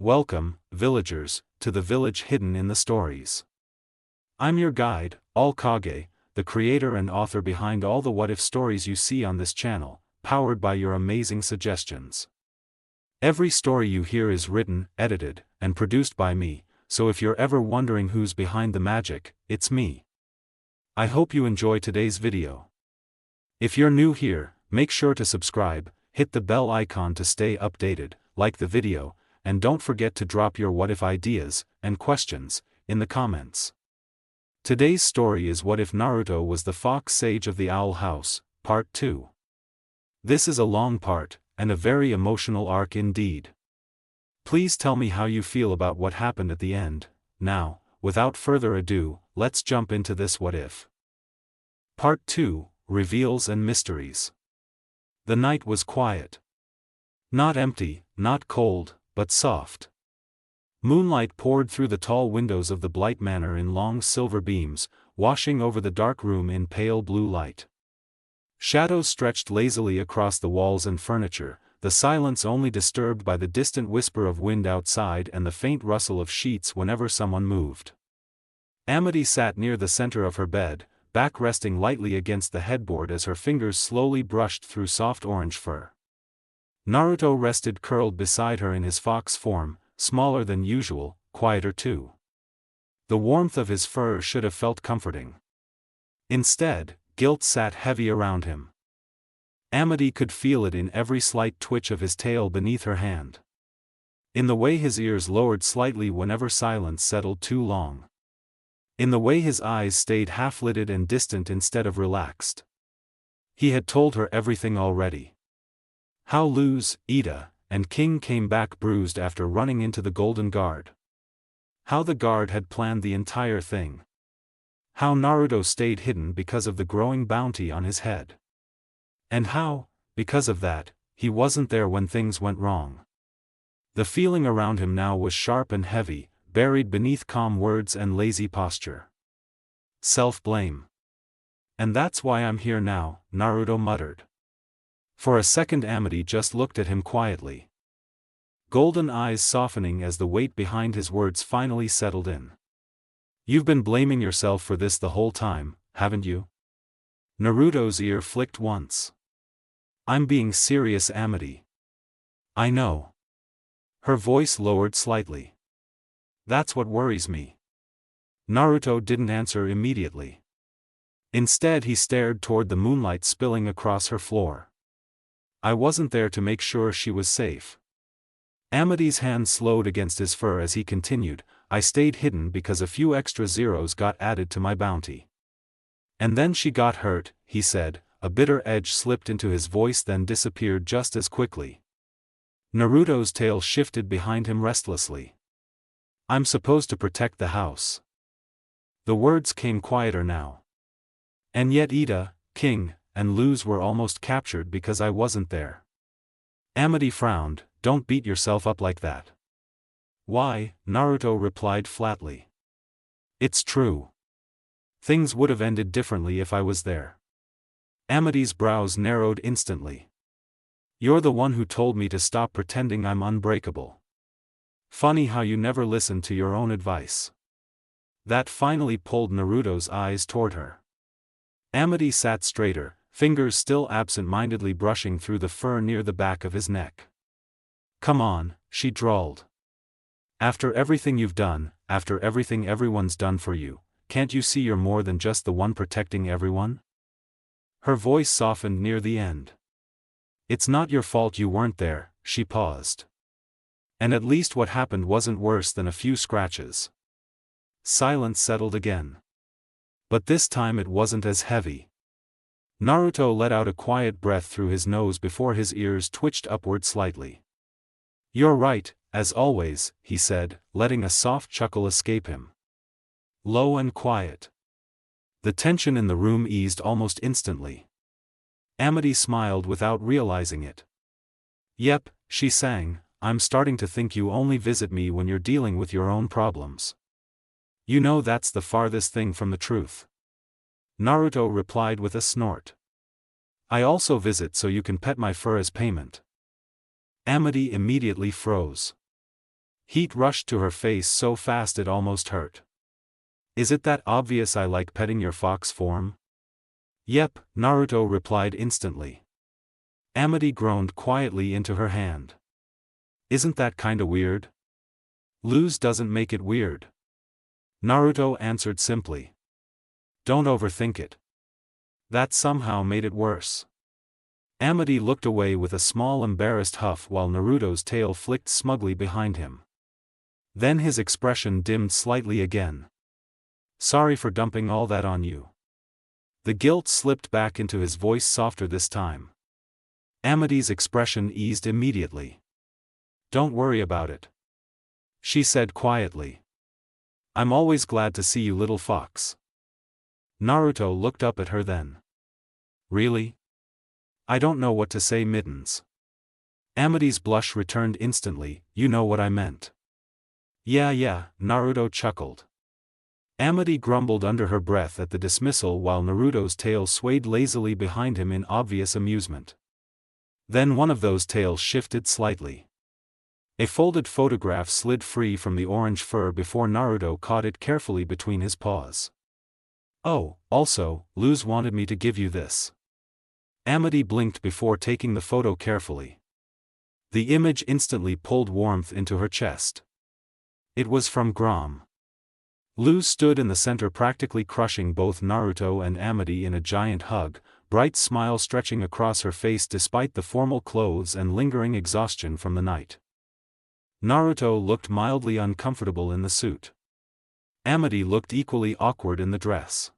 Welcome, villagers, to the village hidden in the stories. I'm your guide, All Kage, the creator and author behind all the what-if stories you see on this channel, powered by your amazing suggestions. Every story you hear is written, edited, and produced by me, so if you're ever wondering who's behind the magic, it's me. I hope you enjoy today's video. If you're new here, make sure to subscribe, hit the bell icon to stay updated, like the video, and don't forget to drop your what-if ideas and questions in the comments. Today's story is What If Naruto Was the Fox Sage of the Owl House, Part 2. This is a long part, and a very emotional arc indeed. Please tell me how you feel about what happened at the end. Now, without further ado, let's jump into this what if. Part 2, Reveals and Mysteries. The night was quiet. Not empty, not cold, but soft. Moonlight poured through the tall windows of the Blight Manor in long silver beams, washing over the dark room in pale blue light. Shadows stretched lazily across the walls and furniture, the silence only disturbed by the distant whisper of wind outside and the faint rustle of sheets whenever someone moved. Amity sat near the center of her bed, back resting lightly against the headboard as her fingers slowly brushed through soft orange fur. Naruto rested curled beside her in his fox form, smaller than usual, quieter too. The warmth of his fur should have felt comforting. Instead, guilt sat heavy around him. Amity could feel it in every slight twitch of his tail beneath her hand. In the way his ears lowered slightly whenever silence settled too long. In the way his eyes stayed half-lidded and distant instead of relaxed. He had told her everything already. How Luz, Ida, and King came back bruised after running into the Golden Guard. How the guard had planned the entire thing. How Naruto stayed hidden because of the growing bounty on his head. And how, because of that, he wasn't there when things went wrong. The feeling around him now was sharp and heavy, buried beneath calm words and lazy posture. Self-blame. And that's why I'm here now, Naruto muttered. For a second Amity just looked at him quietly. Golden eyes softening as the weight behind his words finally settled in. You've been blaming yourself for this the whole time, haven't you? Naruto's ear flicked once. I'm being serious, Amity. I know. Her voice lowered slightly. That's what worries me. Naruto didn't answer immediately. Instead he stared toward the moonlight spilling across her floor. I wasn't there to make sure she was safe. Amity's hand slowed against his fur as he continued, I stayed hidden because a few extra zeros got added to my bounty. And then she got hurt, he said, a bitter edge slipped into his voice then disappeared just as quickly. Naruto's tail shifted behind him restlessly. I'm supposed to protect the house. The words came quieter now. And yet Ida, King, and Luz were almost captured because I wasn't there. Amity frowned, don't beat yourself up like that. Why? Naruto replied flatly. It's true. Things would have ended differently if I was there. Amity's brows narrowed instantly. You're the one who told me to stop pretending I'm unbreakable. Funny how you never listened to your own advice. That finally pulled Naruto's eyes toward her. Amity sat straighter, fingers still absent-mindedly brushing through the fur near the back of his neck. Come on, she drawled. After everything you've done, after everything everyone's done for you, can't you see you're more than just the one protecting everyone? Her voice softened near the end. It's not your fault you weren't there, she paused. And at least what happened wasn't worse than a few scratches. Silence settled again. But this time it wasn't as heavy. Naruto let out a quiet breath through his nose before his ears twitched upward slightly. You're right, as always, he said, letting a soft chuckle escape him. Low and quiet. The tension in the room eased almost instantly. Amity smiled without realizing it. Yep, she sang, I'm starting to think you only visit me when you're dealing with your own problems. You know that's the farthest thing from the truth. Naruto replied with a snort. I also visit so you can pet my fur as payment. Amity immediately froze. Heat rushed to her face so fast it almost hurt. Is it that obvious I like petting your fox form? Yep, Naruto replied instantly. Amity groaned quietly into her hand. Isn't that kinda weird? Lose doesn't make it weird. Naruto answered simply. Don't overthink it. That somehow made it worse. Amity looked away with a small embarrassed huff while Naruto's tail flicked smugly behind him. Then his expression dimmed slightly again. Sorry for dumping all that on you. The guilt slipped back into his voice, softer this time. Amity's expression eased immediately. Don't worry about it, she said quietly. I'm always glad to see you, little fox. Naruto looked up at her then. Really? I don't know what to say, Mittens. Amity's blush returned instantly. You know what I meant. Yeah, Naruto chuckled. Amity grumbled under her breath at the dismissal while Naruto's tail swayed lazily behind him in obvious amusement. Then one of those tails shifted slightly. A folded photograph slid free from the orange fur before Naruto caught it carefully between his paws. Oh, also, Luz wanted me to give you this. Amity blinked before taking the photo carefully. The image instantly pulled warmth into her chest. It was from Grom. Luz stood in the center, practically crushing both Naruto and Amity in a giant hug, bright smile stretching across her face despite the formal clothes and lingering exhaustion from the night. Naruto looked mildly uncomfortable in the suit. Amity looked equally awkward in the dress.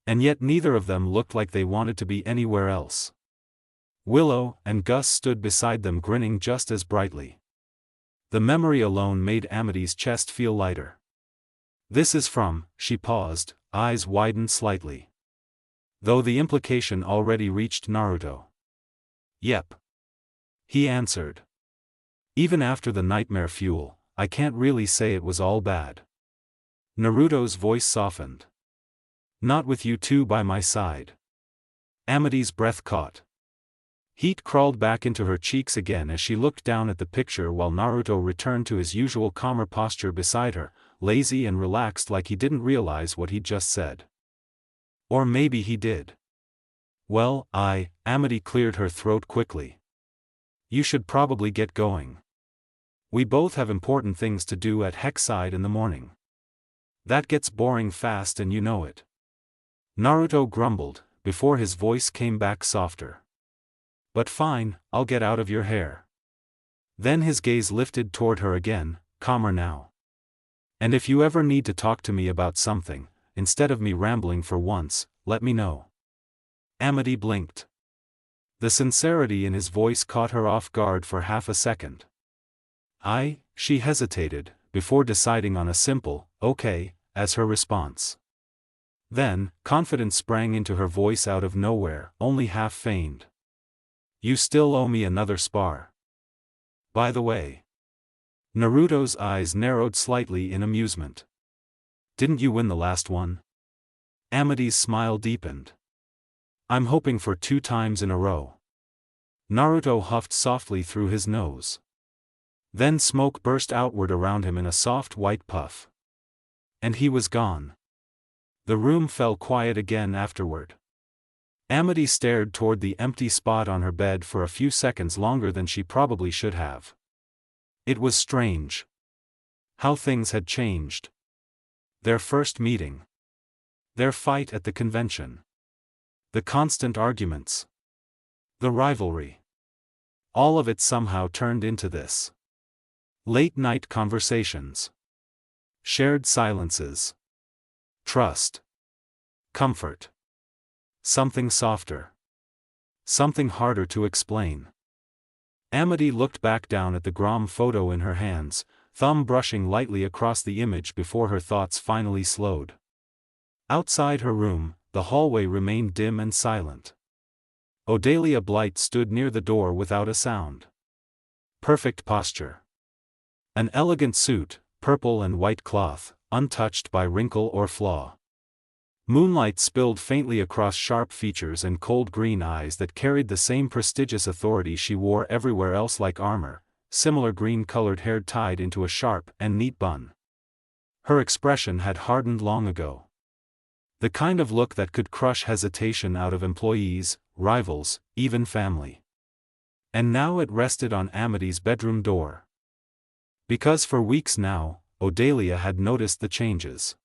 And yet neither of them looked like they wanted to be anywhere else. Willow and Gus stood beside them, grinning just as brightly. The memory alone made Amity's chest feel lighter. This is from, she paused, eyes widened slightly. Though the implication already reached Naruto. Yep, he answered. Even after the nightmare fuel, I can't really say it was all bad. Naruto's voice softened. Not with you two by my side. Amity's breath caught. Heat crawled back into her cheeks again as she looked down at the picture while Naruto returned to his usual calmer posture beside her, lazy and relaxed, like he didn't realize what he'd just said. Or maybe he did. Well, Amity cleared her throat quickly. You should probably get going. We both have important things to do at Hexside in the morning. That gets boring fast and you know it. Naruto grumbled, before his voice came back softer. But fine, I'll get out of your hair. Then his gaze lifted toward her again, calmer now. And if you ever need to talk to me about something, instead of me rambling for once, let me know. Amity blinked. The sincerity in his voice caught her off guard for half a second. She hesitated, before deciding on a simple, okay, as her response. Then, confidence sprang into her voice out of nowhere, only half feigned. You still owe me another spar. By the way. Naruto's eyes narrowed slightly in amusement. Didn't you win the last one? Amity's smile deepened. I'm hoping for 2 times in a row. Naruto huffed softly through his nose. Then smoke burst outward around him in a soft white puff. And he was gone. The room fell quiet again afterward. Amity stared toward the empty spot on her bed for a few seconds longer than she probably should have. It was strange. How things had changed. Their first meeting. Their fight at the convention. The constant arguments. The rivalry. All of it somehow turned into this. Late-night conversations. Shared silences. Trust. Comfort. Something softer. Something harder to explain. Amity looked back down at the Grom photo in her hands, thumb brushing lightly across the image before her thoughts finally slowed. Outside her room, the hallway remained dim and silent. Odalia Blight stood near the door without a sound. Perfect posture. An elegant suit, purple and white cloth, untouched by wrinkle or flaw. Moonlight spilled faintly across sharp features and cold green eyes that carried the same prestigious authority she wore everywhere else, like armor, similar green-colored hair tied into a sharp and neat bun. Her expression had hardened long ago. The kind of look that could crush hesitation out of employees, rivals, even family. And now it rested on Amity's bedroom door. Because for weeks now, Odelia had noticed the changes.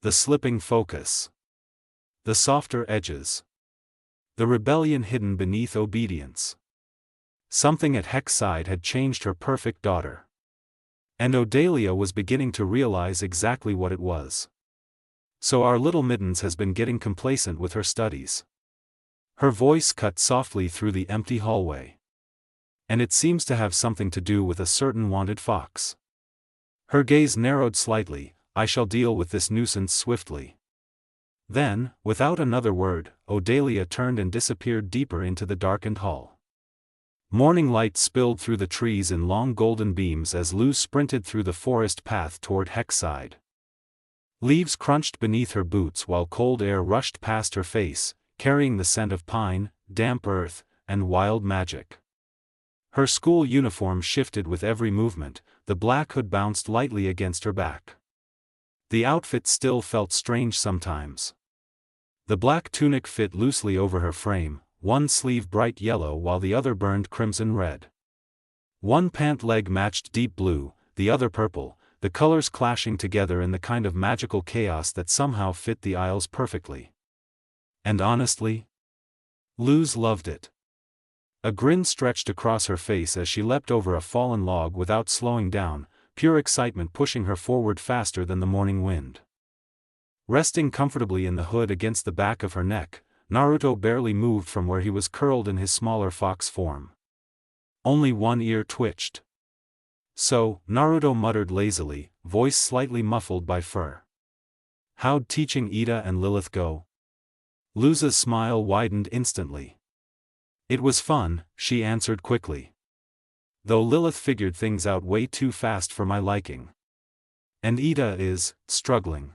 The slipping focus. The softer edges. The rebellion hidden beneath obedience. Something at Heck's side had changed her perfect daughter. And Odelia was beginning to realize exactly what it was. So our little Mittens has been getting complacent with her studies. Her voice cut softly through the empty hallway. And it seems to have something to do with a certain wanted fox. Her gaze narrowed slightly. I shall deal with this nuisance swiftly. Then, without another word, Odelia turned and disappeared deeper into the darkened hall. Morning light spilled through the trees in long golden beams as Luz sprinted through the forest path toward Heck's side. Leaves crunched beneath her boots while cold air rushed past her face, carrying the scent of pine, damp earth, and wild magic. Her school uniform shifted with every movement, the black hood bounced lightly against her back. The outfit still felt strange sometimes. The black tunic fit loosely over her frame, one sleeve bright yellow while the other burned crimson red. One pant leg matched deep blue, the other purple, the colors clashing together in the kind of magical chaos that somehow fit the aisles perfectly. And honestly, Luz loved it. A grin stretched across her face as she leapt over a fallen log without slowing down, pure excitement pushing her forward faster than the morning wind. Resting comfortably in the hood against the back of her neck, Naruto barely moved from where he was curled in his smaller fox form. Only one ear twitched. So, Naruto muttered lazily, voice slightly muffled by fur. How'd teaching Ida and Lilith go? Luz's smile widened instantly. It was fun, she answered quickly. Though Lilith figured things out way too fast for my liking. And Ida is struggling.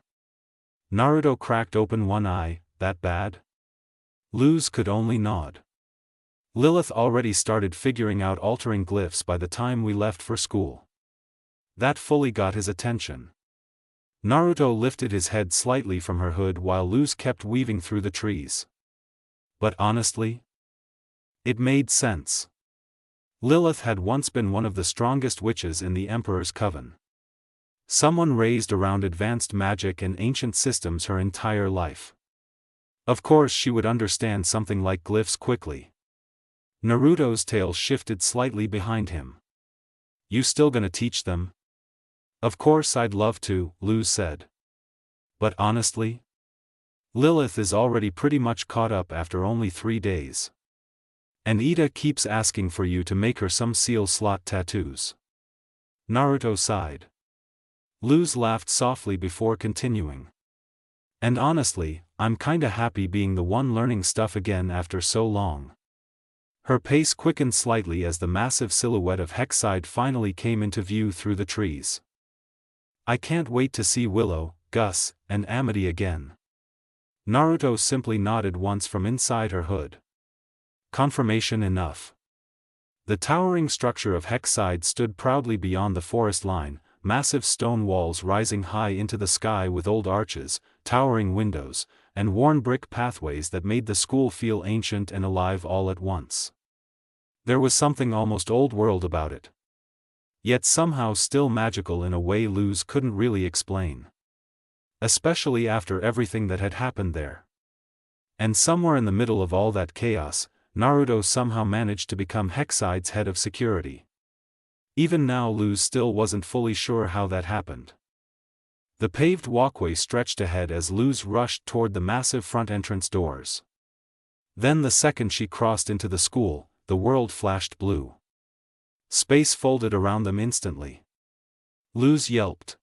Naruto cracked open one eye. That bad? Luz could only nod. Lilith already started figuring out altering glyphs by the time we left for school. That fully got his attention. Naruto lifted his head slightly from her hood while Luz kept weaving through the trees. But honestly, it made sense. Lilith had once been one of the strongest witches in the Emperor's Coven. Someone raised around advanced magic and ancient systems her entire life. Of course she would understand something like glyphs quickly. Naruto's tail shifted slightly behind him. You still gonna teach them? Of course I'd love to, Luz said. But honestly? Lilith is already pretty much caught up after only 3 days. And Ida keeps asking for you to make her some seal slot tattoos. Naruto sighed. Luz laughed softly before continuing. And honestly, I'm kinda happy being the one learning stuff again after so long. Her pace quickened slightly as the massive silhouette of Heck's side finally came into view through the trees. I can't wait to see Willow, Gus, and Amity again. Naruto simply nodded once from inside her hood. Confirmation enough. The towering structure of Heck's side stood proudly beyond the forest line, massive stone walls rising high into the sky with old arches, towering windows, and worn brick pathways that made the school feel ancient and alive all at once. There was something almost old-world about it. Yet somehow still magical in a way Luz couldn't really explain. Especially after everything that had happened there. And somewhere in the middle of all that chaos, Naruto somehow managed to become Heck's side's head of security. Even now Luz still wasn't fully sure how that happened. The paved walkway stretched ahead as Luz rushed toward the massive front entrance doors. Then the second she crossed into the school, the world flashed blue. Space folded around them instantly. Luz yelped.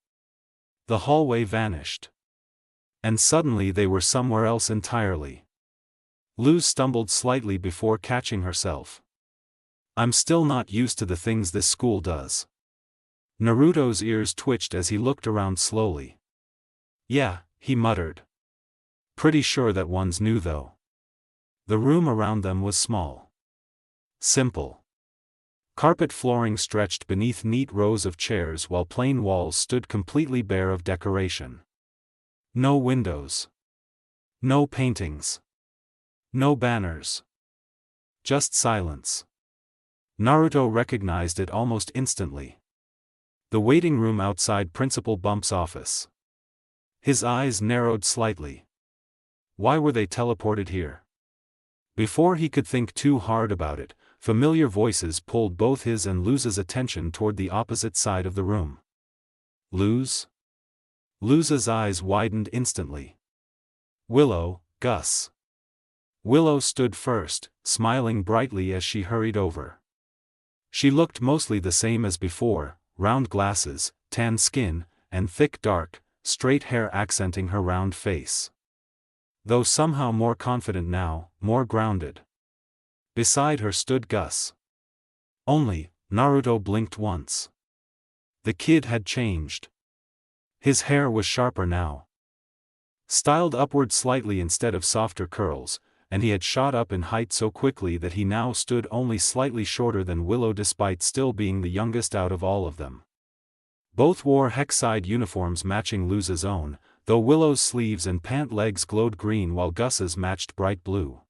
The hallway vanished. And suddenly they were somewhere else entirely. Luz stumbled slightly before catching herself. I'm still not used to the things this school does. Naruto's ears twitched as he looked around slowly. Yeah, he muttered. Pretty sure that one's new though. The room around them was small. Simple. Carpet flooring stretched beneath neat rows of chairs while plain walls stood completely bare of decoration. No windows. No paintings. No banners. Just silence. Naruto recognized it almost instantly. The waiting room outside Principal Bump's office. His eyes narrowed slightly. Why were they teleported here? Before he could think too hard about it, familiar voices pulled both his and Luz's attention toward the opposite side of the room. Luz? Luz's eyes widened instantly. Willow, Gus. Willow stood first, smiling brightly as she hurried over. She looked mostly the same as before, round glasses, tan skin, and thick dark, straight hair accenting her round face. Though somehow more confident now, more grounded. Beside her stood Gus. Only, Naruto blinked once. The kid had changed. His hair was sharper now. Styled upward slightly instead of softer curls, and he had shot up in height so quickly that he now stood only slightly shorter than Willow despite still being the youngest out of all of them. Both wore hex-side uniforms matching Luz's own, though Willow's sleeves and pant legs glowed green while Gus's matched bright blue.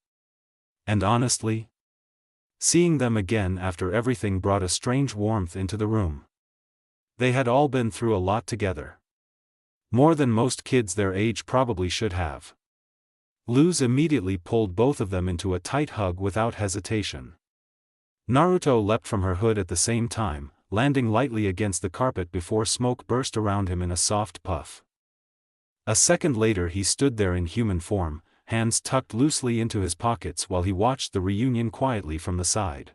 And honestly, seeing them again after everything brought a strange warmth into the room. They had all been through a lot together. More than most kids their age probably should have. Luz immediately pulled both of them into a tight hug without hesitation. Naruto leapt from her hood at the same time, landing lightly against the carpet before smoke burst around him in a soft puff. A second later he stood there in human form, hands tucked loosely into his pockets while he watched the reunion quietly from the side.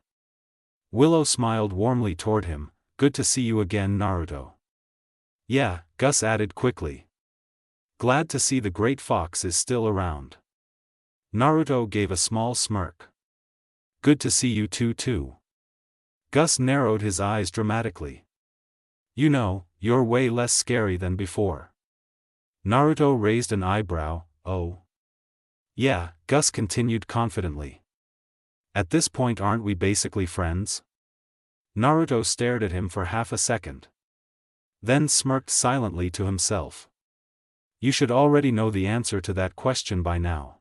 Willow smiled warmly toward him. Good to see you again, Naruto. Yeah, Gus added quickly. Glad to see the great fox is still around. Naruto gave a small smirk. Good to see you too. Gus narrowed his eyes dramatically. You know, you're way less scary than before. Naruto raised an eyebrow. Oh. Yeah, Gus continued confidently. At this point aren't we basically friends? Naruto stared at him for half a second. Then smirked silently to himself. You should already know the answer to that question by now.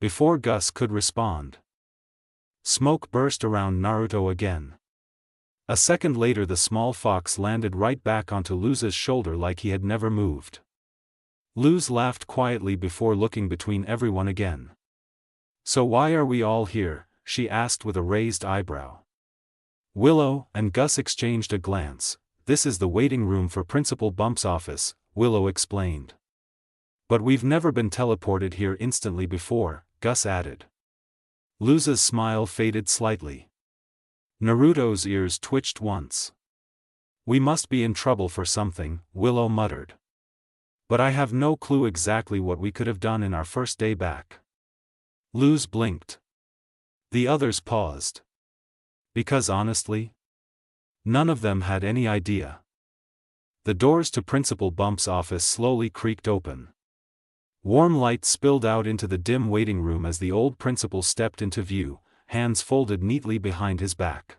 Before Gus could respond, smoke burst around Naruto again. A second later the small fox landed right back onto Luz's shoulder like he had never moved. Luz laughed quietly before looking between everyone again. So why are we all here? She asked with a raised eyebrow. Willow and Gus exchanged a glance. This is the waiting room for Principal Bump's office, Willow explained. But we've never been teleported here instantly before, Gus added. Luz's smile faded slightly. Naruto's ears twitched once. We must be in trouble for something, Willow muttered. But I have no clue exactly what we could have done in our first day back. Luz blinked. The others paused. Because honestly, none of them had any idea. The doors to Principal Bump's office slowly creaked open. Warm light spilled out into the dim waiting room as the old principal stepped into view, hands folded neatly behind his back.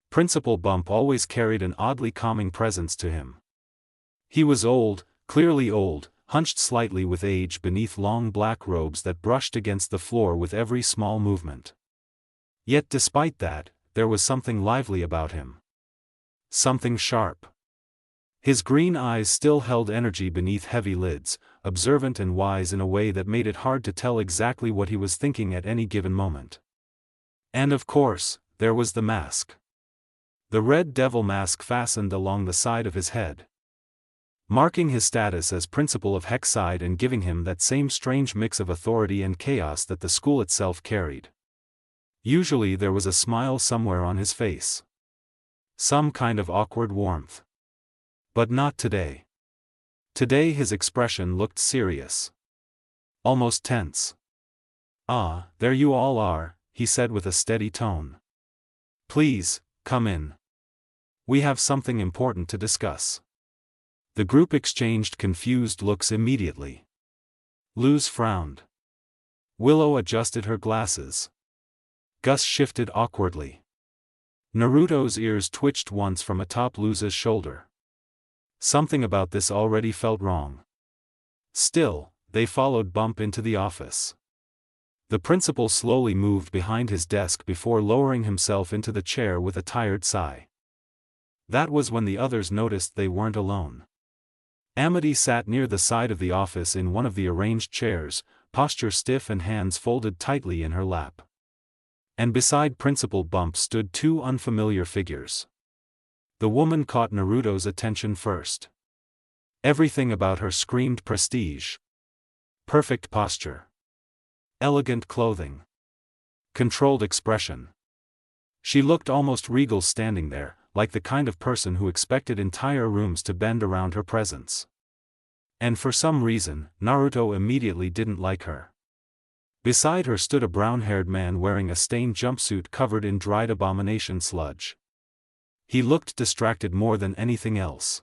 Principal Bump always carried an oddly calming presence to him. He was old, clearly old, hunched slightly with age beneath long black robes that brushed against the floor with every small movement. Yet despite that, there was something lively about him. Something sharp. His green eyes still held energy beneath heavy lids, observant and wise in a way that made it hard to tell exactly what he was thinking at any given moment. And of course, there was the mask. The red devil mask fastened along the side of his head, marking his status as principal of Hexside and giving him that same strange mix of authority and chaos that the school itself carried. Usually there was a smile somewhere on his face. Some kind of awkward warmth. But not today. Today his expression looked serious. Almost tense. Ah, there you all are, he said with a steady tone. Please, come in. We have something important to discuss. The group exchanged confused looks immediately. Luz frowned. Willow adjusted her glasses. Gus shifted awkwardly. Naruto's ears twitched once from atop Luza's shoulder. Something about this already felt wrong. Still, they followed Bump into the office. The principal slowly moved behind his desk before lowering himself into the chair with a tired sigh. That was when the others noticed they weren't alone. Amity sat near the side of the office in one of the arranged chairs, posture stiff and hands folded tightly in her lap. And beside Principal Bump stood two unfamiliar figures. The woman caught Naruto's attention first. Everything about her screamed prestige. Perfect posture. Elegant clothing. Controlled expression. She looked almost regal standing there, like the kind of person who expected entire rooms to bend around her presence. And for some reason, Naruto immediately didn't like her. Beside her stood a brown-haired man wearing a stained jumpsuit covered in dried abomination sludge. He looked distracted more than anything else.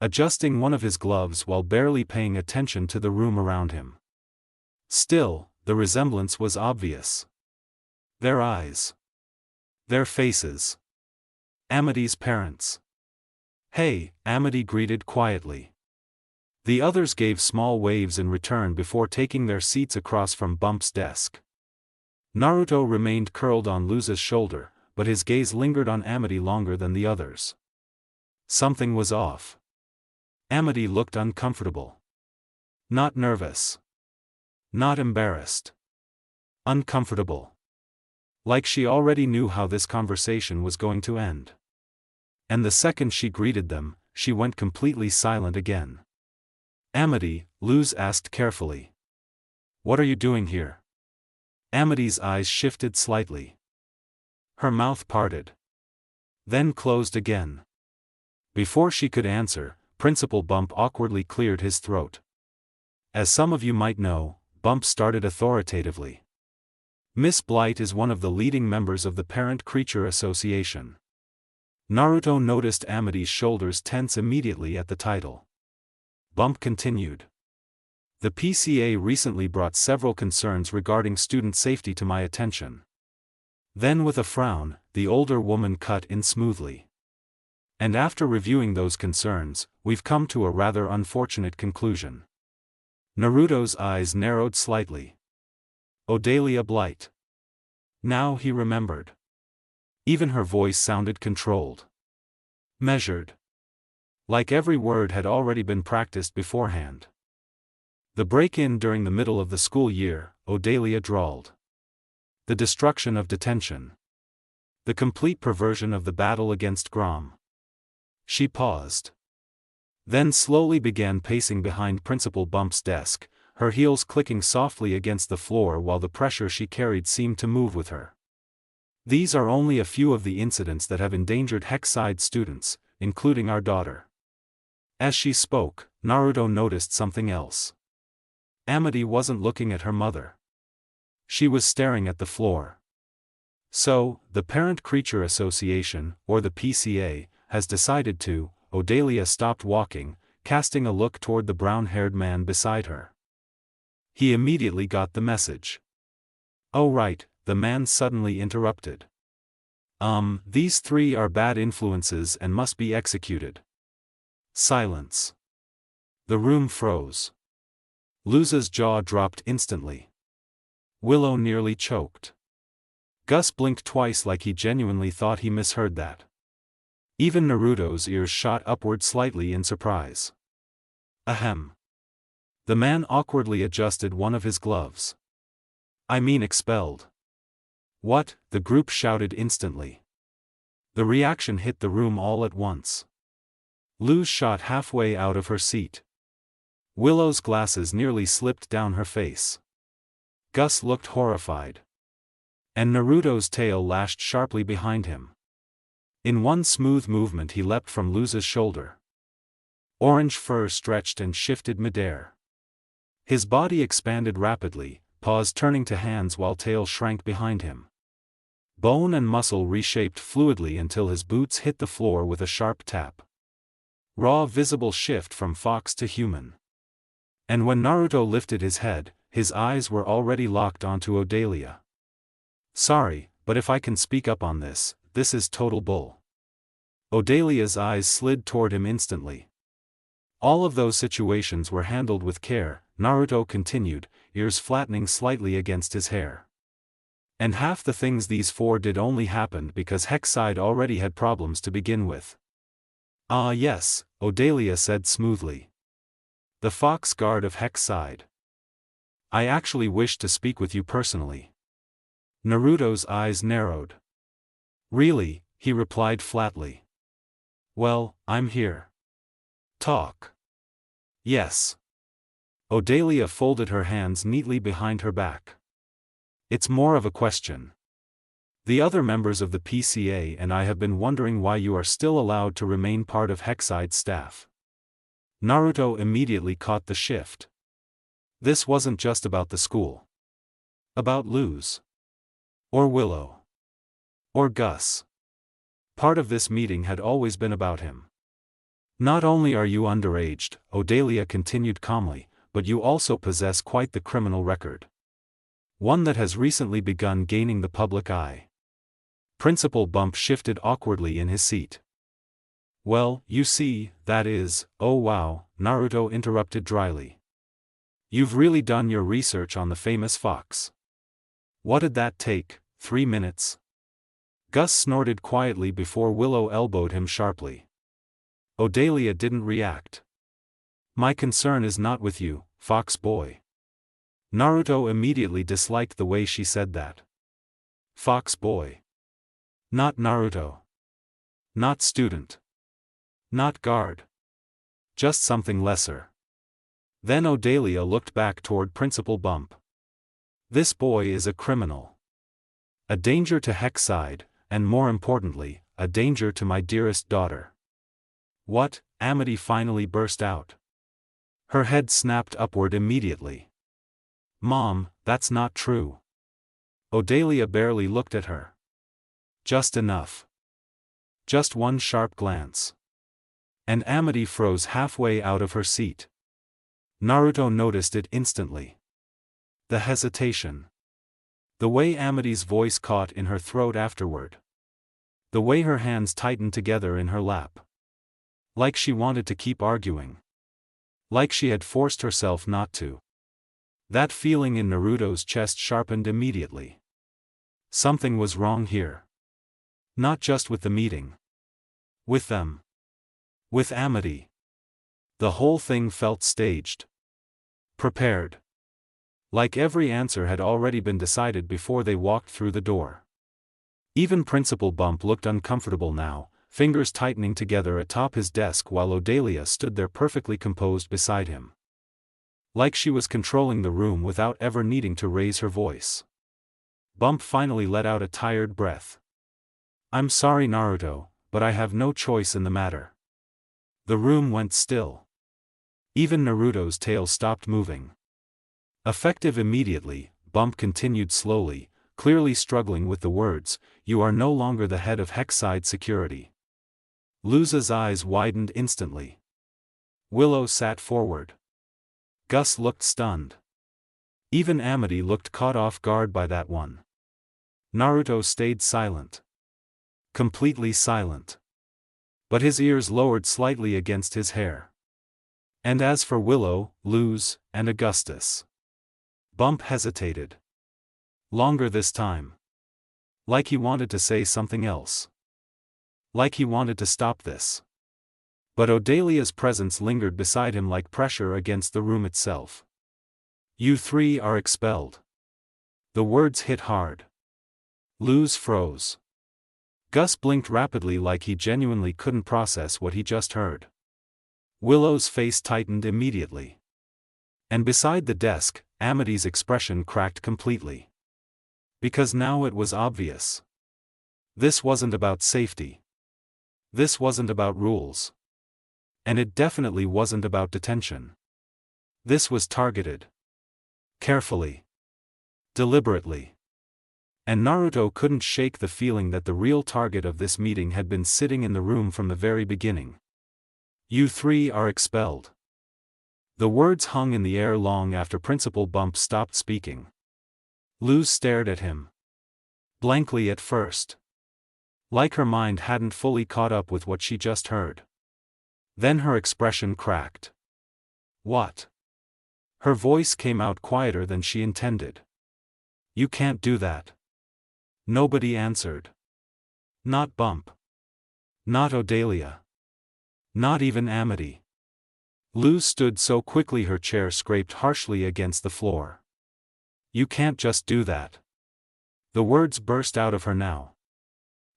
Adjusting one of his gloves while barely paying attention to the room around him. Still, the resemblance was obvious. Their eyes. Their faces. Amity's parents. "Hey," Amity greeted quietly. The others gave small waves in return before taking their seats across from Bump's desk. Naruto remained curled on Luza's shoulder, but his gaze lingered on Amity longer than the others. Something was off. Amity looked uncomfortable. Not nervous. Not embarrassed. Uncomfortable. Like she already knew how this conversation was going to end. And the second she greeted them, she went completely silent again. "Amity," Luz asked carefully. "What are you doing here?" Amity's eyes shifted slightly. Her mouth parted. Then closed again. Before she could answer, Principal Bump awkwardly cleared his throat. "As some of you might know," Bump started authoritatively. "Miss Blight is one of the leading members of the Parent Creature Association." Naruto noticed Amity's shoulders tense immediately at the title. Bump continued. "The PCA recently brought several concerns regarding student safety to my attention." Then with a frown, the older woman cut in smoothly. "And after reviewing those concerns, we've come to a rather unfortunate conclusion." Naruto's eyes narrowed slightly. Odalia Blight. Now he remembered. Even her voice sounded controlled. Measured. Like every word had already been practiced beforehand. "The break-in during the middle of the school year," Odalia drawled. "The destruction of detention. The complete perversion of the battle against Grom." She paused. Then slowly began pacing behind Principal Bump's desk, her heels clicking softly against the floor while the pressure she carried seemed to move with her. "These are only a few of the incidents that have endangered Hexside students, including our daughter." As she spoke, Naruto noticed something else. Amity wasn't looking at her mother. She was staring at the floor. "So, the Parent Creature Association, or the PCA, has decided to..." Odalia stopped walking, casting a look toward the brown-haired man beside her. He immediately got the message. "Oh right," the man suddenly interrupted. These three are bad influences and must be executed." Silence. The room froze. Luza's jaw dropped instantly. Willow nearly choked. Gus blinked twice like he genuinely thought he misheard that. Even Naruto's ears shot upward slightly in surprise. Ahem. The man awkwardly adjusted one of his gloves. "I mean expelled." "What?" the group shouted instantly. The reaction hit the room all at once. Luz shot halfway out of her seat. Willow's glasses nearly slipped down her face. Gus looked horrified. And Naruto's tail lashed sharply behind him. In one smooth movement he leapt from Luz's shoulder. Orange fur stretched and shifted midair. His body expanded rapidly, paws turning to hands while tail shrank behind him. Bone and muscle reshaped fluidly until his boots hit the floor with a sharp tap. Raw visible shift from fox to human. And when Naruto lifted his head, his eyes were already locked onto Odalia. "Sorry, but if I can speak up on this, this is total bull. Odalia's eyes slid toward him instantly. All of those situations were handled with care, Naruto continued, ears flattening slightly against his hair. And half the things these four did only happened because Hexside already had problems to begin with. Ah yes, Odalia said smoothly. The fox guard of Hexside. I actually wish to speak with you personally. Naruto's eyes narrowed. Really, he replied flatly. Well, I'm here. Talk. Yes. Odalia folded her hands neatly behind her back. It's more of a question. The other members of the PCA and I have been wondering why you are still allowed to remain part of Hexside's staff. Naruto immediately caught the shift. This wasn't just about the school. About Luz. Or Willow. Or Gus. Part of this meeting had always been about him. Not only are you underaged, Odalia continued calmly, but you also possess quite the criminal record. One that has recently begun gaining the public eye. Principal Bump shifted awkwardly in his seat. Well, you see, that is, oh wow, Naruto interrupted dryly. You've really done your research on the famous fox. What did that take, 3 minutes? Gus snorted quietly before Willow elbowed him sharply. Odalia didn't react. My concern is not with you, fox boy. Naruto immediately disliked the way she said that. Fox boy. Not Naruto. Not student. Not guard. Just something lesser. Then Odalia looked back toward Principal Bump. This boy is a criminal. A danger to Hexside, and more importantly, a danger to my dearest daughter. What? Amity finally burst out. Her head snapped upward immediately. Mom, that's not true. Odalia barely looked at her. Just enough. Just one sharp glance. And Amity froze halfway out of her seat. Naruto noticed it instantly. The hesitation. The way Amity's voice caught in her throat afterward. The way her hands tightened together in her lap. Like she wanted to keep arguing. Like she had forced herself not to. That feeling in Naruto's chest sharpened immediately. Something was wrong here. Not just with the meeting. With them. With Amity. The whole thing felt staged. Prepared. Like every answer had already been decided before they walked through the door. Even Principal Bump looked uncomfortable now, fingers tightening together atop his desk while Odalia stood there perfectly composed beside him. Like she was controlling the room without ever needing to raise her voice. Bump finally let out a tired breath. I'm sorry Naruto, but I have no choice in the matter. The room went still. Even Naruto's tail stopped moving. Effective immediately, Bump continued slowly, clearly struggling with the words, you are no longer the head of Hexside Security. Luz's eyes widened instantly. Willow sat forward. Gus looked stunned. Even Amity looked caught off guard by that one. Naruto stayed silent. Completely silent. But his ears lowered slightly against his hair. And as for Willow, Luz, and Augustus. Bump hesitated. Longer this time. Like he wanted to say something else. Like he wanted to stop this. But Odalia's presence lingered beside him like pressure against the room itself. You three are expelled. The words hit hard. Luz froze. Gus blinked rapidly like he genuinely couldn't process what he just heard. Willow's face tightened immediately. And beside the desk, Amity's expression cracked completely. Because now it was obvious. This wasn't about safety. This wasn't about rules. And it definitely wasn't about detention. This was targeted. Carefully. Deliberately. And Naruto couldn't shake the feeling that the real target of this meeting had been sitting in the room from the very beginning. You three are expelled. The words hung in the air long after Principal Bump stopped speaking. Luz stared at him. Blankly at first. Like her mind hadn't fully caught up with what she just heard. Then her expression cracked. What? Her voice came out quieter than she intended. You can't do that. Nobody answered. Not Bump. Not Odalia. Not even Amity. Luz stood so quickly her chair scraped harshly against the floor. You can't just do that. The words burst out of her now.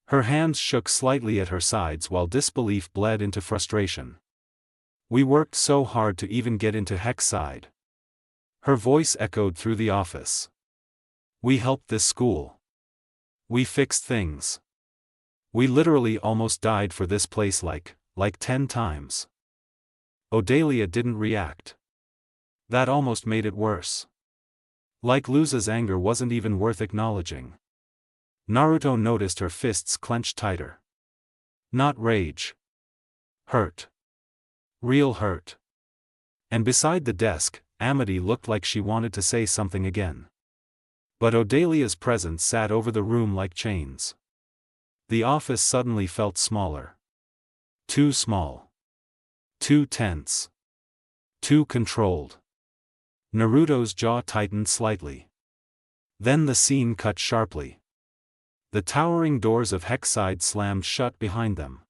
Her hands shook slightly at her sides while disbelief bled into frustration. We worked so hard to even get into Heck's side. Her voice echoed through the office. We helped this school. We fixed things. We literally almost died for this place like 10 times. Odalia didn't react. That almost made it worse. Like Luz's anger wasn't even worth acknowledging. Naruto noticed her fists clenched tighter. Not rage. Hurt. Real hurt. And beside the desk, Amity looked like she wanted to say something again. But Odalia's presence sat over the room like chains. The office suddenly felt smaller. Too small. Too tense. Too controlled. Naruto's jaw tightened slightly. Then the scene cut sharply. The towering doors of Heck's side slammed shut behind them.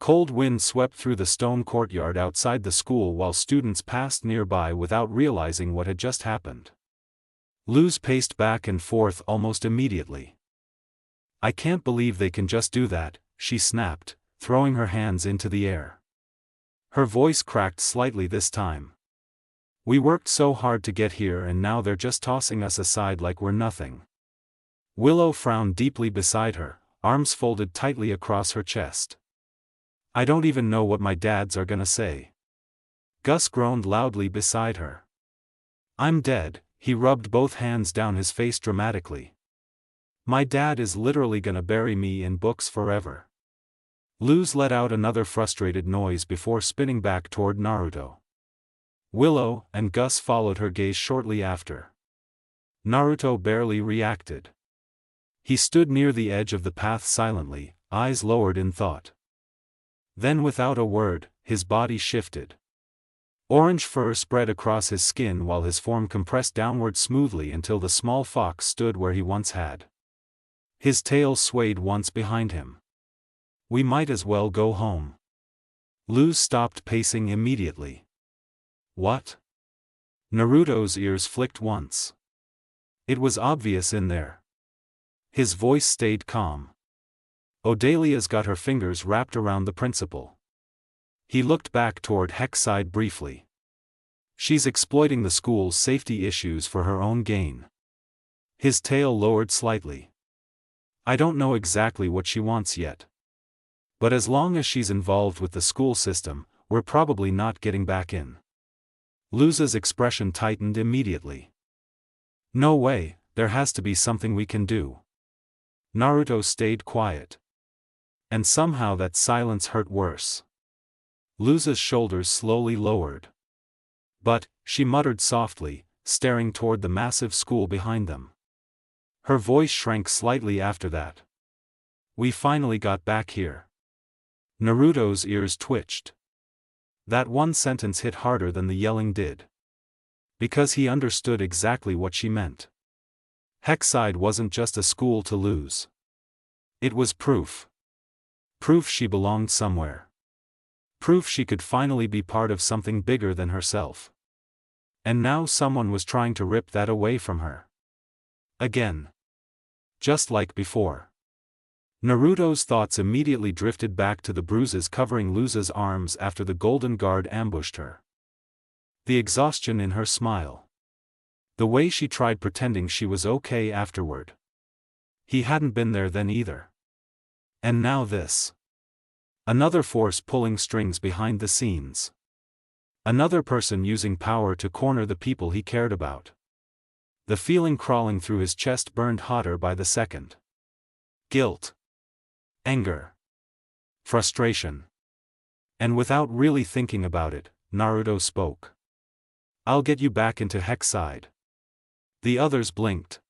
Cold wind swept through the stone courtyard outside the school while students passed nearby without realizing what had just happened. Luz paced back and forth almost immediately. I can't believe they can just do that, she snapped, throwing her hands into the air. Her voice cracked slightly this time. We worked so hard to get here and now they're just tossing us aside like we're nothing. Willow frowned deeply beside her, arms folded tightly across her chest. I don't even know what my dads are gonna say. Gus groaned loudly beside her. I'm dead, he rubbed both hands down his face dramatically. My dad is literally gonna bury me in books forever. Luz let out another frustrated noise before spinning back toward Naruto. Willow and Gus followed her gaze shortly after. Naruto barely reacted. He stood near the edge of the path silently, eyes lowered in thought. Then without a word, his body shifted. Orange fur spread across his skin while his form compressed downward smoothly until the small fox stood where he once had. His tail swayed once behind him. We might as well go home. Luz stopped pacing immediately. What? Naruto's ears flicked once. It was obvious in there. His voice stayed calm. Odalia's got her fingers wrapped around the principal. He looked back toward Heck's side briefly. She's exploiting the school's safety issues for her own gain. His tail lowered slightly. I don't know exactly what she wants yet. But as long as she's involved with the school system, we're probably not getting back in. Luz's expression tightened immediately. No way, there has to be something we can do. Naruto stayed quiet. And somehow that silence hurt worse. Luz's shoulders slowly lowered. But, she muttered softly, staring toward the massive school behind them. Her voice shrank slightly after that. We finally got back here. Naruto's ears twitched. That one sentence hit harder than the yelling did. Because he understood exactly what she meant. Heck's side wasn't just a school to Luz. It was proof. Proof she belonged somewhere. Proof she could finally be part of something bigger than herself. And now someone was trying to rip that away from her. Again. Just like before. Naruto's thoughts immediately drifted back to the bruises covering Luz's arms after the Golden Guard ambushed her. The exhaustion in her smile. The way she tried pretending she was okay afterward. He hadn't been there then either. And now this. Another force pulling strings behind the scenes. Another person using power to corner the people he cared about. The feeling crawling through his chest burned hotter by the second. Guilt. Anger. Frustration. And without really thinking about it, Naruto spoke. I'll get you back into Heck's side. The others blinked.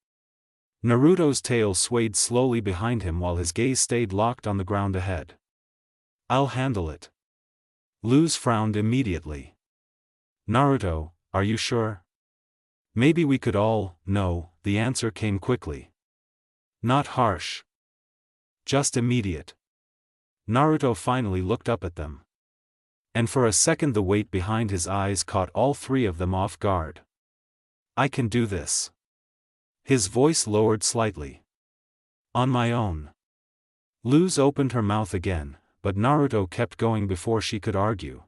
Naruto's tail swayed slowly behind him while his gaze stayed locked on the ground ahead. I'll handle it. Luz frowned immediately. Naruto, are you sure? Maybe we could all. No, the answer came quickly. Not harsh. Just immediate. Naruto finally looked up at them. And for a second the weight behind his eyes caught all three of them off guard. I can do this. His voice lowered slightly. On my own. Luz opened her mouth again, but Naruto kept going before she could argue.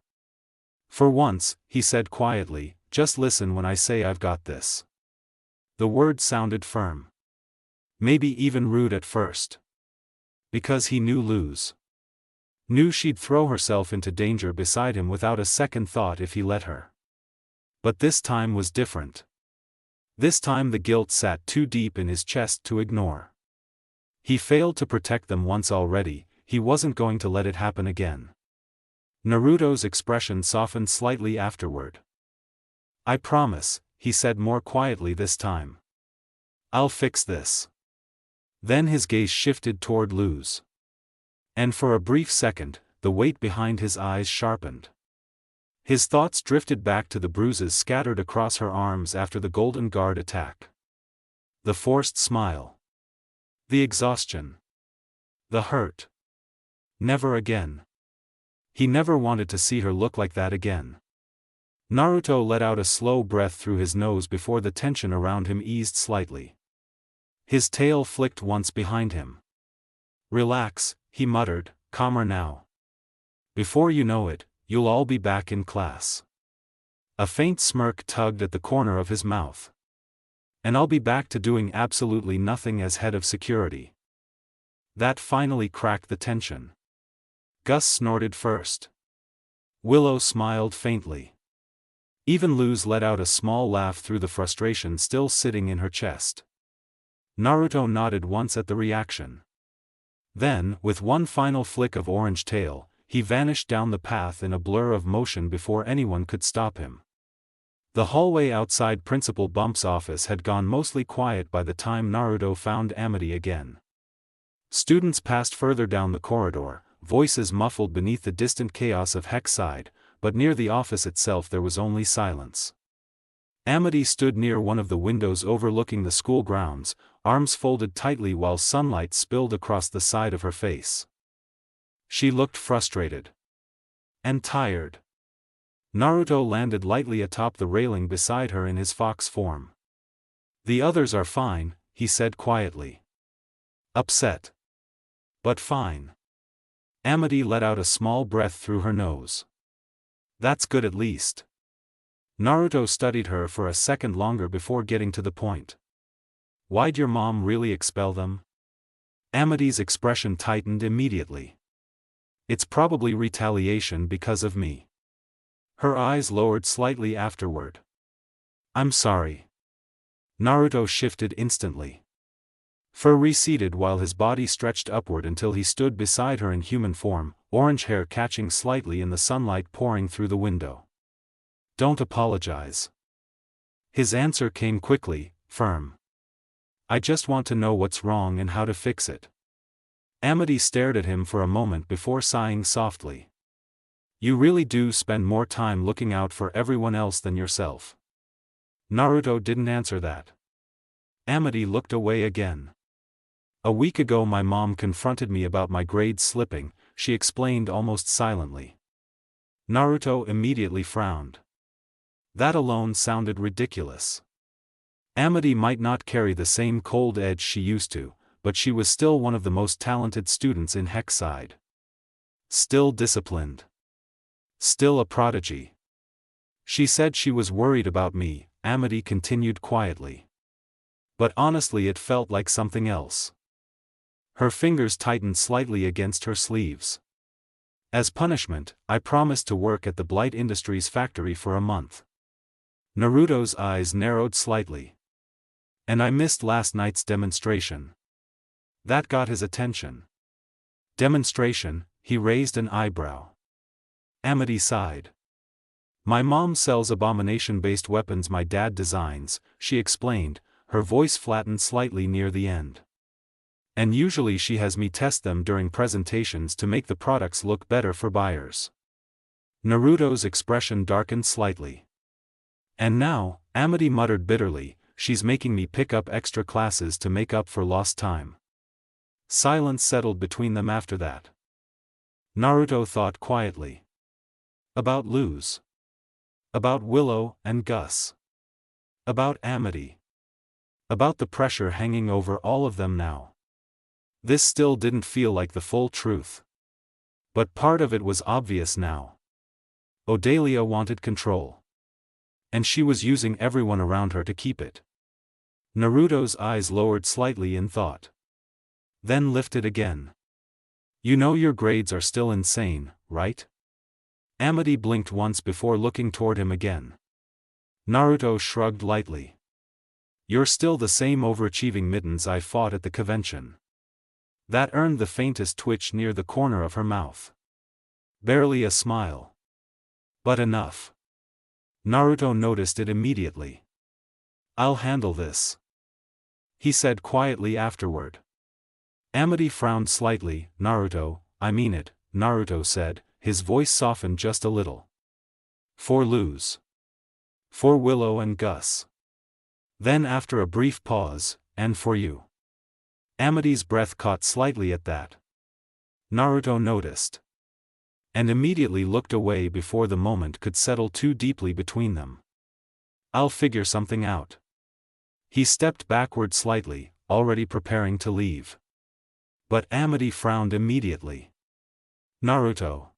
For once, he said quietly, just listen when I say I've got this. The words sounded firm. Maybe even rude at first. Because he knew Luz. Knew she'd throw herself into danger beside him without a second thought if he let her. But this time was different. This time the guilt sat too deep in his chest to ignore. He failed to protect them once already, he wasn't going to let it happen again. Naruto's expression softened slightly afterward. I promise, he said more quietly this time. I'll fix this. Then his gaze shifted toward Luz. And for a brief second, the weight behind his eyes sharpened. His thoughts drifted back to the bruises scattered across her arms after the Golden Guard attack. The forced smile. The exhaustion. The hurt. Never again. He never wanted to see her look like that again. Naruto let out a slow breath through his nose before the tension around him eased slightly. His tail flicked once behind him. Relax, he muttered, calmer now. Before you know it, you'll all be back in class. A faint smirk tugged at the corner of his mouth. And I'll be back to doing absolutely nothing as head of security. That finally cracked the tension. Gus snorted first. Willow smiled faintly. Even Luz let out a small laugh through the frustration still sitting in her chest. Naruto nodded once at the reaction. Then, with one final flick of orange tail, he vanished down the path in a blur of motion before anyone could stop him. The hallway outside Principal Bump's office had gone mostly quiet by the time Naruto found Amity again. Students passed further down the corridor, voices muffled beneath the distant chaos of Hexside, but near the office itself there was only silence. Amity stood near one of the windows overlooking the school grounds, arms folded tightly while sunlight spilled across the side of her face. She looked frustrated. And tired. Naruto landed lightly atop the railing beside her in his fox form. The others are fine, he said quietly. Upset. But fine. Amity let out a small breath through her nose. That's good at least. Naruto studied her for a second longer before getting to the point. Why'd your mom really expel them? Amity's expression tightened immediately. It's probably retaliation because of me. Her eyes lowered slightly afterward. I'm sorry. Naruto shifted instantly. Fur receded while his body stretched upward until he stood beside her in human form, orange hair catching slightly in the sunlight pouring through the window. Don't apologize. His answer came quickly, firm. I just want to know what's wrong and how to fix it. Amity stared at him for a moment before sighing softly. You really do spend more time looking out for everyone else than yourself. Naruto didn't answer that. Amity looked away again. A week ago my mom confronted me about my grades slipping, she explained almost silently. Naruto immediately frowned. That alone sounded ridiculous. Amity might not carry the same cold edge she used to, but she was still one of the most talented students in Hexside. Still disciplined. Still a prodigy. She said she was worried about me, Amity continued quietly. But honestly it felt like something else. Her fingers tightened slightly against her sleeves. As punishment, I promised to work at the Blight Industries factory for a month. Naruto's eyes narrowed slightly. And I missed last night's demonstration. That got his attention. Demonstration, he raised an eyebrow. Amity sighed. My mom sells abomination-based weapons my dad designs, she explained, her voice flattened slightly near the end. And usually she has me test them during presentations to make the products look better for buyers. Naruto's expression darkened slightly. And now, Amity muttered bitterly, she's making me pick up extra classes to make up for lost time. Silence settled between them after that. Naruto thought quietly. About Luz. About Willow and Gus. About Amity. About the pressure hanging over all of them now. This still didn't feel like the full truth. But part of it was obvious now. Odalia wanted control. And she was using everyone around her to keep it. Naruto's eyes lowered slightly in thought. Then lifted again. You know your grades are still insane, right? Amity blinked once before looking toward him again. Naruto shrugged lightly. You're still the same overachieving mittens I fought at the convention. That earned the faintest twitch near the corner of her mouth. Barely a smile. But enough. Naruto noticed it immediately. I'll handle this, he said quietly afterward. Amity frowned slightly. Naruto, I mean it, Naruto said, his voice softened just a little. For Luz. For Willow and Gus. Then after a brief pause, and for you. Amity's breath caught slightly at that. Naruto noticed. And immediately looked away before the moment could settle too deeply between them. I'll figure something out. He stepped backward slightly, already preparing to leave. But Amity frowned immediately. Naruto.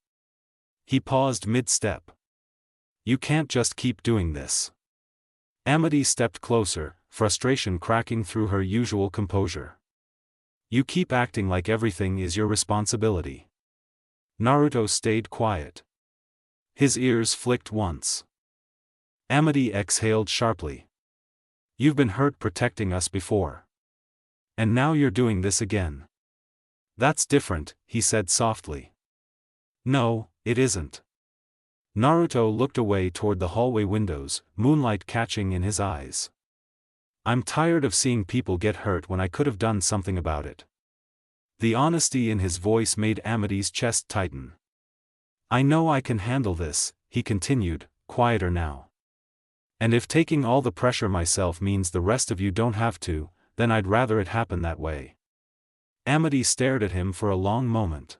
He paused mid-step. You can't just keep doing this. Amity stepped closer, frustration cracking through her usual composure. You keep acting like everything is your responsibility. Naruto stayed quiet. His ears flicked once. Amity exhaled sharply. You've been hurt protecting us before. And now you're doing this again. That's different, he said softly. No, it isn't. Naruto looked away toward the hallway windows, moonlight catching in his eyes. I'm tired of seeing people get hurt when I could have done something about it. The honesty in his voice made Amity's chest tighten. I know I can handle this, he continued, quieter now. And if taking all the pressure myself means the rest of you don't have to, then I'd rather it happen that way. Amity stared at him for a long moment.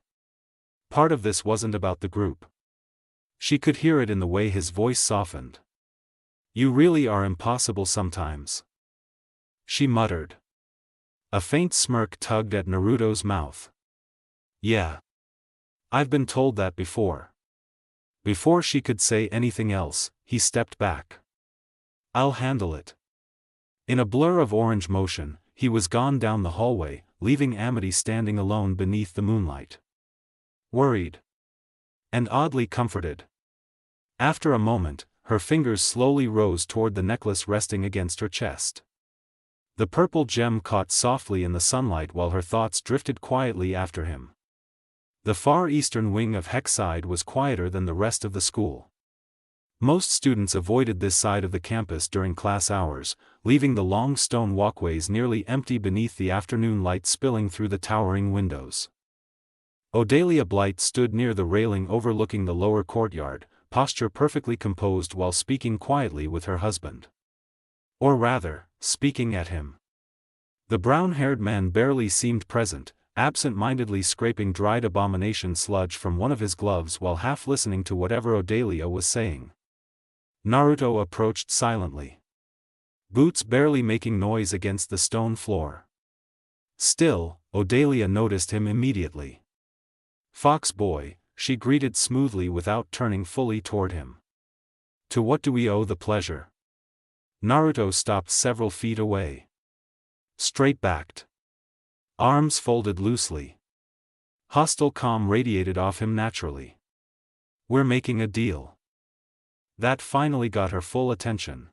Part of this wasn't about the group. She could hear it in the way his voice softened. You really are impossible sometimes, she muttered. A faint smirk tugged at Naruto's mouth. Yeah. I've been told that before. Before she could say anything else, he stepped back. I'll handle it. In a blur of orange motion, he was gone down the hallway, leaving Amity standing alone beneath the moonlight. Worried. And oddly comforted. After a moment, her fingers slowly rose toward the necklace resting against her chest. The purple gem caught softly in the sunlight while her thoughts drifted quietly after him. The far eastern wing of Hexside was quieter than the rest of the school. Most students avoided this side of the campus during class hours, leaving the long stone walkways nearly empty beneath the afternoon light spilling through the towering windows. Odalia Blight stood near the railing overlooking the lower courtyard, posture perfectly composed while speaking quietly with her husband. Or rather, speaking at him. The brown-haired man barely seemed present, absent-mindedly scraping dried abomination sludge from one of his gloves while half listening to whatever Odalia was saying. Naruto approached silently. Boots barely making noise against the stone floor. Still, Odalia noticed him immediately. Fox boy, she greeted smoothly without turning fully toward him. To what do we owe the pleasure? Naruto stopped several feet away. Straight-backed. Arms folded loosely. Hostile calm radiated off him naturally. We're making a deal. That finally got her full attention.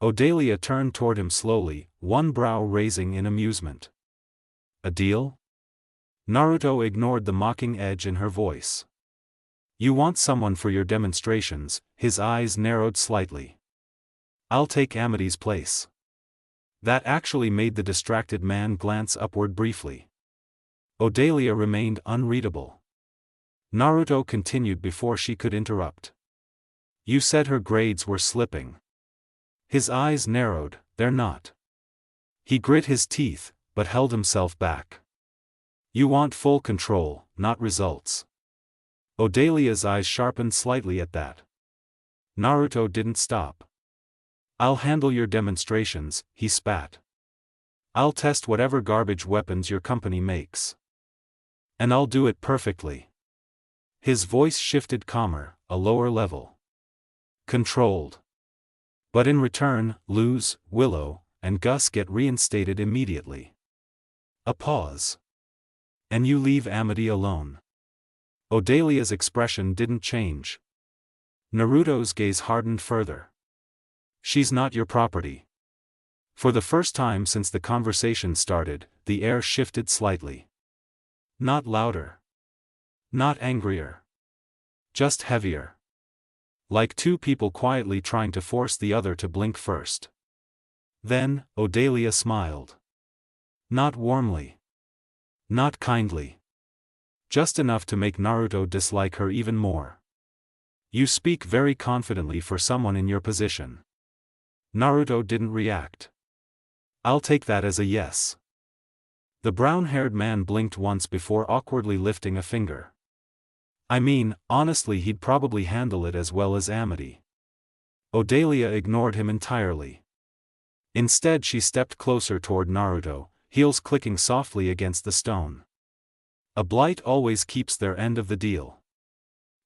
Odalia turned toward him slowly, one brow raising in amusement. A deal? Naruto ignored the mocking edge in her voice. You want someone for your demonstrations, his eyes narrowed slightly. I'll take Amity's place. That actually made the distracted man glance upward briefly. Odalia remained unreadable. Naruto continued before she could interrupt. You said her grades were slipping. His eyes narrowed. They're not. He grit his teeth, but held himself back. You want full control, not results. Odalia's eyes sharpened slightly at that. Naruto didn't stop. I'll handle your demonstrations, he spat. I'll test whatever garbage weapons your company makes. And I'll do it perfectly. His voice shifted calmer, a lower level. Controlled. But in return, Luz, Willow, and Gus get reinstated immediately. A pause. And you leave Amity alone. Odalia's expression didn't change. Naruto's gaze hardened further. She's not your property. For the first time since the conversation started, the air shifted slightly. Not louder. Not angrier. Just heavier. Like two people quietly trying to force the other to blink first. Then, Odalia smiled. Not warmly. Not kindly. Just enough to make Naruto dislike her even more. You speak very confidently for someone in your position. Naruto didn't react. I'll take that as a yes. The brown-haired man blinked once before awkwardly lifting a finger. I mean, honestly, he'd probably handle it as well as Amity. Odalia ignored him entirely. Instead, she stepped closer toward Naruto, heels clicking softly against the stone. A blight always keeps their end of the deal.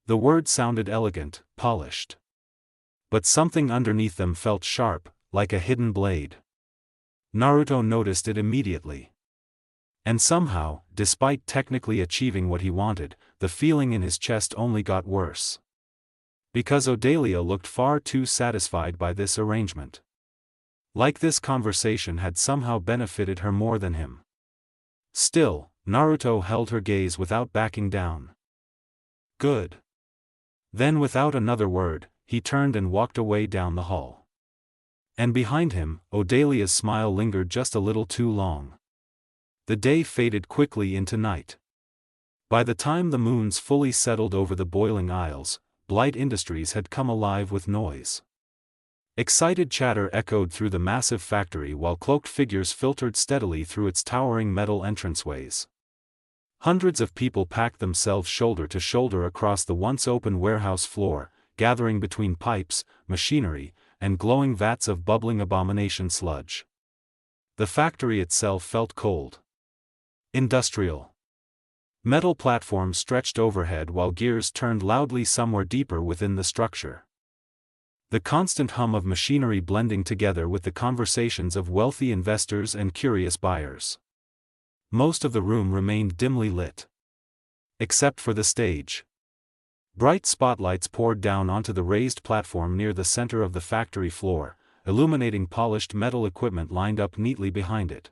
The word sounded elegant, polished. But something underneath them felt sharp, like a hidden blade. Naruto noticed it immediately. And somehow, despite technically achieving what he wanted, the feeling in his chest only got worse. Because Odalia looked far too satisfied by this arrangement. Like this conversation had somehow benefited her more than him. Still, Naruto held her gaze without backing down. Good. Then without another word, he turned and walked away down the hall. And behind him, Odalia's smile lingered just a little too long. The day faded quickly into night. By the time the moons fully settled over the boiling isles, Blight Industries had come alive with noise. Excited chatter echoed through the massive factory while cloaked figures filtered steadily through its towering metal entranceways. Hundreds of people packed themselves shoulder to shoulder across the once open warehouse floor, gathering between pipes, machinery, and glowing vats of bubbling abomination sludge. The factory itself felt cold. Industrial. Metal platforms stretched overhead while gears turned loudly somewhere deeper within the structure. The constant hum of machinery blending together with the conversations of wealthy investors and curious buyers. Most of the room remained dimly lit. Except for the stage. Bright spotlights poured down onto the raised platform near the center of the factory floor, illuminating polished metal equipment lined up neatly behind it.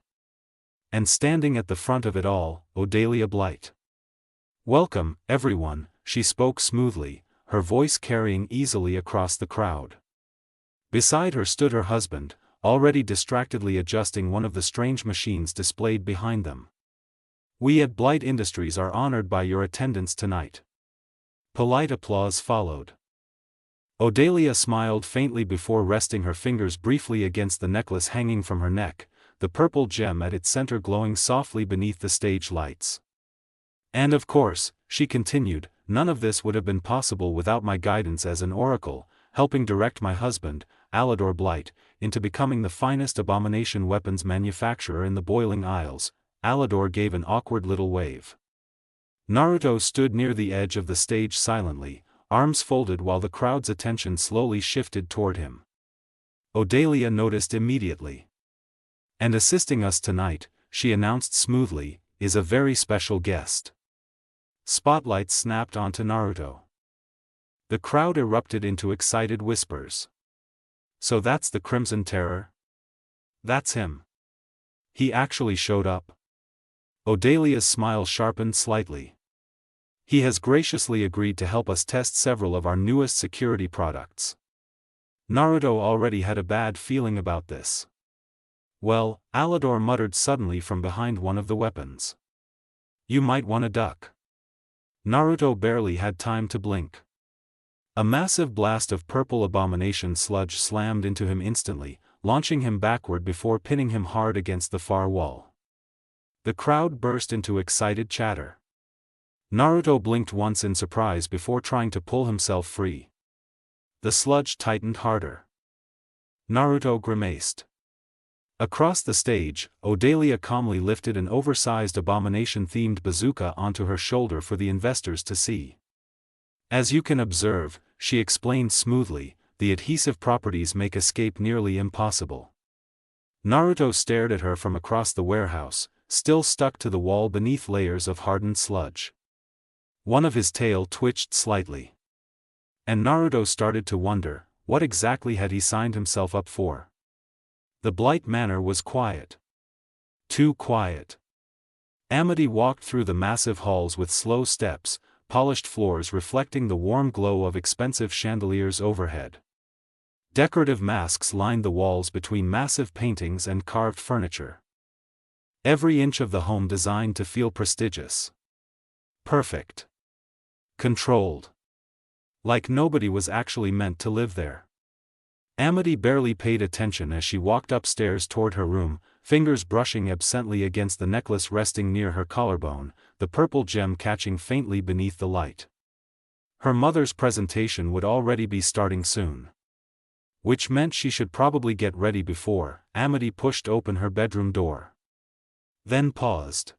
And standing at the front of it all, Odalia Blight. Welcome, everyone, she spoke smoothly, her voice carrying easily across the crowd. Beside her stood her husband, already distractedly adjusting one of the strange machines displayed behind them. We at Blight Industries are honored by your attendance tonight. Polite applause followed. Odalia smiled faintly before resting her fingers briefly against the necklace hanging from her neck, the purple gem at its center glowing softly beneath the stage lights. And of course, she continued, none of this would have been possible without my guidance as an oracle, helping direct my husband, Alador Blight, into becoming the finest abomination weapons manufacturer in the Boiling Isles. Alador gave an awkward little wave. Naruto stood near the edge of the stage silently, arms folded while the crowd's attention slowly shifted toward him. Odalia noticed immediately. And assisting us tonight, she announced smoothly, is a very special guest. Spotlights snapped onto Naruto. The crowd erupted into excited whispers. So that's the Crimson Terror? That's him. He actually showed up. Odalia's smile sharpened slightly. He has graciously agreed to help us test several of our newest security products. Naruto already had a bad feeling about this. Well, Alador muttered suddenly from behind one of the weapons. You might wanna duck. Naruto barely had time to blink. A massive blast of purple abomination sludge slammed into him instantly, launching him backward before pinning him hard against the far wall. The crowd burst into excited chatter. Naruto blinked once in surprise before trying to pull himself free. The sludge tightened harder. Naruto grimaced. Across the stage, Odalia calmly lifted an oversized abomination-themed bazooka onto her shoulder for the investors to see. As you can observe, she explained smoothly, the adhesive properties make escape nearly impossible. Naruto stared at her from across the warehouse, still stuck to the wall beneath layers of hardened sludge. One of his tail twitched slightly. And Naruto started to wonder, what exactly had he signed himself up for? The Blight Manor was quiet. Too quiet. Amity walked through the massive halls with slow steps, polished floors reflecting the warm glow of expensive chandeliers overhead. Decorative masks lined the walls between massive paintings and carved furniture. Every inch of the home designed to feel prestigious. Perfect. Controlled. Like nobody was actually meant to live there. Amity barely paid attention as she walked upstairs toward her room, fingers brushing absently against the necklace resting near her collarbone, the purple gem catching faintly beneath the light. Her mother's presentation would already be starting soon. Which meant she should probably get ready before. Amity pushed open her bedroom door. Then paused.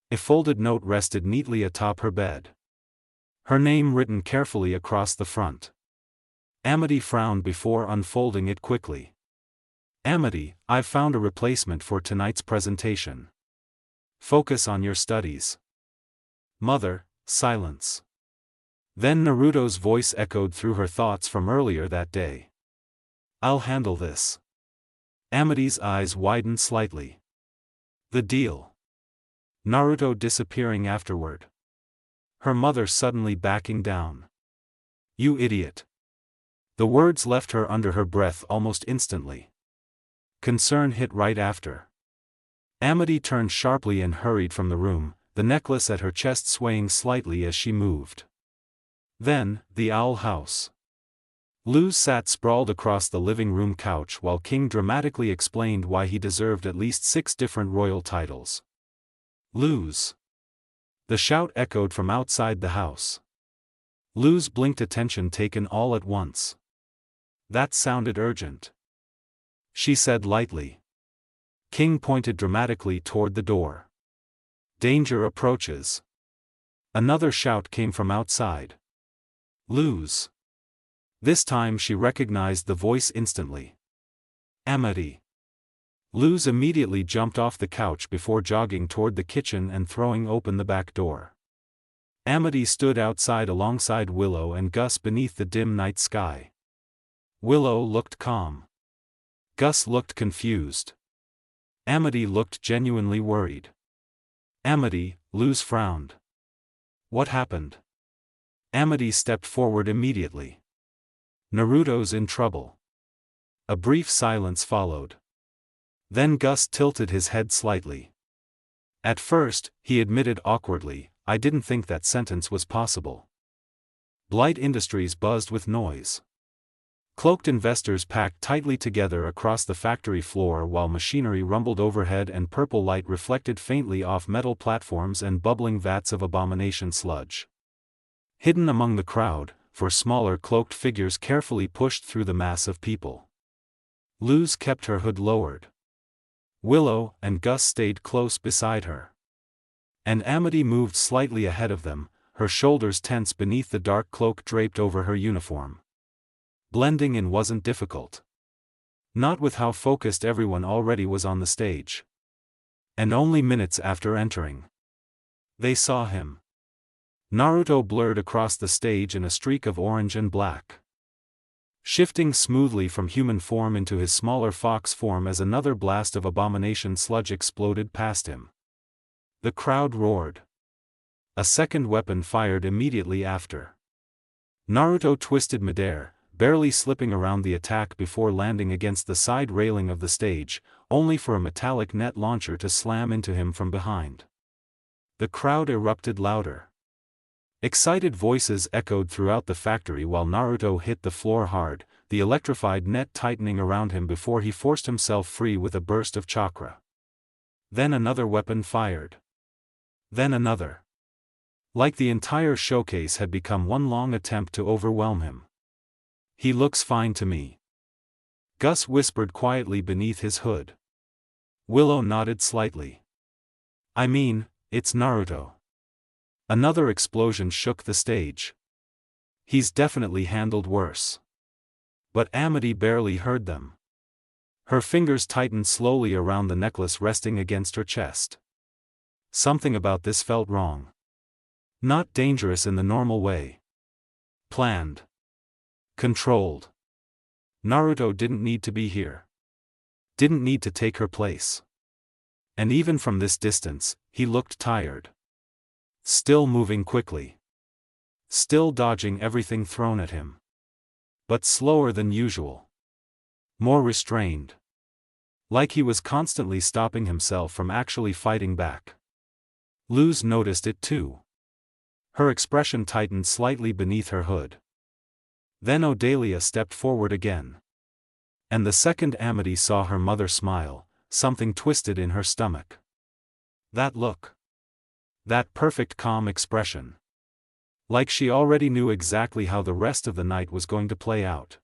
A folded note rested neatly atop her bed. Her name written carefully across the front. Amity frowned before unfolding it quickly. Amity, I've found a replacement for tonight's presentation. Focus on your studies. Mother, silence. Then Naruto's voice echoed through her thoughts from earlier that day. I'll handle this. Amity's eyes widened slightly. The deal. Naruto disappearing afterward. Her mother suddenly backing down. You idiot. The words left her under her breath almost instantly. Concern hit right after. Amity turned sharply and hurried from the room, the necklace at her chest swaying slightly as she moved. Then, the owl house. Luz sat sprawled across the living room couch while King dramatically explained why he deserved at least 6 different royal titles. Luz. The shout echoed from outside the house. Luz blinked, attention taken all at once. That sounded urgent. She said lightly. King pointed dramatically toward the door. Danger approaches. Another shout came from outside. Luz. This time she recognized the voice instantly. Amity. Luz immediately jumped off the couch before jogging toward the kitchen and throwing open the back door. Amity stood outside alongside Willow and Gus beneath the dim night sky. Willow looked calm. Gus looked confused. Amity looked genuinely worried. Amity, Luz frowned. What happened? Amity stepped forward immediately. Naruto's in trouble. A brief silence followed. Then Gus tilted his head slightly. At first, he admitted awkwardly, I didn't think that sentence was possible. Blight Industries buzzed with noise. Cloaked investors packed tightly together across the factory floor while machinery rumbled overhead and purple light reflected faintly off metal platforms and bubbling vats of abomination sludge. Hidden among the crowd, for smaller cloaked figures carefully pushed through the mass of people. Luz kept her hood lowered. Willow and Gus stayed close beside her. And Amity moved slightly ahead of them, her shoulders tense beneath the dark cloak draped over her uniform. Blending in wasn't difficult. Not with how focused everyone already was on the stage. And only minutes after entering, they saw him. Naruto blurred across the stage in a streak of orange and black. Shifting smoothly from human form into his smaller fox form as another blast of abomination sludge exploded past him. The crowd roared. A second weapon fired immediately after. Naruto twisted midair, barely slipping around the attack before landing against the side railing of the stage, only for a metallic net launcher to slam into him from behind. The crowd erupted louder. Excited voices echoed throughout the factory while Naruto hit the floor hard, the electrified net tightening around him before he forced himself free with a burst of chakra. Then another weapon fired. Then another. Like the entire showcase had become one long attempt to overwhelm him. "He looks fine to me," Gus whispered quietly beneath his hood. Willow nodded slightly. "I mean, it's Naruto." Another explosion shook the stage. "He's definitely handled worse." But Amity barely heard them. Her fingers tightened slowly around the necklace resting against her chest. Something about this felt wrong. Not dangerous in the normal way. Planned. Controlled. Naruto didn't need to be here. Didn't need to take her place. And even from this distance, he looked tired. Still moving quickly. Still dodging everything thrown at him. But slower than usual. More restrained. Like he was constantly stopping himself from actually fighting back. Luz noticed it too. Her expression tightened slightly beneath her hood. Then Odalia stepped forward again. And the second Amity saw her mother smile, something twisted in her stomach. That look. That perfect calm expression. Like she already knew exactly how the rest of the night was going to play out.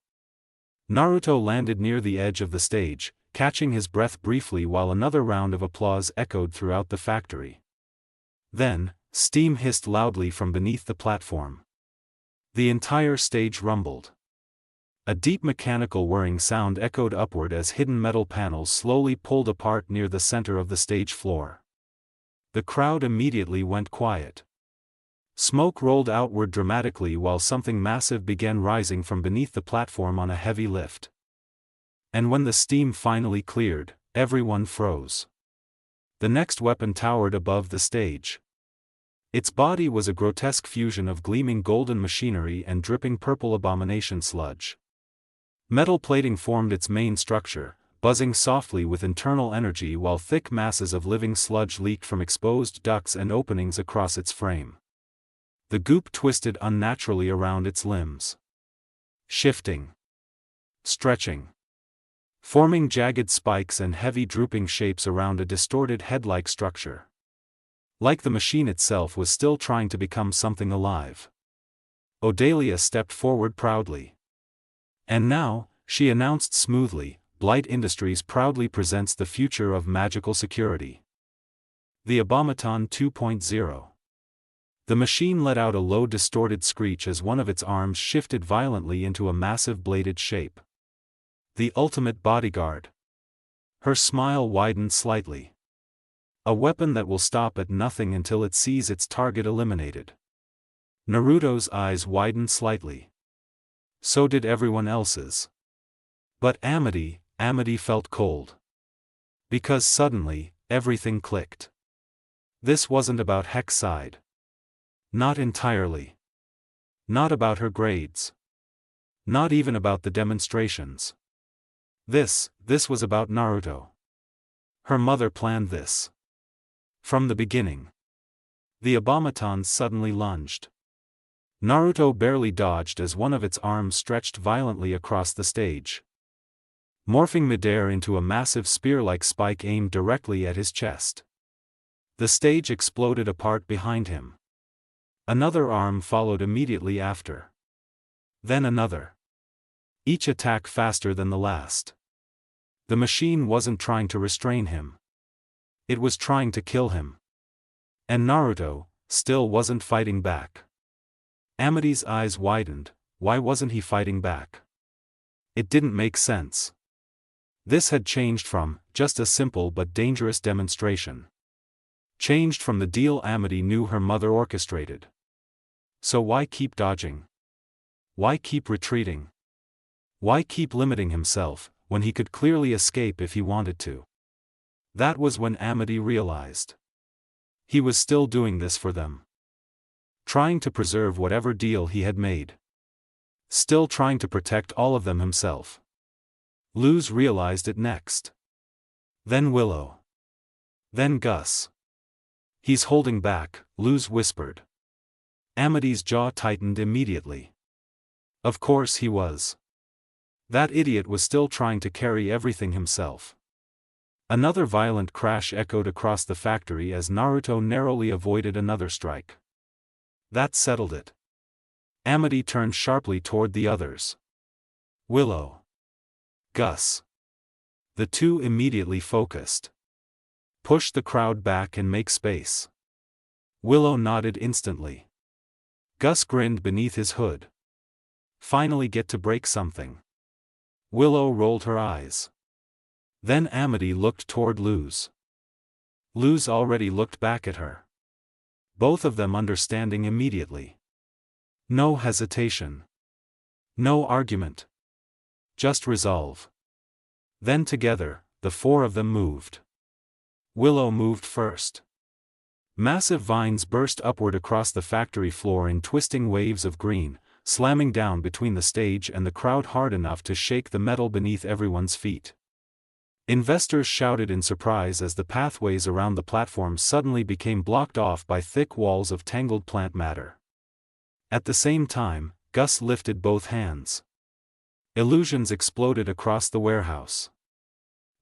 Naruto landed near the edge of the stage, catching his breath briefly while another round of applause echoed throughout the factory. Then, steam hissed loudly from beneath the platform. The entire stage rumbled. A deep mechanical whirring sound echoed upward as hidden metal panels slowly pulled apart near the center of the stage floor. The crowd immediately went quiet. Smoke rolled outward dramatically while something massive began rising from beneath the platform on a heavy lift. And when the steam finally cleared, everyone froze. The next weapon towered above the stage. Its body was a grotesque fusion of gleaming golden machinery and dripping purple abomination sludge. Metal plating formed its main structure, buzzing softly with internal energy while thick masses of living sludge leaked from exposed ducts and openings across its frame. The goop twisted unnaturally around its limbs. Shifting. Stretching. Forming jagged spikes and heavy drooping shapes around a distorted head-like structure. Like the machine itself was still trying to become something alive. Odalia stepped forward proudly. "And now," she announced smoothly, "Blight Industries proudly presents the future of magical security. The Abomaton 2.0. The machine let out a low distorted screech as one of its arms shifted violently into a massive bladed shape. "The ultimate bodyguard." Her smile widened slightly. "A weapon that will stop at nothing until it sees its target eliminated." Naruto's eyes widened slightly. So did everyone else's. But Amity felt cold. Because suddenly, everything clicked. This wasn't about Hexside. Not entirely. Not about her grades. Not even about the demonstrations. This was about Naruto. Her mother planned this. From the beginning. The Abomaton suddenly lunged. Naruto barely dodged as one of its arms stretched violently across the stage. Morphing midair into a massive spear-like spike aimed directly at his chest. The stage exploded apart behind him. Another arm followed immediately after. Then another. Each attack faster than the last. The machine wasn't trying to restrain him. It was trying to kill him. And Naruto still wasn't fighting back. Amity's eyes widened. Why wasn't he fighting back? It didn't make sense. This had changed from just a simple but dangerous demonstration. Changed from the deal Amity knew her mother orchestrated. So why keep dodging? Why keep retreating? Why keep limiting himself, when he could clearly escape if he wanted to? That was when Amity realized. He was still doing this for them. Trying to preserve whatever deal he had made. Still trying to protect all of them himself. Luz realized it next. Then Willow. Then Gus. He's holding back, Luz whispered. Amity's jaw tightened immediately. Of course he was. That idiot was still trying to carry everything himself. Another violent crash echoed across the factory as Naruto narrowly avoided another strike. That settled it. Amity turned sharply toward the others. Willow. Gus. The two immediately focused. Push the crowd back and make space. Willow nodded instantly. Gus grinned beneath his hood. Finally get to break something. Willow rolled her eyes. Then Amity looked toward Luz. Luz already looked back at her. Both of them understanding immediately. No hesitation. No argument. Just resolve. Then together, the four of them moved. Willow moved first. Massive vines burst upward across the factory floor in twisting waves of green, slamming down between the stage and the crowd hard enough to shake the metal beneath everyone's feet. Investors shouted in surprise as the pathways around the platform suddenly became blocked off by thick walls of tangled plant matter. At the same time, Gus lifted both hands. Illusions exploded across the warehouse.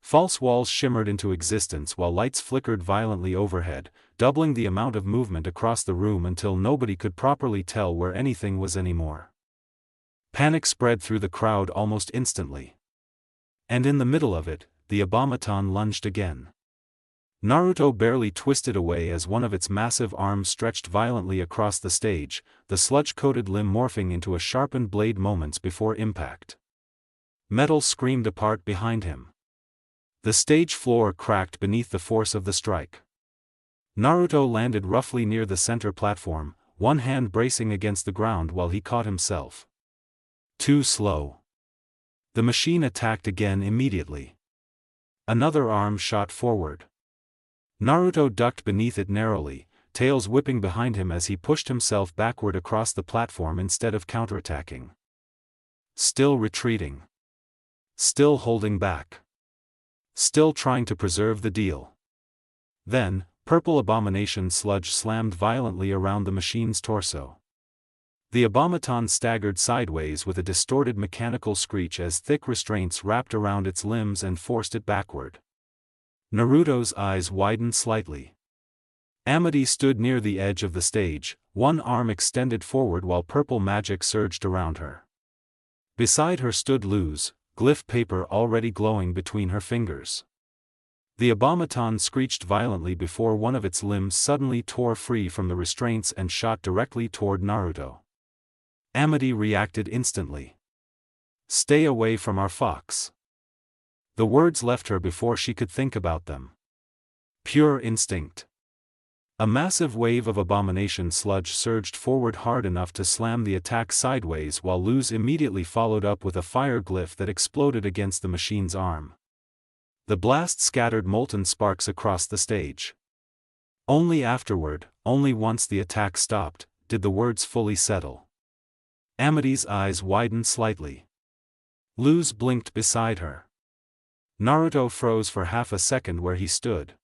False walls shimmered into existence while lights flickered violently overhead, doubling the amount of movement across the room until nobody could properly tell where anything was anymore. Panic spread through the crowd almost instantly. And in the middle of it, the Abomaton lunged again. Naruto barely twisted away as one of its massive arms stretched violently across the stage, the sludge-coated limb morphing into a sharpened blade moments before impact. Metal screamed apart behind him. The stage floor cracked beneath the force of the strike. Naruto landed roughly near the center platform, one hand bracing against the ground while he caught himself. Too slow. The machine attacked again immediately. Another arm shot forward. Naruto ducked beneath it narrowly, tails whipping behind him as he pushed himself backward across the platform instead of counterattacking. Still retreating. Still holding back. Still trying to preserve the deal. Then, purple abomination sludge slammed violently around the machine's torso. The Abomaton staggered sideways with a distorted mechanical screech as thick restraints wrapped around its limbs and forced it backward. Naruto's eyes widened slightly. Amity stood near the edge of the stage, one arm extended forward while purple magic surged around her. Beside her stood Luz, glyph paper already glowing between her fingers. The Abomaton screeched violently before one of its limbs suddenly tore free from the restraints and shot directly toward Naruto. Amity reacted instantly. "Stay away from our fox." The words left her before she could think about them. Pure instinct. A massive wave of abomination sludge surged forward hard enough to slam the attack sideways while Luz immediately followed up with a fire glyph that exploded against the machine's arm. The blast scattered molten sparks across the stage. Only afterward, only once the attack stopped, did the words fully settle. Amity's eyes widened slightly. Luz blinked beside her. Naruto froze for half a second where he stood.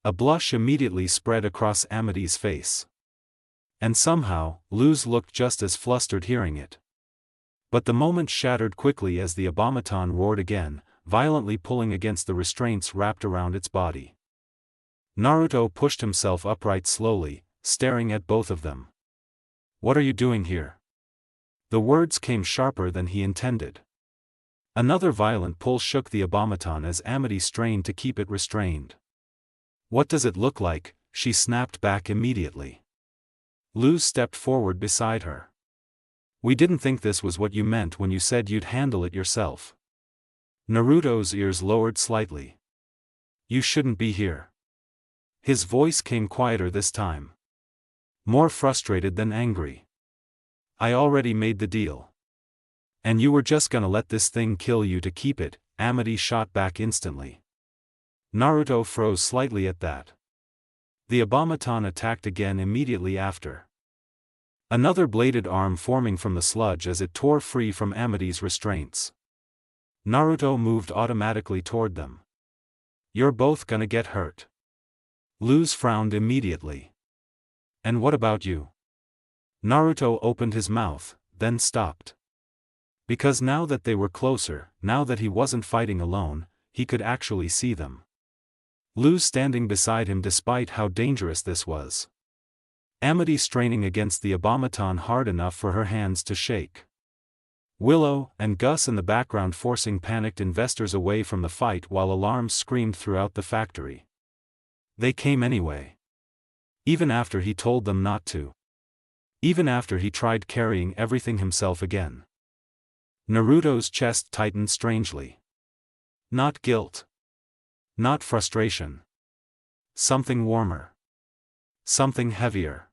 A blush immediately spread across Amity's face. And somehow, Luz looked just as flustered hearing it. But the moment shattered quickly as the Abomaton roared again, violently pulling against the restraints wrapped around its body. Naruto pushed himself upright slowly, staring at both of them. "What are you doing here?" The words came sharper than he intended. Another violent pull shook the Abomaton as Amity strained to keep it restrained. "What does it look like?" she snapped back immediately. Luz stepped forward beside her. "We didn't think this was what you meant when you said you'd handle it yourself." Naruto's ears lowered slightly. "You shouldn't be here." His voice came quieter this time. More frustrated than angry. "I already made the deal. And you were just gonna let this thing kill you to keep it," Amity shot back instantly. Naruto froze slightly at that. The Abomaton attacked again immediately after. Another bladed arm forming from the sludge as it tore free from Amity's restraints. Naruto moved automatically toward them. You're both gonna get hurt. Luz frowned immediately. And what about you? Naruto opened his mouth, then stopped. Because now that they were closer, now that he wasn't fighting alone, he could actually see them. Luz standing beside him despite how dangerous this was. Amity straining against the abomaton hard enough for her hands to shake. Willow and Gus in the background forcing panicked investors away from the fight while alarms screamed throughout the factory. They came anyway. Even after he told them not to. Even after he tried carrying everything himself again. Naruto's chest tightened strangely. Not guilt. Not frustration. Something warmer. Something heavier.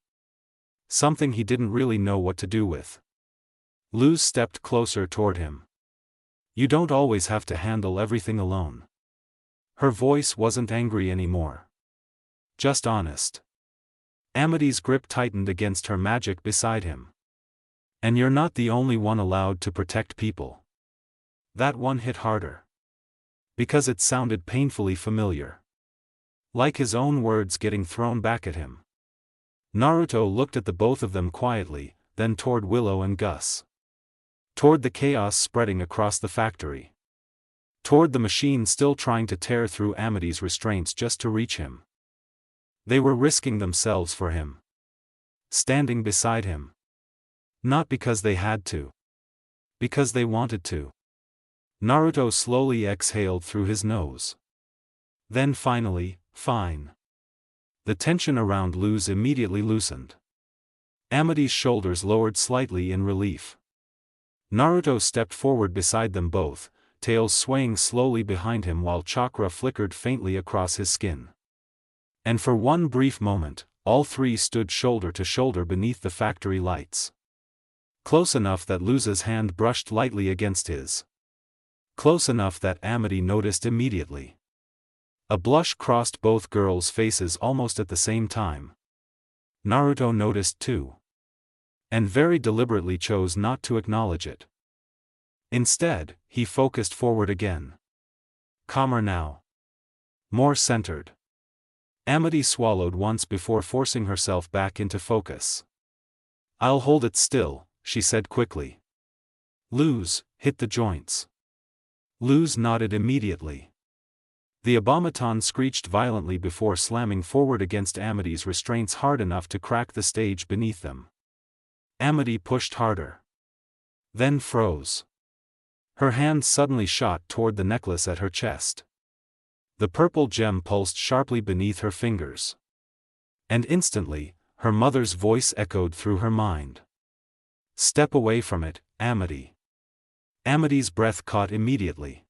Something he didn't really know what to do with. Luz stepped closer toward him. You don't always have to handle everything alone. Her voice wasn't angry anymore. Just honest. Amity's grip tightened against her magic beside him. And you're not the only one allowed to protect people. That one hit harder. Because it sounded painfully familiar. Like his own words getting thrown back at him. Naruto looked at the both of them quietly, then toward Willow and Gus. Toward the chaos spreading across the factory. Toward the machine still trying to tear through Amity's restraints just to reach him. They were risking themselves for him. Standing beside him. Not because they had to. Because they wanted to. Naruto slowly exhaled through his nose. Then finally, fine. The tension around Luz immediately loosened. Amity's shoulders lowered slightly in relief. Naruto stepped forward beside them both, tails swaying slowly behind him while chakra flickered faintly across his skin. And for one brief moment, all three stood shoulder to shoulder beneath the factory lights. Close enough that Luz's hand brushed lightly against his. Close enough that Amity noticed immediately. A blush crossed both girls' faces almost at the same time. Naruto noticed too. And very deliberately chose not to acknowledge it. Instead, he focused forward again. Calmer now. More centered. Amity swallowed once before forcing herself back into focus. I'll hold it still, she said quickly. Luz, hit the joints. Luz nodded immediately. The abomaton screeched violently before slamming forward against Amity's restraints hard enough to crack the stage beneath them. Amity pushed harder. Then froze. Her hand suddenly shot toward the necklace at her chest. The purple gem pulsed sharply beneath her fingers. And instantly, her mother's voice echoed through her mind. Step away from it, Amity. Amity's breath caught immediately.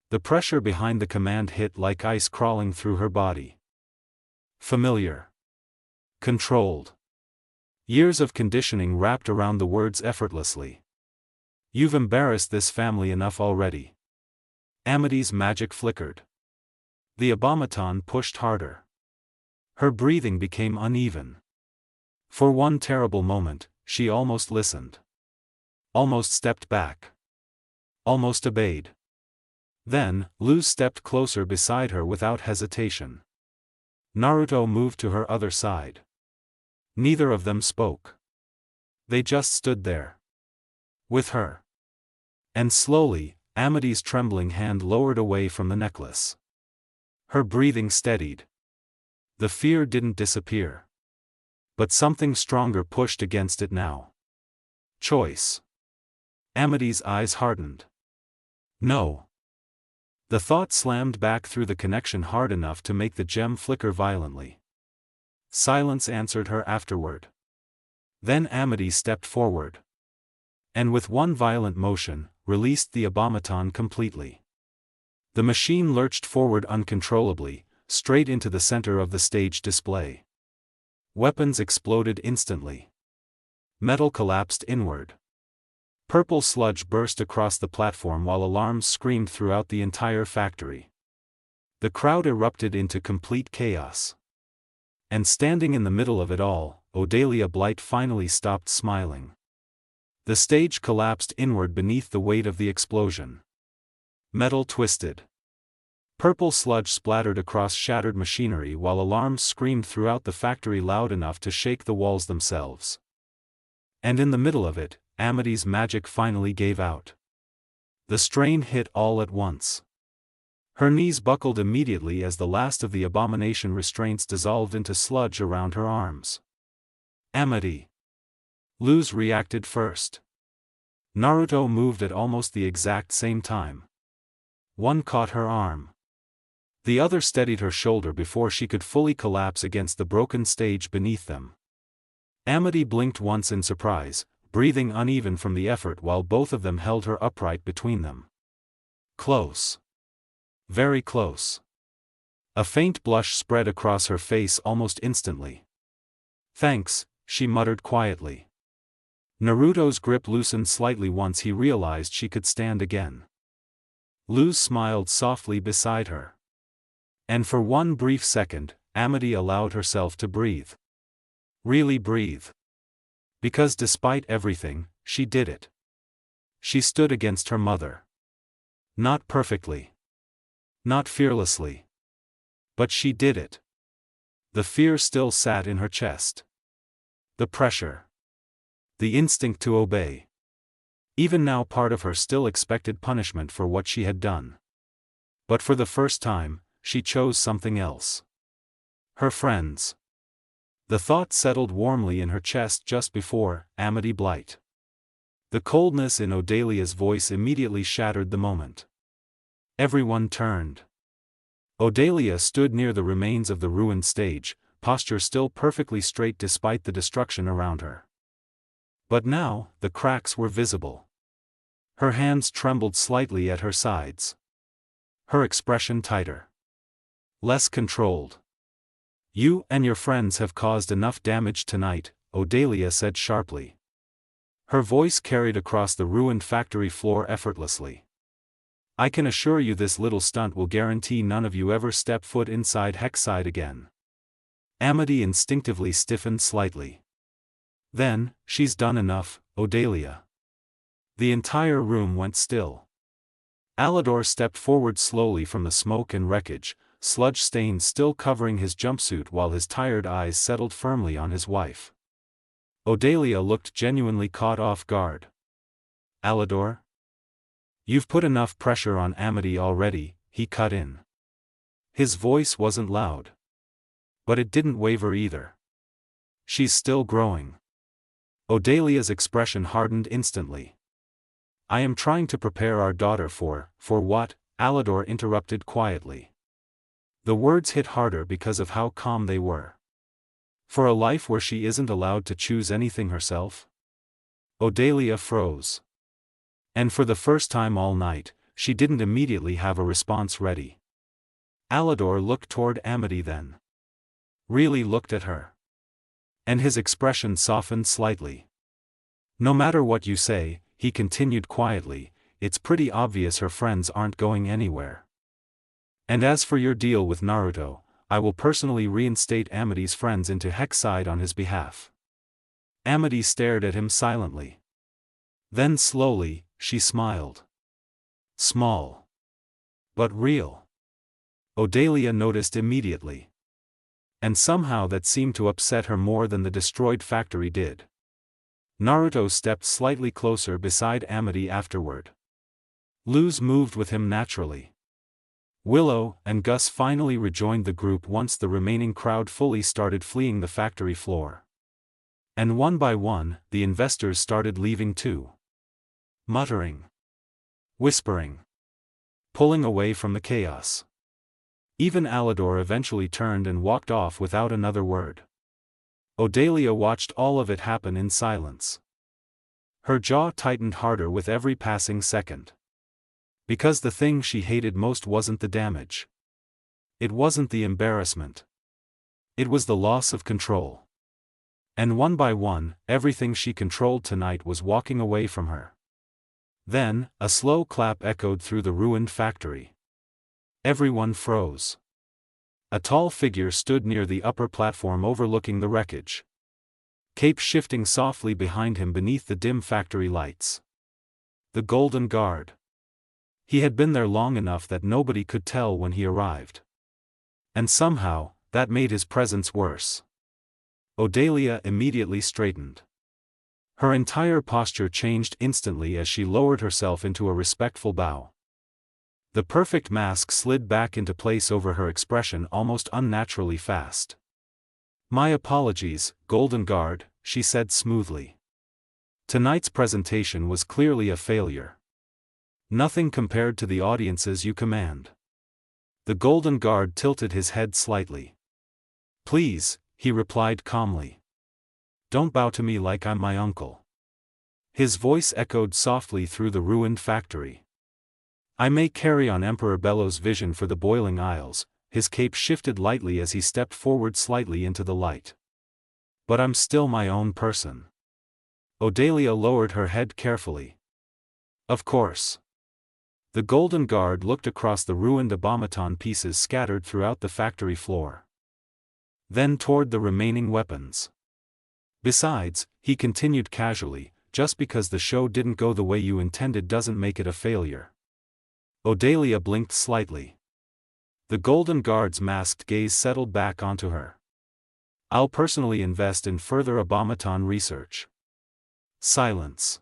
The pressure behind the command hit like ice crawling through her body. Familiar. Controlled. Years of conditioning wrapped around the words effortlessly. You've embarrassed this family enough already. Amity's magic flickered. The abomaton pushed harder. Her breathing became uneven. For one terrible moment, she almost listened. Almost stepped back. Almost obeyed. Then, Luz stepped closer beside her without hesitation. Naruto moved to her other side. Neither of them spoke. They just stood there. With her. And slowly, Amity's trembling hand lowered away from the necklace. Her breathing steadied. The fear didn't disappear. But something stronger pushed against it now. Choice. Amity's eyes hardened. No. The thought slammed back through the connection hard enough to make the gem flicker violently. Silence answered her afterward. Then Amity stepped forward. And with one violent motion, released the abomaton completely. The machine lurched forward uncontrollably, straight into the center of the stage display. Weapons exploded instantly. Metal collapsed inward. Purple sludge burst across the platform while alarms screamed throughout the entire factory. The crowd erupted into complete chaos. And standing in the middle of it all, Odalia Blight finally stopped smiling. The stage collapsed inward beneath the weight of the explosion. Metal twisted. Purple sludge splattered across shattered machinery while alarms screamed throughout the factory loud enough to shake the walls themselves. And in the middle of it, Amity's magic finally gave out. The strain hit all at once. Her knees buckled immediately as the last of the abomination restraints dissolved into sludge around her arms. Amity. Luz reacted first. Naruto moved at almost the exact same time. One caught her arm. The other steadied her shoulder before she could fully collapse against the broken stage beneath them. Amity blinked once in surprise, breathing uneven from the effort while both of them held her upright between them. Close. Very close. A faint blush spread across her face almost instantly. Thanks, she muttered quietly. Naruto's grip loosened slightly once he realized she could stand again. Luz smiled softly beside her. And for one brief second, Amity allowed herself to breathe. Really breathe. Because despite everything, she did it. She stood against her mother. Not perfectly. Not fearlessly. But she did it. The fear still sat in her chest. The pressure. The instinct to obey. Even now part of her still expected punishment for what she had done. But for the first time, she chose something else. Her friends. The thought settled warmly in her chest just before Amity Blight. The coldness in Odalia's voice immediately shattered the moment. Everyone turned. Odalia stood near the remains of the ruined stage, posture still perfectly straight despite the destruction around her. But now, the cracks were visible. Her hands trembled slightly at her sides. Her expression tighter. Less controlled. You and your friends have caused enough damage tonight, Odalia said sharply. Her voice carried across the ruined factory floor effortlessly. I can assure you this little stunt will guarantee none of you ever step foot inside Hexside again. Amity instinctively stiffened slightly. Then, she's done enough, Odalia. The entire room went still. Alidor stepped forward slowly from the smoke and wreckage, sludge stains still covering his jumpsuit while his tired eyes settled firmly on his wife. Odalia looked genuinely caught off guard. Alidor? You've put enough pressure on Amity already, he cut in. His voice wasn't loud. But it didn't waver either. She's still growing. Odalia's expression hardened instantly. I am trying to prepare our daughter for what? Alidor interrupted quietly. The words hit harder because of how calm they were. For a life where she isn't allowed to choose anything herself? Odalia froze. And for the first time all night, she didn't immediately have a response ready. Alidor looked toward Amity then. Really looked at her. And his expression softened slightly. No matter what you say, he continued quietly, it's pretty obvious her friends aren't going anywhere. And as for your deal with Naruto, I will personally reinstate Amity's friends into Hexside on his behalf. Amity stared at him silently. Then slowly, she smiled. Small. But real. Odalia noticed immediately. And somehow that seemed to upset her more than the destroyed factory did. Naruto stepped slightly closer beside Amity afterward. Luz moved with him naturally. Willow and Gus finally rejoined the group once the remaining crowd fully started fleeing the factory floor. And one by one, the investors started leaving too. Muttering. Whispering. Pulling away from the chaos. Even Alidor eventually turned and walked off without another word. Odalia watched all of it happen in silence. Her jaw tightened harder with every passing second. Because the thing she hated most wasn't the damage. It wasn't the embarrassment. It was the loss of control. And one by one, everything she controlled tonight was walking away from her. Then, a slow clap echoed through the ruined factory. Everyone froze. A tall figure stood near the upper platform overlooking the wreckage. Cape shifting softly behind him beneath the dim factory lights. The Golden Guard. He had been there long enough that nobody could tell when he arrived. And somehow, that made his presence worse. Odelia immediately straightened. Her entire posture changed instantly as she lowered herself into a respectful bow. The perfect mask slid back into place over her expression almost unnaturally fast. "My apologies, Golden Guard," she said smoothly. "Tonight's presentation was clearly a failure. Nothing compared to the audiences you command." The Golden Guard tilted his head slightly. "Please," he replied calmly. "Don't bow to me like I'm my uncle." His voice echoed softly through the ruined factory. "I may carry on Emperor Bello's vision for the Boiling Isles." His cape shifted lightly as he stepped forward slightly into the light. "But I'm still my own person." Odelia lowered her head carefully. "Of course." The Golden Guard looked across the ruined automaton pieces scattered throughout the factory floor. Then toward the remaining weapons. "Besides," he continued casually, "just because the show didn't go the way you intended doesn't make it a failure." Odelia blinked slightly. The Golden Guard's masked gaze settled back onto her. "I'll personally invest in further automaton research." Silence.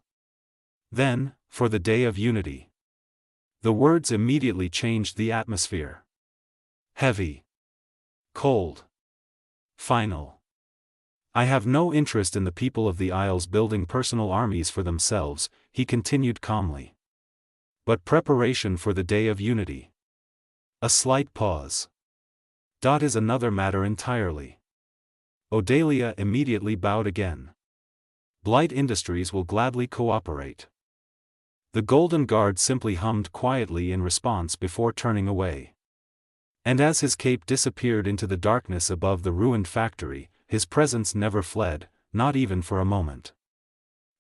Then, for the Day of Unity. The words immediately changed the atmosphere. Heavy. Cold. Final. "I have no interest in the people of the Isles building personal armies for themselves," he continued calmly. "But preparation for the Day of Unity." A slight pause. "Dot is another matter entirely." Odelia immediately bowed again. "Blight Industries will gladly cooperate." The Golden Guard simply hummed quietly in response before turning away. And as his cape disappeared into the darkness above the ruined factory, his presence never fled, not even for a moment.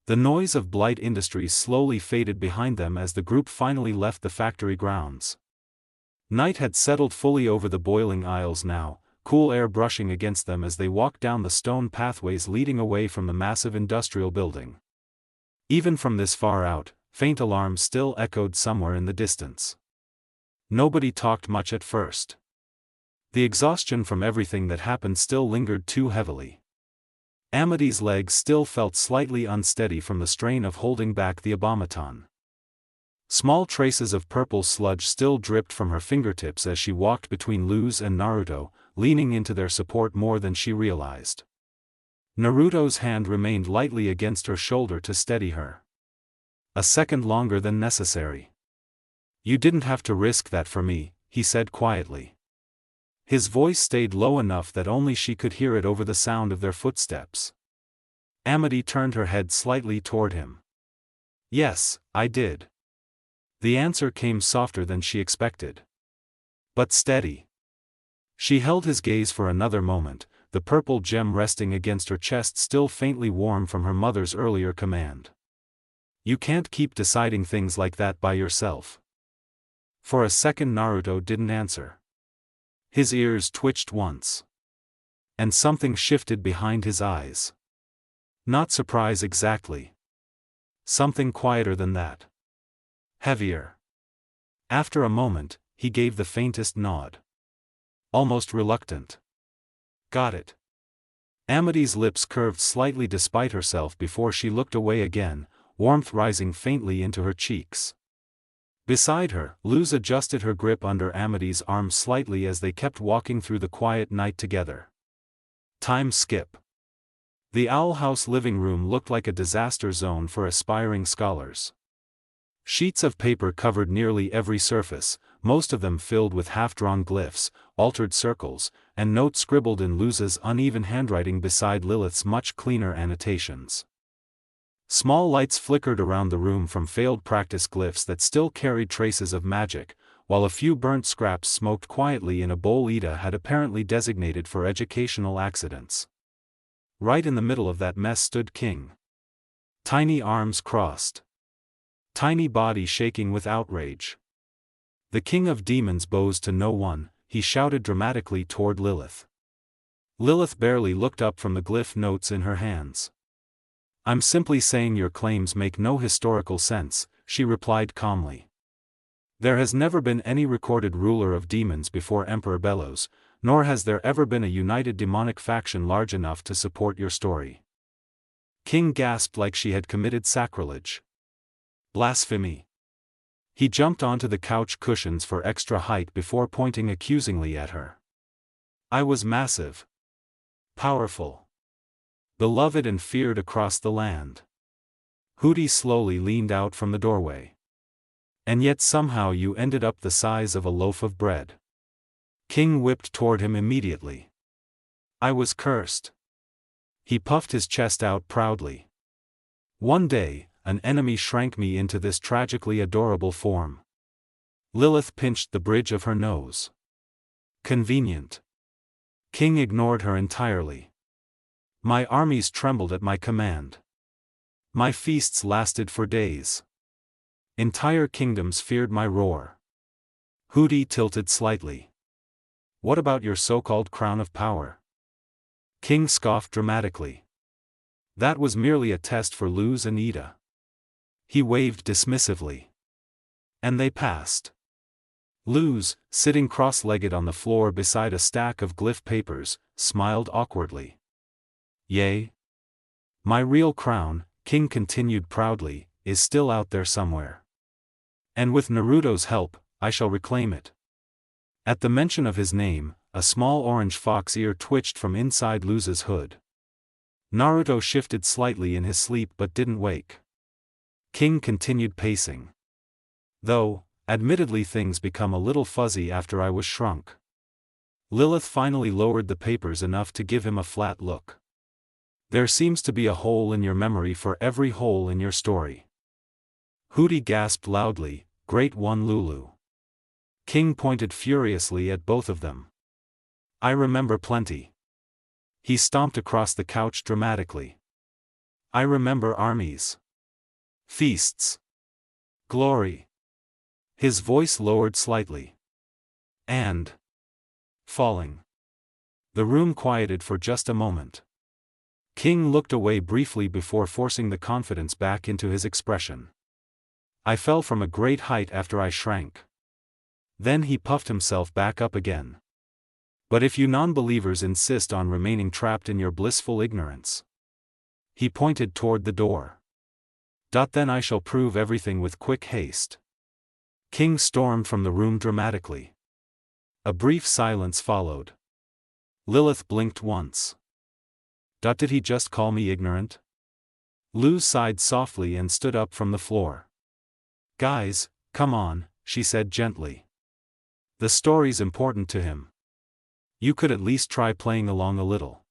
The noise of Blight Industries slowly faded behind them as the group finally left the factory grounds. Night had settled fully over the Boiling Isles now, cool air brushing against them as they walked down the stone pathways leading away from the massive industrial building. Even from this far out, faint alarms still echoed somewhere in the distance. Nobody talked much at first. The exhaustion from everything that happened still lingered too heavily. Amity's legs still felt slightly unsteady from the strain of holding back the automaton. Small traces of purple sludge still dripped from her fingertips as she walked between Luz and Naruto, leaning into their support more than she realized. Naruto's hand remained lightly against her shoulder to steady her. "A second longer than necessary." "You didn't have to risk that for me," he said quietly. His voice stayed low enough that only she could hear it over the sound of their footsteps. Amity turned her head slightly toward him. "Yes, I did." The answer came softer than she expected. But steady. She held his gaze for another moment, the purple gem resting against her chest still faintly warm from her mother's earlier command. "You can't keep deciding things like that by yourself." For a second Naruto didn't answer. His ears twitched once. And something shifted behind his eyes. Not surprise exactly. Something quieter than that. Heavier. After a moment, he gave the faintest nod. Almost reluctant. "Got it." Amity's lips curved slightly despite herself before she looked away again, warmth rising faintly into her cheeks. Beside her, Luz adjusted her grip under Amity's arm slightly as they kept walking through the quiet night together. Time skip. The Owl House living room looked like a disaster zone for aspiring scholars. Sheets of paper covered nearly every surface, most of them filled with half-drawn glyphs, altered circles, and notes scribbled in Luz's uneven handwriting beside Lilith's much cleaner annotations. Small lights flickered around the room from failed practice glyphs that still carried traces of magic, while a few burnt scraps smoked quietly in a bowl Ida had apparently designated for educational accidents. Right in the middle of that mess stood King. Tiny arms crossed. Tiny body shaking with outrage. "The King of Demons bows to no one," he shouted dramatically toward Lilith. Lilith barely looked up from the glyph notes in her hands. "I'm simply saying your claims make no historical sense," she replied calmly. There has never been any recorded ruler of demons before Emperor Bellows, nor has there ever been a united demonic faction large enough to support your story. King gasped like she had committed sacrilege. Blasphemy. He jumped onto the couch cushions for extra height before pointing accusingly at her. I was massive. Powerful. Beloved and feared across the land. Hooty slowly leaned out from the doorway. And yet somehow you ended up the size of a loaf of bread. King whipped toward him immediately. I was cursed. He puffed his chest out proudly. One day, an enemy shrank me into this tragically adorable form. Lilith pinched the bridge of her nose. Convenient. King ignored her entirely. My armies trembled at my command. My feasts lasted for days. Entire kingdoms feared my roar. Hooty tilted slightly. What about your so-called crown of power? King scoffed dramatically. That was merely a test for Luz and Ida. He waved dismissively. And they passed. Luz, sitting cross-legged on the floor beside a stack of glyph papers, smiled awkwardly. Yay. My real crown, King continued proudly, is still out there somewhere. And with Naruto's help, I shall reclaim it. At the mention of his name, a small orange fox ear twitched from inside Luz's hood. Naruto shifted slightly in his sleep but didn't wake. King continued pacing. Though, admittedly things become a little fuzzy after I was shrunk. Lilith finally lowered the papers enough to give him a flat look. There seems to be a hole in your memory for every hole in your story. Hooty gasped loudly, Great One Lulu. King pointed furiously at both of them. I remember plenty. He stomped across the couch dramatically. I remember armies. Feasts. Glory. His voice lowered slightly. And falling. The room quieted for just a moment. King looked away briefly before forcing the confidence back into his expression. I fell from a great height after I shrank. Then he puffed himself back up again. But if you non-believers insist on remaining trapped in your blissful ignorance. He pointed toward the door. Then I shall prove everything with quick haste. King stormed from the room dramatically. A brief silence followed. Lilith blinked once. Did he just call me ignorant? Luz sighed softly and stood up from the floor. Guys, come on, she said gently. The story's important to him. You could at least try playing along a little.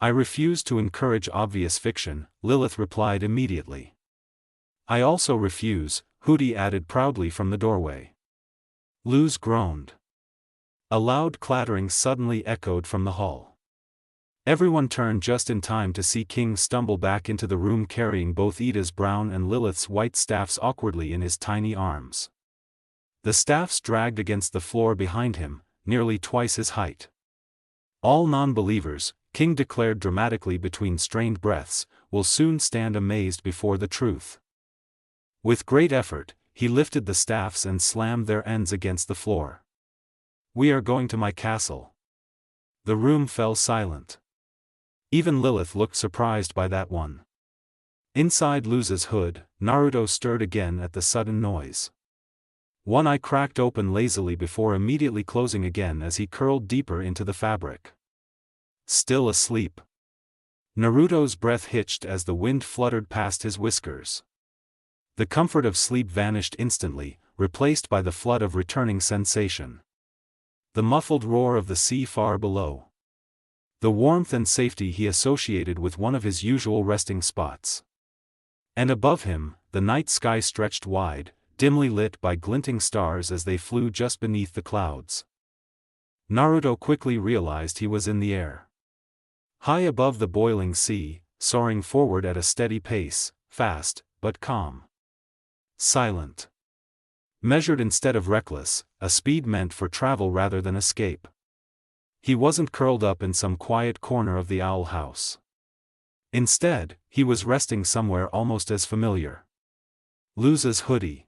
I refuse to encourage obvious fiction, Lilith replied immediately. I also refuse, Hooty added proudly from the doorway. Luz groaned. A loud clattering suddenly echoed from the hall. Everyone turned just in time to see King stumble back into the room carrying both Ida's brown and Lilith's white staffs awkwardly in his tiny arms. The staffs dragged against the floor behind him, nearly twice his height. All non-believers, King declared dramatically between strained breaths, will soon stand amazed before the truth. With great effort, he lifted the staffs and slammed their ends against the floor. We are going to my castle. The room fell silent. Even Lilith looked surprised by that one. Inside Luz's hood, Naruto stirred again at the sudden noise. One eye cracked open lazily before immediately closing again as he curled deeper into the fabric. Still asleep. Naruto's breath hitched as the wind fluttered past his whiskers. The comfort of sleep vanished instantly, replaced by the flood of returning sensation. The muffled roar of the sea far below. The warmth and safety he associated with one of his usual resting spots. And above him, the night sky stretched wide, dimly lit by glinting stars as they flew just beneath the clouds. Naruto quickly realized he was in the air. High above the boiling sea, soaring forward at a steady pace, fast, but calm. Silent. Measured instead of reckless, a speed meant for travel rather than escape. He wasn't curled up in some quiet corner of the owl house. Instead, he was resting somewhere almost as familiar. Luz's hoodie.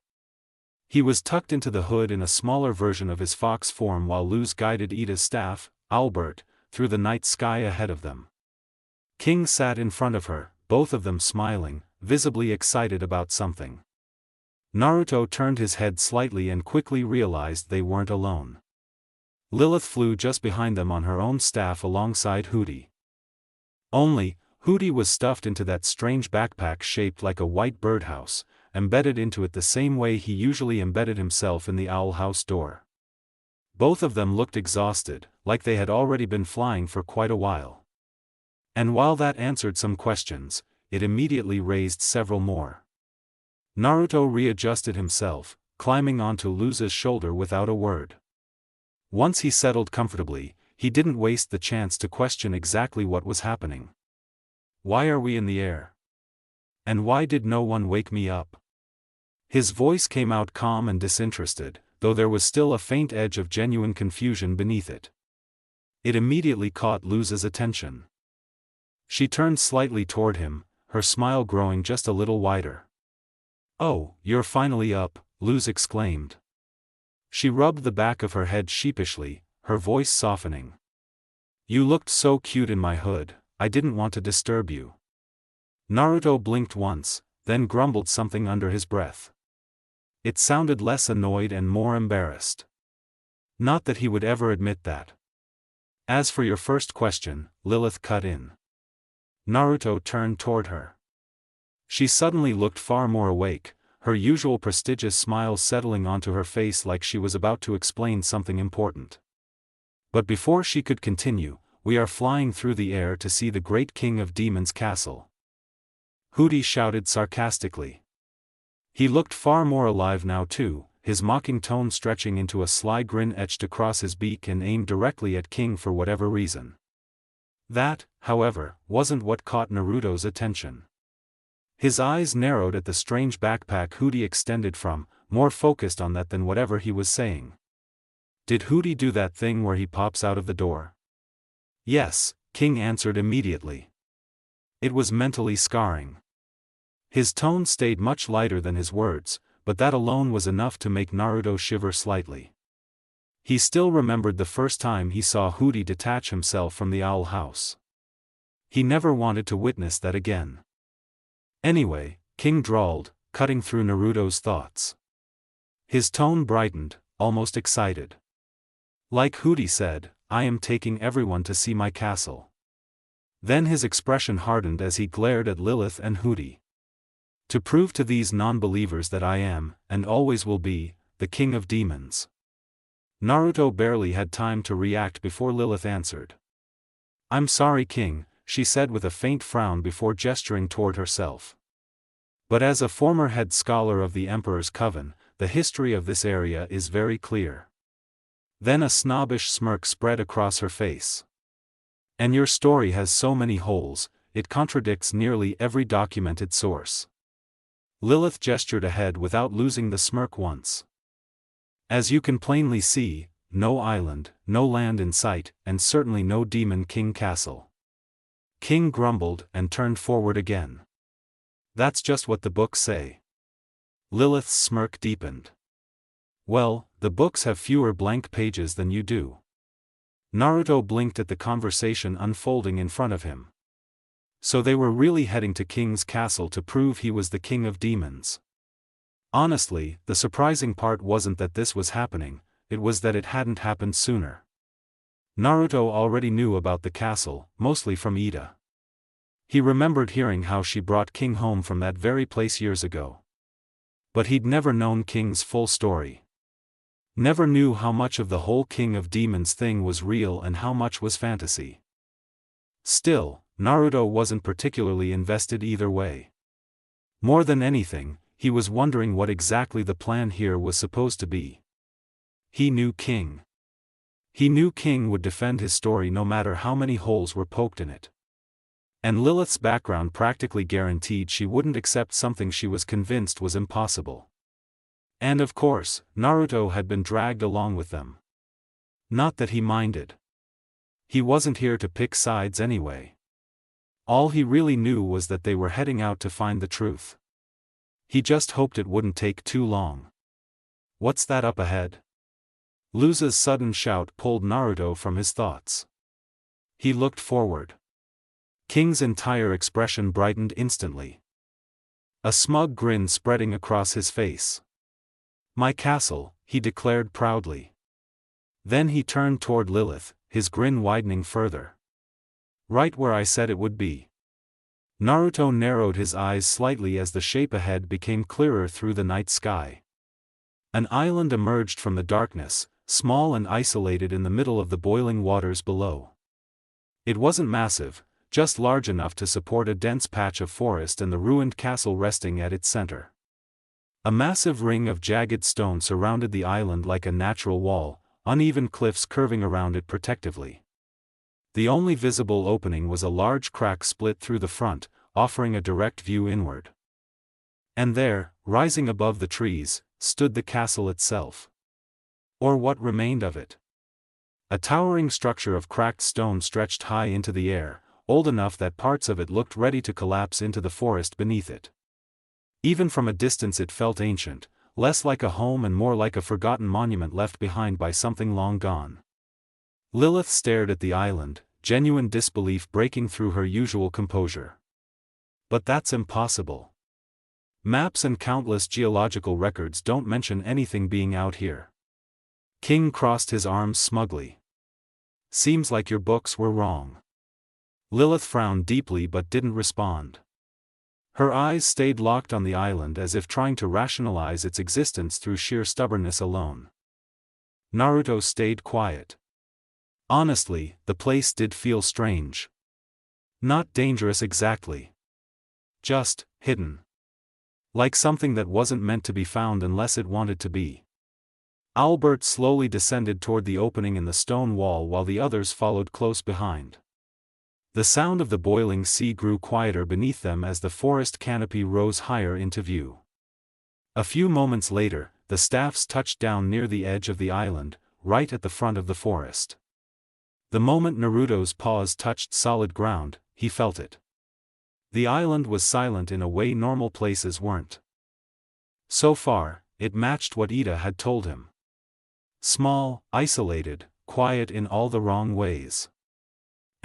He was tucked into the hood in a smaller version of his fox form while Luz guided Ida's staff, Albert, through the night sky ahead of them. King sat in front of her, both of them smiling, visibly excited about something. Naruto turned his head slightly and quickly realized they weren't alone. Lilith flew just behind them on her own staff alongside Hooty. Only, Hooty was stuffed into that strange backpack shaped like a white birdhouse, embedded into it the same way he usually embedded himself in the owl house door. Both of them looked exhausted, like they had already been flying for quite a while. And while that answered some questions, it immediately raised several more. Naruto readjusted himself, climbing onto Luz's shoulder without a word. Once he settled comfortably, he didn't waste the chance to question exactly what was happening. Why are we in the air? And why did no one wake me up? His voice came out calm and disinterested, though there was still a faint edge of genuine confusion beneath it. It immediately caught Luz's attention. She turned slightly toward him, her smile growing just a little wider. "Oh, you're finally up," Luz exclaimed. She rubbed the back of her head sheepishly, her voice softening. "You looked so cute in my hood, I didn't want to disturb you." Naruto blinked once, then grumbled something under his breath. It sounded less annoyed and more embarrassed. Not that he would ever admit that. "As for your first question," Lilith cut in. Naruto turned toward her. She suddenly looked far more awake, her usual prestigious smile settling onto her face like she was about to explain something important. But before she could continue, "We are flying through the air to see the great king of demons' castle," Hooty shouted sarcastically. He looked far more alive now too, his mocking tone stretching into a sly grin etched across his beak and aimed directly at King for whatever reason. That, however, wasn't what caught Naruto's attention. His eyes narrowed at the strange backpack Hooty extended from, more focused on that than whatever he was saying. Did Hooty do that thing where he pops out of the door? Yes, King answered immediately. It was mentally scarring. His tone stayed much lighter than his words, but that alone was enough to make Naruto shiver slightly. He still remembered the first time he saw Hooty detach himself from the owl house. He never wanted to witness that again. "Anyway," King drawled, cutting through Naruto's thoughts. His tone brightened, almost excited. "Like Hooty said, I am taking everyone to see my castle." Then his expression hardened as he glared at Lilith and Hooty. "To prove to these non-believers that I am, and always will be, the king of demons." Naruto barely had time to react before Lilith answered. "I'm sorry, King," she said with a faint frown before gesturing toward herself. "But as a former head scholar of the Emperor's Coven, the history of this area is very clear." Then a snobbish smirk spread across her face. "And your story has so many holes, it contradicts nearly every documented source." Lilith gestured ahead without losing the smirk once. "As you can plainly see, no island, no land in sight, and certainly no Demon King Castle." King grumbled and turned forward again. "That's just what the books say." Lilith's smirk deepened. "Well, the books have fewer blank pages than you do." Naruto blinked at the conversation unfolding in front of him. So they were really heading to King's castle to prove he was the king of demons. Honestly, the surprising part wasn't that this was happening, it was that it hadn't happened sooner. Naruto already knew about the castle, mostly from Ida. He remembered hearing how she brought King home from that very place years ago. But he'd never known King's full story. Never knew how much of the whole King of Demons thing was real and how much was fantasy. Still, Naruto wasn't particularly invested either way. More than anything, he was wondering what exactly the plan here was supposed to be. He knew King. He knew King would defend his story no matter how many holes were poked in it. And Lilith's background practically guaranteed she wouldn't accept something she was convinced was impossible. And of course, Naruto had been dragged along with them. Not that he minded. He wasn't here to pick sides anyway. All he really knew was that they were heading out to find the truth. He just hoped it wouldn't take too long. What's that up ahead? Luza's sudden shout pulled Naruto from his thoughts. He looked forward. King's entire expression brightened instantly, a smug grin spreading across his face. My castle, he declared proudly. Then he turned toward Lilith, his grin widening further. Right where I said it would be. Naruto narrowed his eyes slightly as the shape ahead became clearer through the night sky. An island emerged from the darkness, small and isolated in the middle of the boiling waters below. It wasn't massive, just large enough to support a dense patch of forest and the ruined castle resting at its center. A massive ring of jagged stone surrounded the island like a natural wall, uneven cliffs curving around it protectively. The only visible opening was a large crack split through the front, offering a direct view inward. And there, rising above the trees, stood the castle itself. Or what remained of it. A towering structure of cracked stone stretched high into the air, old enough that parts of it looked ready to collapse into the forest beneath it. Even from a distance it felt ancient, less like a home and more like a forgotten monument left behind by something long gone. Lilith stared at the island, genuine disbelief breaking through her usual composure. But that's impossible. Maps and countless geological records don't mention anything being out here. King crossed his arms smugly. Seems like your books were wrong. Lilith frowned deeply but didn't respond. Her eyes stayed locked on the island as if trying to rationalize its existence through sheer stubbornness alone. Naruto stayed quiet. Honestly, the place did feel strange. Not dangerous exactly. Just hidden. Like something that wasn't meant to be found unless it wanted to be. Albert slowly descended toward the opening in the stone wall while the others followed close behind. The sound of the boiling sea grew quieter beneath them as the forest canopy rose higher into view. A few moments later, the staffs touched down near the edge of the island, right at the front of the forest. The moment Naruto's paws touched solid ground, he felt it. The island was silent in a way normal places weren't. So far, it matched what Ida had told him. Small, isolated, quiet in all the wrong ways.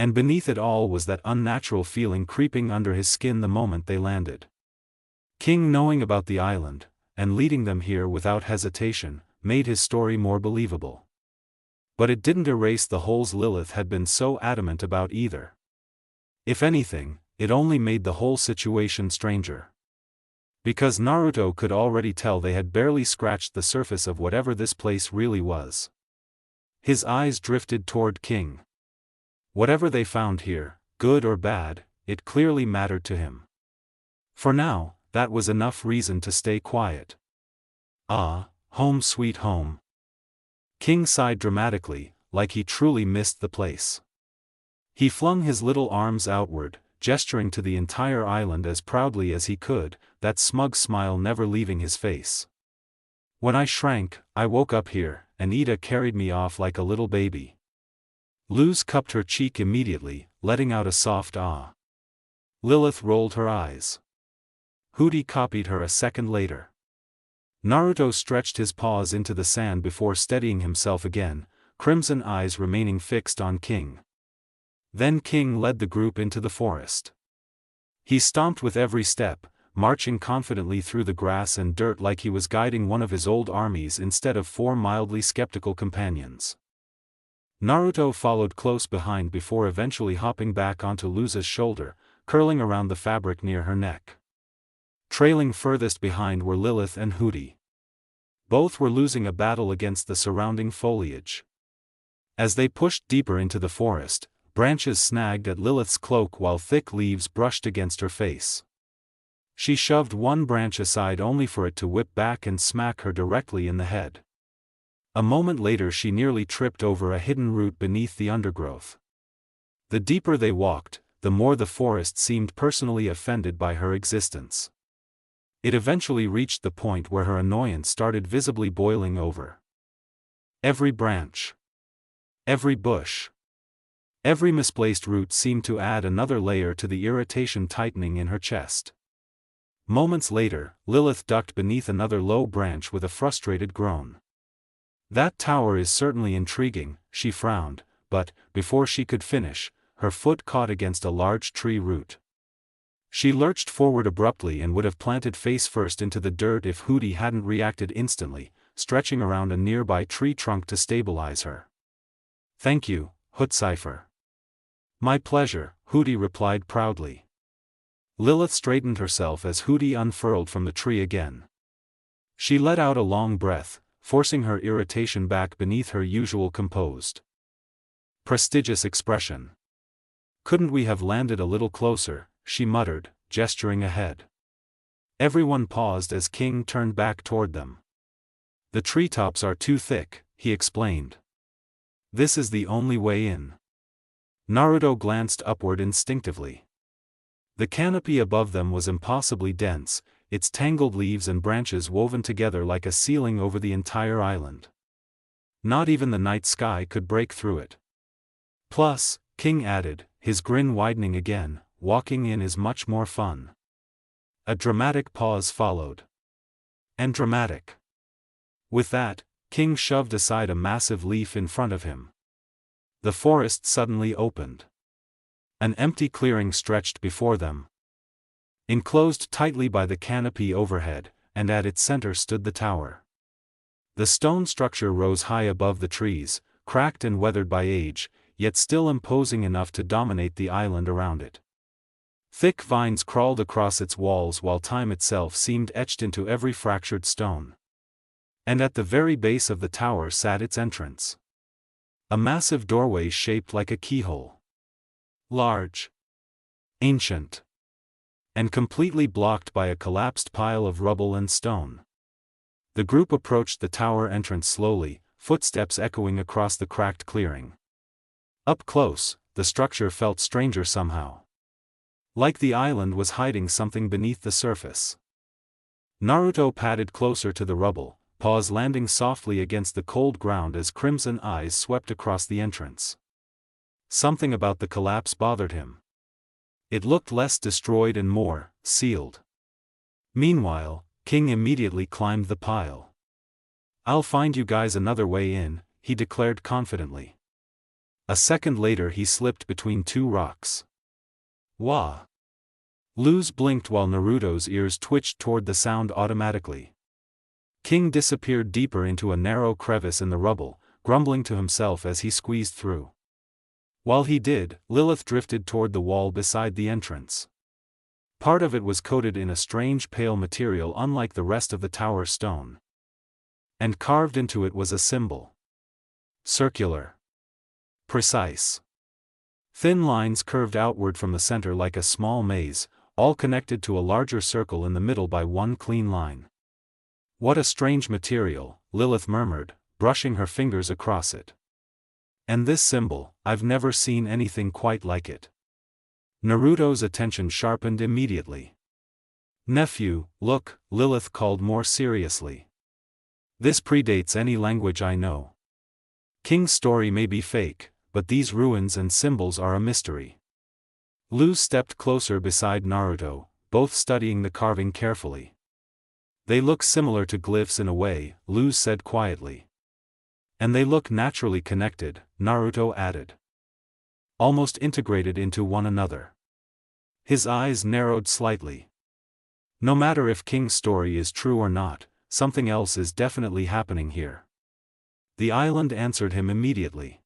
And beneath it all was that unnatural feeling creeping under his skin the moment they landed. King knowing about the island, and leading them here without hesitation, made his story more believable. But it didn't erase the holes Lilith had been so adamant about either. If anything, it only made the whole situation stranger. Because Naruto could already tell they had barely scratched the surface of whatever this place really was. His eyes drifted toward King. Whatever they found here, good or bad, it clearly mattered to him. For now, that was enough reason to stay quiet. Ah, home sweet home. King sighed dramatically, like he truly missed the place. He flung his little arms outward, gesturing to the entire island as proudly as he could, that smug smile never leaving his face. When I shrank, I woke up here, and Ida carried me off like a little baby. Luz cupped her cheek immediately, letting out a soft ah. Lilith rolled her eyes. Hooty copied her a second later. Naruto stretched his paws into the sand before steadying himself again, crimson eyes remaining fixed on King. Then King led the group into the forest. He stomped with every step, marching confidently through the grass and dirt like he was guiding one of his old armies instead of four mildly skeptical companions. Naruto followed close behind before eventually hopping back onto Luza's shoulder, curling around the fabric near her neck. Trailing furthest behind were Lilith and Hooty. Both were losing a battle against the surrounding foliage. As they pushed deeper into the forest, branches snagged at Lilith's cloak while thick leaves brushed against her face. She shoved one branch aside only for it to whip back and smack her directly in the head. A moment later she nearly tripped over a hidden root beneath the undergrowth. The deeper they walked, the more the forest seemed personally offended by her existence. It eventually reached the point where her annoyance started visibly boiling over. Every branch. Every bush. Every misplaced root seemed to add another layer to the irritation tightening in her chest. Moments later, Lilith ducked beneath another low branch with a frustrated groan. That tower is certainly intriguing, she frowned, but, before she could finish, her foot caught against a large tree root. She lurched forward abruptly and would have planted face first into the dirt if Hooty hadn't reacted instantly, stretching around a nearby tree trunk to stabilize her. "Thank you, Hootcipher." "My pleasure," Hooty replied proudly. Lilith straightened herself as Hooty unfurled from the tree again. She let out a long breath, forcing her irritation back beneath her usual composed, prestigious expression. "Couldn't we have landed a little closer?" she muttered, gesturing ahead. Everyone paused as King turned back toward them. "The treetops are too thick," he explained. "This is the only way in." Naruto glanced upward instinctively. The canopy above them was impossibly dense, its tangled leaves and branches woven together like a ceiling over the entire island. Not even the night sky could break through it. "Plus," King added, his grin widening again, "walking in is much more fun." A dramatic pause followed. And dramatic. With that, King shoved aside a massive leaf in front of him. The forest suddenly opened. An empty clearing stretched before them. Enclosed tightly by the canopy overhead, and at its center stood the tower. The stone structure rose high above the trees, cracked and weathered by age, yet still imposing enough to dominate the island around it. Thick vines crawled across its walls while time itself seemed etched into every fractured stone. And at the very base of the tower sat its entrance. A massive doorway shaped like a keyhole. Large, ancient, and completely blocked by a collapsed pile of rubble and stone. The group approached the tower entrance slowly, footsteps echoing across the cracked clearing. Up close, the structure felt stranger somehow. Like the island was hiding something beneath the surface. Naruto padded closer to the rubble, paws landing softly against the cold ground as crimson eyes swept across the entrance. Something about the collapse bothered him. It looked less destroyed and more sealed. Meanwhile, King immediately climbed the pile. "I'll find you guys another way in," he declared confidently. A second later he slipped between two rocks. "Wah!" Luz blinked while Naruto's ears twitched toward the sound automatically. King disappeared deeper into a narrow crevice in the rubble, grumbling to himself as he squeezed through. While he did, Lilith drifted toward the wall beside the entrance. Part of it was coated in a strange pale material unlike the rest of the tower stone. And carved into it was a symbol. Circular. Precise. Thin lines curved outward from the center like a small maze, all connected to a larger circle in the middle by one clean line. "What a strange material," Lilith murmured, brushing her fingers across it. "And this symbol, I've never seen anything quite like it." Naruto's attention sharpened immediately. "Nephew, look," Lilith called more seriously. "This predates any language I know. King's story may be fake, but these ruins and symbols are a mystery." Luz stepped closer beside Naruto, both studying the carving carefully. "They look similar to glyphs in a way," Luz said quietly. "And they look naturally connected," Naruto added. "Almost integrated into one another." His eyes narrowed slightly. "No matter if King's story is true or not, something else is definitely happening here." The island answered him immediately.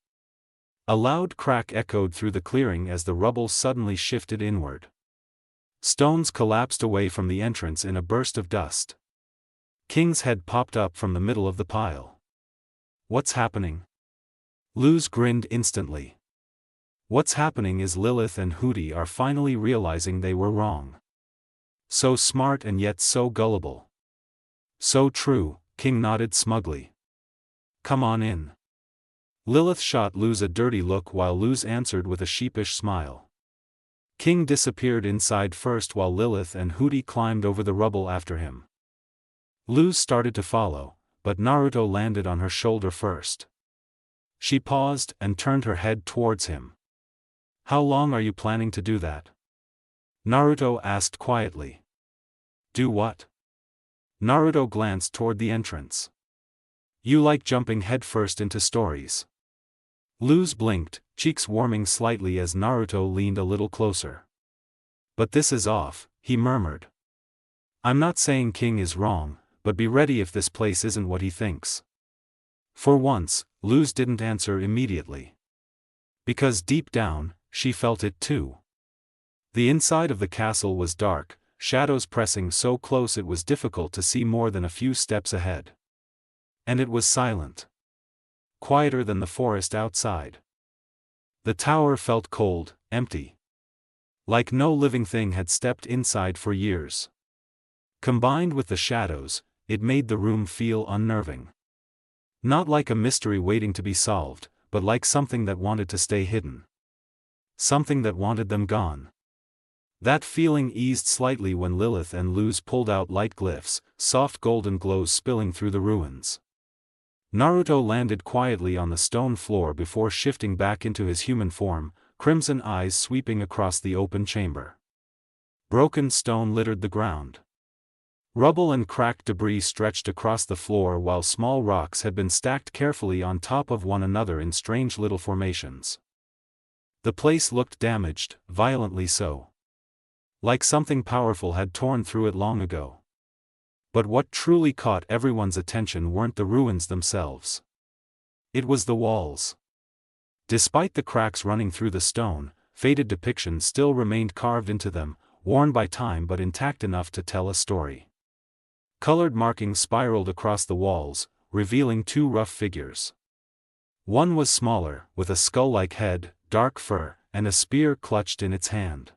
A loud crack echoed through the clearing as the rubble suddenly shifted inward. Stones collapsed away from the entrance in a burst of dust. King's head popped up from the middle of the pile. "What's happening?" Luz grinned instantly. "What's happening is Lilith and Hooty are finally realizing they were wrong. So smart and yet so gullible." "So true," King nodded smugly. "Come on in." Lilith shot Luz a dirty look while Luz answered with a sheepish smile. King disappeared inside first while Lilith and Hooty climbed over the rubble after him. Luz started to follow, but Naruto landed on her shoulder first. She paused and turned her head towards him. "How long are you planning to do that?" Naruto asked quietly. Do what? Naruto glanced toward the entrance. You like jumping headfirst into stories. Luz blinked, cheeks warming slightly as Naruto leaned a little closer. But this is off, he murmured. I'm not saying King is wrong, but be ready if this place isn't what he thinks. For once, Luz didn't answer immediately. Because deep down, she felt it too. The inside of the castle was dark, shadows pressing so close it was difficult to see more than a few steps ahead. And it was silent. Quieter than the forest outside. The tower felt cold, empty. Like no living thing had stepped inside for years. Combined with the shadows, it made the room feel unnerving. Not like a mystery waiting to be solved, but like something that wanted to stay hidden. Something that wanted them gone. That feeling eased slightly when Lilith and Luz pulled out light glyphs, soft golden glows spilling through the ruins. Naruto landed quietly on the stone floor before shifting back into his human form, crimson eyes sweeping across the open chamber. Broken stone littered the ground. Rubble and cracked debris stretched across the floor while small rocks had been stacked carefully on top of one another in strange little formations. The place looked damaged, violently so. Like something powerful had torn through it long ago. But what truly caught everyone's attention weren't the ruins themselves. It was the walls. Despite the cracks running through the stone, faded depictions still remained carved into them, worn by time but intact enough to tell a story. Colored markings spiraled across the walls, revealing two rough figures. One was smaller, with a skull-like head, dark fur, and a spear clutched in its hand.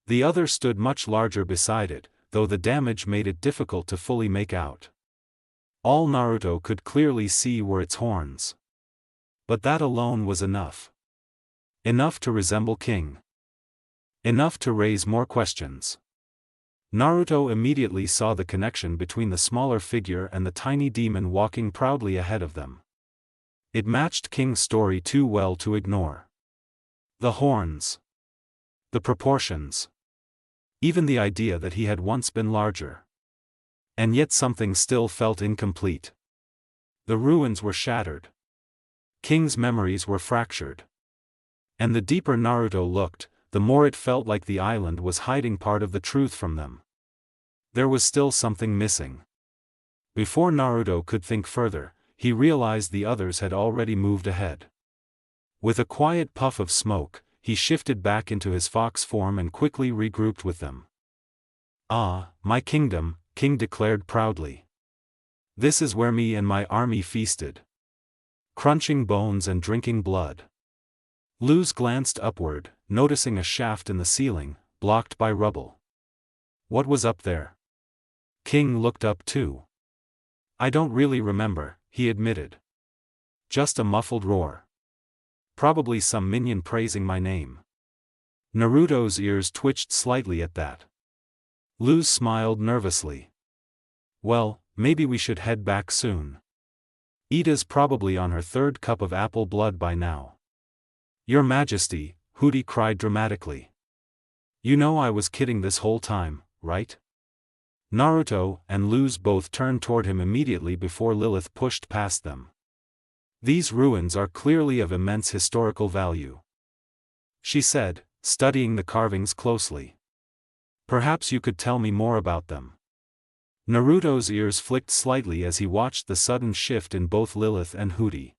The other stood much larger beside it, though the damage made it difficult to fully make out. All Naruto could clearly see were its horns. But that alone was enough. Enough to resemble King. Enough to raise more questions. Naruto immediately saw the connection between the smaller figure and the tiny demon walking proudly ahead of them. It matched King's story too well to ignore. The horns. The proportions. Even the idea that he had once been larger. And yet something still felt incomplete. The ruins were shattered. King's memories were fractured. And the deeper Naruto looked, the more it felt like the island was hiding part of the truth from them. There was still something missing. Before Naruto could think further, he realized the others had already moved ahead. With a quiet puff of smoke, he shifted back into his fox form and quickly regrouped with them. "Ah, my kingdom," King declared proudly. "This is where me and my army feasted. Crunching bones and drinking blood." Luz glanced upward, noticing a shaft in the ceiling, blocked by rubble. What was up there? King looked up too. "I don't really remember," he admitted. "Just a muffled roar. Probably some minion praising my name." Naruto's ears twitched slightly at that. Luz smiled nervously. "Well, maybe we should head back soon. Ida's probably on her third cup of apple blood by now." "Your Majesty," Hooty cried dramatically. "You know I was kidding this whole time, right?" Naruto and Luz both turned toward him immediately before Lilith pushed past them. "These ruins are clearly of immense historical value," she said, studying the carvings closely. "Perhaps you could tell me more about them." Naruto's ears flicked slightly as he watched the sudden shift in both Lilith and Hooty.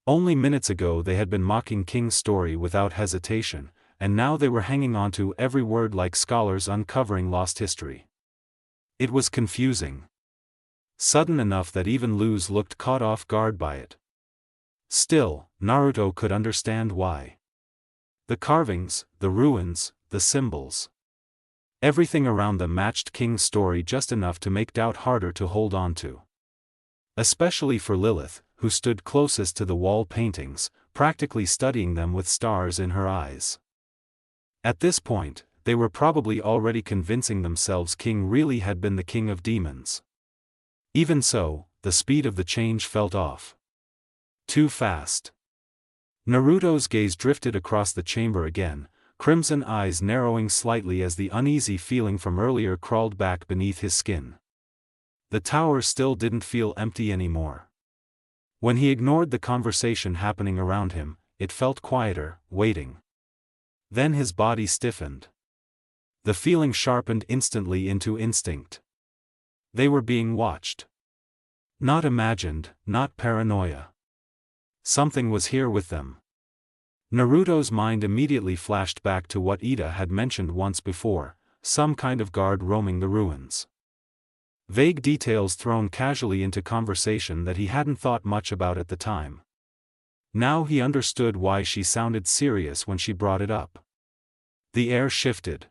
Only minutes ago they had been mocking King's story without hesitation, and now they were hanging on to every word like scholars uncovering lost history. It was confusing. Sudden enough that even Luz looked caught off guard by it. Still, Naruto could understand why. The carvings, the ruins, the symbols. Everything around them matched King's story just enough to make doubt harder to hold on to. Especially for Lilith, who stood closest to the wall paintings, practically studying them with stars in her eyes. At this point, they were probably already convincing themselves King really had been the king of demons. Even so, the speed of the change felt off. Too fast. Naruto's gaze drifted across the chamber again, crimson eyes narrowing slightly as the uneasy feeling from earlier crawled back beneath his skin. The tower still didn't feel empty anymore. When he ignored the conversation happening around him, it felt quieter, waiting. Then his body stiffened. The feeling sharpened instantly into instinct. They were being watched. Not imagined, not paranoia. Something was here with them. Naruto's mind immediately flashed back to what Ida had mentioned once before, some kind of guard roaming the ruins. Vague details thrown casually into conversation that he hadn't thought much about at the time. Now he understood why she sounded serious when she brought it up. The air shifted.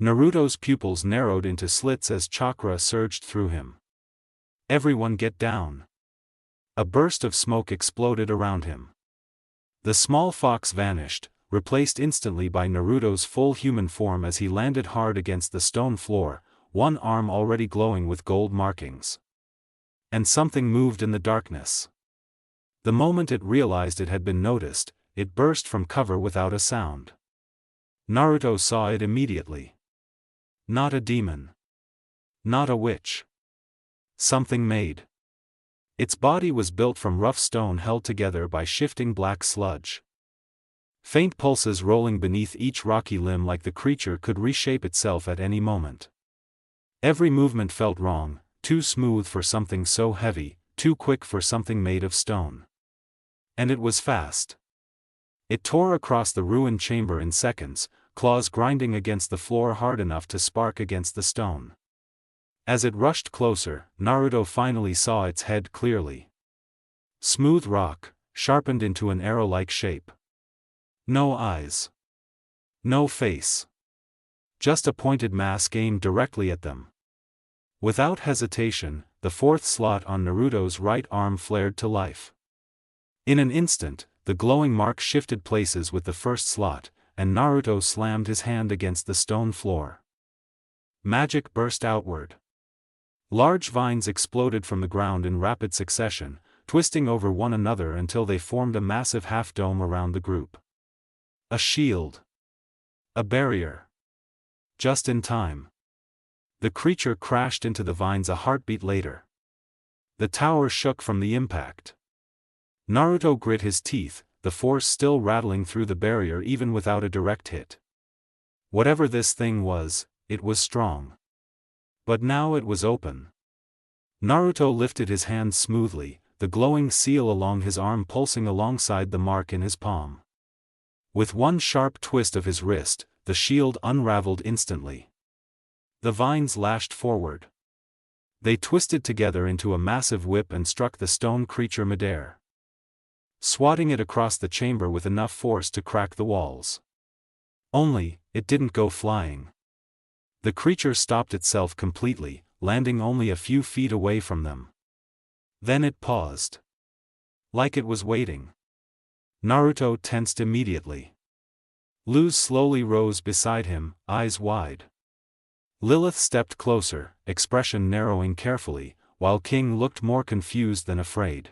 Naruto's pupils narrowed into slits as chakra surged through him. Everyone get down. A burst of smoke exploded around him. The small fox vanished, replaced instantly by Naruto's full human form as he landed hard against the stone floor, one arm already glowing with gold markings. And something moved in the darkness. The moment it realized it had been noticed, it burst from cover without a sound. Naruto saw it immediately. Not a demon. Not a witch. Something made. Its body was built from rough stone held together by shifting black sludge. Faint pulses rolling beneath each rocky limb like the creature could reshape itself at any moment. Every movement felt wrong, too smooth for something so heavy, too quick for something made of stone. And it was fast. It tore across the ruined chamber in seconds, claws grinding against the floor hard enough to spark against the stone. As it rushed closer, Naruto finally saw its head clearly. Smooth rock, sharpened into an arrow-like shape. No eyes. No face. Just a pointed mask aimed directly at them. Without hesitation, the fourth slot on Naruto's right arm flared to life. In an instant, the glowing mark shifted places with the first slot, and Naruto slammed his hand against the stone floor. Magic burst outward. Large vines exploded from the ground in rapid succession, twisting over one another until they formed a massive half-dome around the group. A shield. A barrier. Just in time. The creature crashed into the vines a heartbeat later. The tower shook from the impact. Naruto grit his teeth, the force still rattling through the barrier even without a direct hit. Whatever this thing was, it was strong. But now it was open. Naruto lifted his hand smoothly, the glowing seal along his arm pulsing alongside the mark in his palm. With one sharp twist of his wrist, the shield unraveled instantly. The vines lashed forward. They twisted together into a massive whip and struck the stone creature midair, swatting it across the chamber with enough force to crack the walls. Only, it didn't go flying. The creature stopped itself completely, landing only a few feet away from them. Then it paused. Like it was waiting. Naruto tensed immediately. Luz slowly rose beside him, eyes wide. Lilith stepped closer, expression narrowing carefully, while King looked more confused than afraid.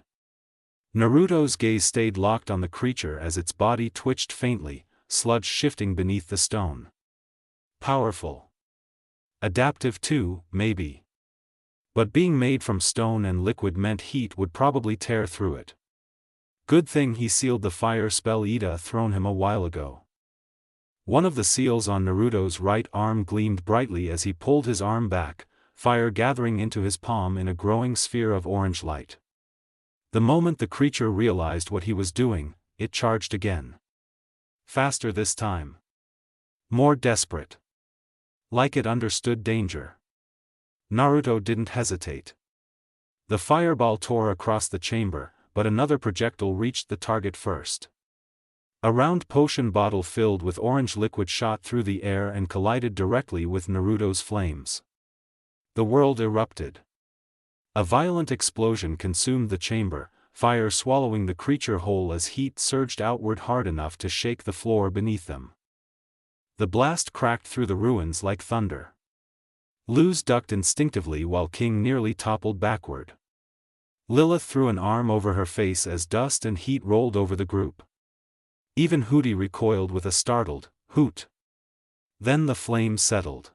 Naruto's gaze stayed locked on the creature as its body twitched faintly, sludge shifting beneath the stone. Powerful. Adaptive too, maybe. But being made from stone and liquid meant heat would probably tear through it. Good thing he sealed the fire spell Ida thrown him a while ago. One of the seals on Naruto's right arm gleamed brightly as he pulled his arm back, fire gathering into his palm in a growing sphere of orange light. The moment the creature realized what he was doing, it charged again. Faster this time. More desperate. Like it understood danger. Naruto didn't hesitate. The fireball tore across the chamber, but another projectile reached the target first. A round potion bottle filled with orange liquid shot through the air and collided directly with Naruto's flames. The world erupted. A violent explosion consumed the chamber, fire swallowing the creature whole as heat surged outward hard enough to shake the floor beneath them. The blast cracked through the ruins like thunder. Luz ducked instinctively while King nearly toppled backward. Lilith threw an arm over her face as dust and heat rolled over the group. Even Hooty recoiled with a startled, Hoot. Then the flame settled.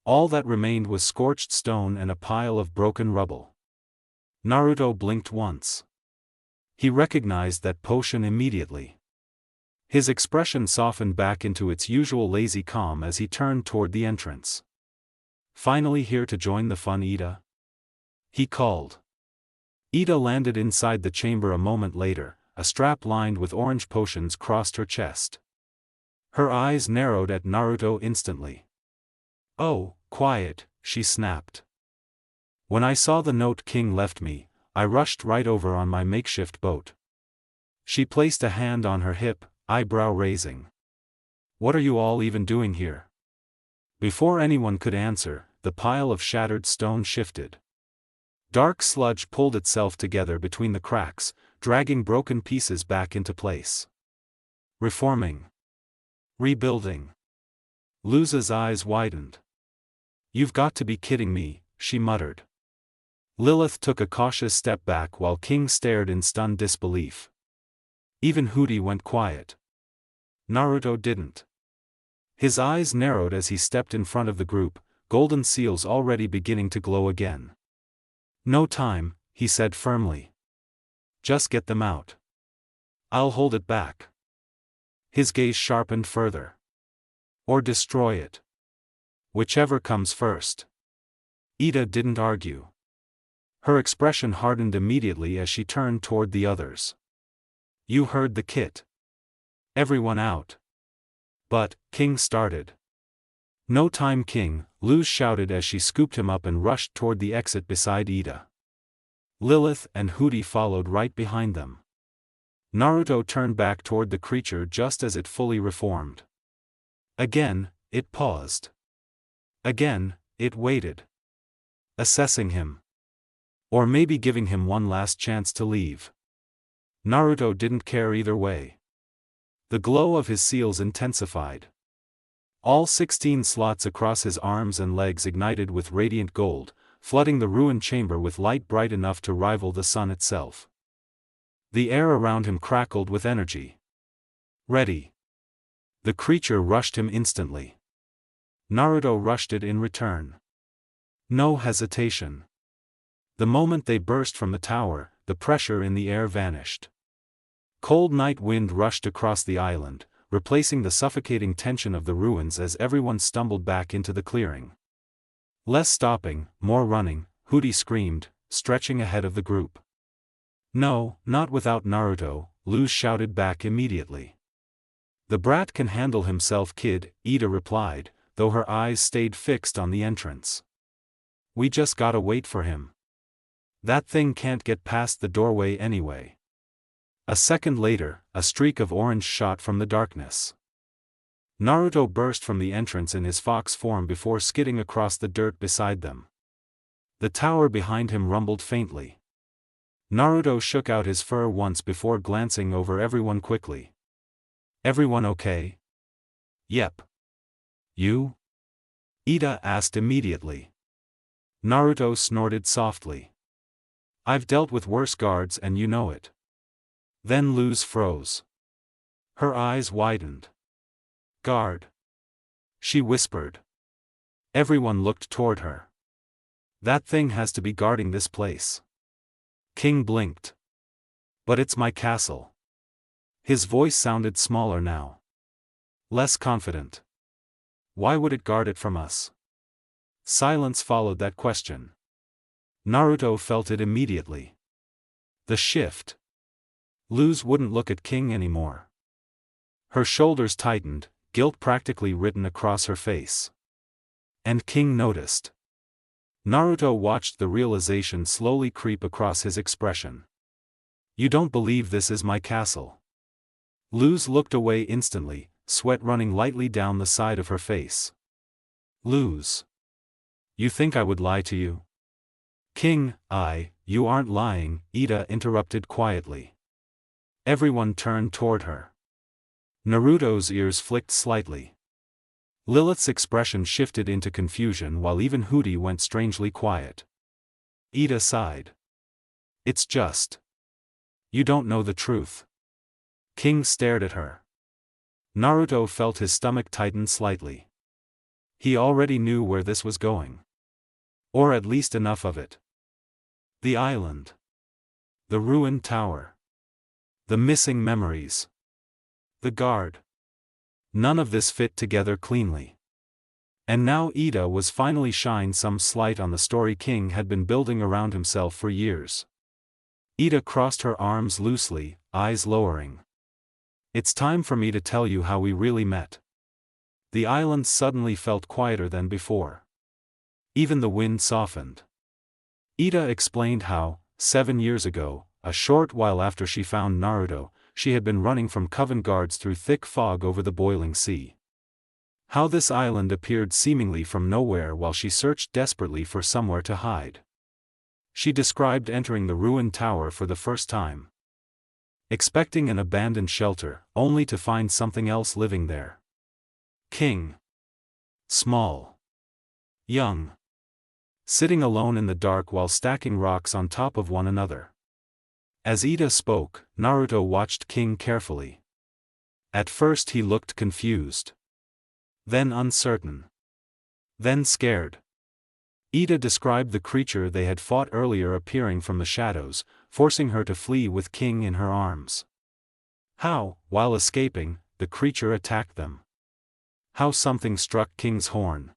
All that remained was scorched stone and a pile of broken rubble. Naruto blinked once. He recognized that potion immediately. His expression softened back into its usual lazy calm as he turned toward the entrance. Finally here to join the fun, Ida? He called. Ida landed inside the chamber a moment later, a strap lined with orange potions crossed her chest. Her eyes narrowed at Naruto instantly. "Oh, quiet," she snapped. "When I saw the note King left me, I rushed right over on my makeshift boat." She placed a hand on her hip, eyebrow raising. "What are you all even doing here?" Before anyone could answer, the pile of shattered stone shifted. Dark sludge pulled itself together between the cracks, dragging broken pieces back into place. Reforming. Rebuilding. Luz's eyes widened. "You've got to be kidding me," she muttered. Lilith took a cautious step back while King stared in stunned disbelief. Even Hooty went quiet. Naruto didn't. His eyes narrowed as he stepped in front of the group, golden seals already beginning to glow again. "No time," he said firmly. "Just get them out. I'll hold it back." His gaze sharpened further. "Or destroy it. Whichever comes first." Ida didn't argue. Her expression hardened immediately as she turned toward the others. "You heard the kit. Everyone out." "But," King started. "No time, King," Luz shouted as she scooped him up and rushed toward the exit beside Ida. Lilith and Hooty followed right behind them. Naruto turned back toward the creature just as it fully reformed. Again, it paused. Again, it waited. Assessing him. Or maybe giving him one last chance to leave. Naruto didn't care either way. The glow of his seals intensified. All 16 slots across his arms and legs ignited with radiant gold, flooding the ruined chamber with light bright enough to rival the sun itself. The air around him crackled with energy. "Ready." The creature rushed him instantly. Naruto rushed it in return. No hesitation. The moment they burst from the tower, the pressure in the air vanished. Cold night wind rushed across the island, replacing the suffocating tension of the ruins as everyone stumbled back into the clearing. Less stopping, more running, Hooty screamed, stretching ahead of the group. "No, not without Naruto," Luz shouted back immediately. "The brat can handle himself, kid," Ida replied, though her eyes stayed fixed on the entrance. "We just gotta wait for him. That thing can't get past the doorway anyway." A second later, a streak of orange shot from the darkness. Naruto burst from the entrance in his fox form before skidding across the dirt beside them. The tower behind him rumbled faintly. Naruto shook out his fur once before glancing over everyone quickly. "Everyone okay?" "Yep." "You?" Ida asked immediately. Naruto snorted softly. "I've dealt with worse guards and you know it." Then Luz froze. Her eyes widened. "Guard?" she whispered. Everyone looked toward her. "That thing has to be guarding this place." King blinked. "But it's my castle." His voice sounded smaller now. Less confident. "Why would it guard it from us?" Silence followed that question. Naruto felt it immediately. The shift. Luz wouldn't look at King anymore. Her shoulders tightened, guilt practically written across her face. And King noticed. Naruto watched the realization slowly creep across his expression. "You don't believe this is my castle?" Luz looked away instantly, sweat running lightly down the side of her face. "Luz. You think I would lie to you?" "King, you aren't lying," Ida interrupted quietly. Everyone turned toward her. Naruto's ears flicked slightly. Lilith's expression shifted into confusion while even Hooty went strangely quiet. Ida sighed. "It's just. You don't know the truth." King stared at her. Naruto felt his stomach tighten slightly. He already knew where this was going. Or at least enough of it. The island. The ruined tower. The missing memories. The guard. None of this fit together cleanly. And now Ida was finally shining some light on the story King had been building around himself for years. Ida crossed her arms loosely, eyes lowering. It's time for me to tell you how we really met. The island suddenly felt quieter than before. Even the wind softened. Ida explained how, 7 years ago, a short while after she found Naruto, she had been running from coven guards through thick fog over the boiling sea. How this island appeared seemingly from nowhere while she searched desperately for somewhere to hide. She described entering the ruined tower for the first time. Expecting an abandoned shelter, only to find something else living there. King. Small. Young. Sitting alone in the dark while stacking rocks on top of one another. As Ida spoke, Naruto watched King carefully. At first he looked confused. Then uncertain. Then scared. Ida described the creature they had fought earlier appearing from the shadows, forcing her to flee with King in her arms. How, while escaping, the creature attacked them. How something struck King's horn.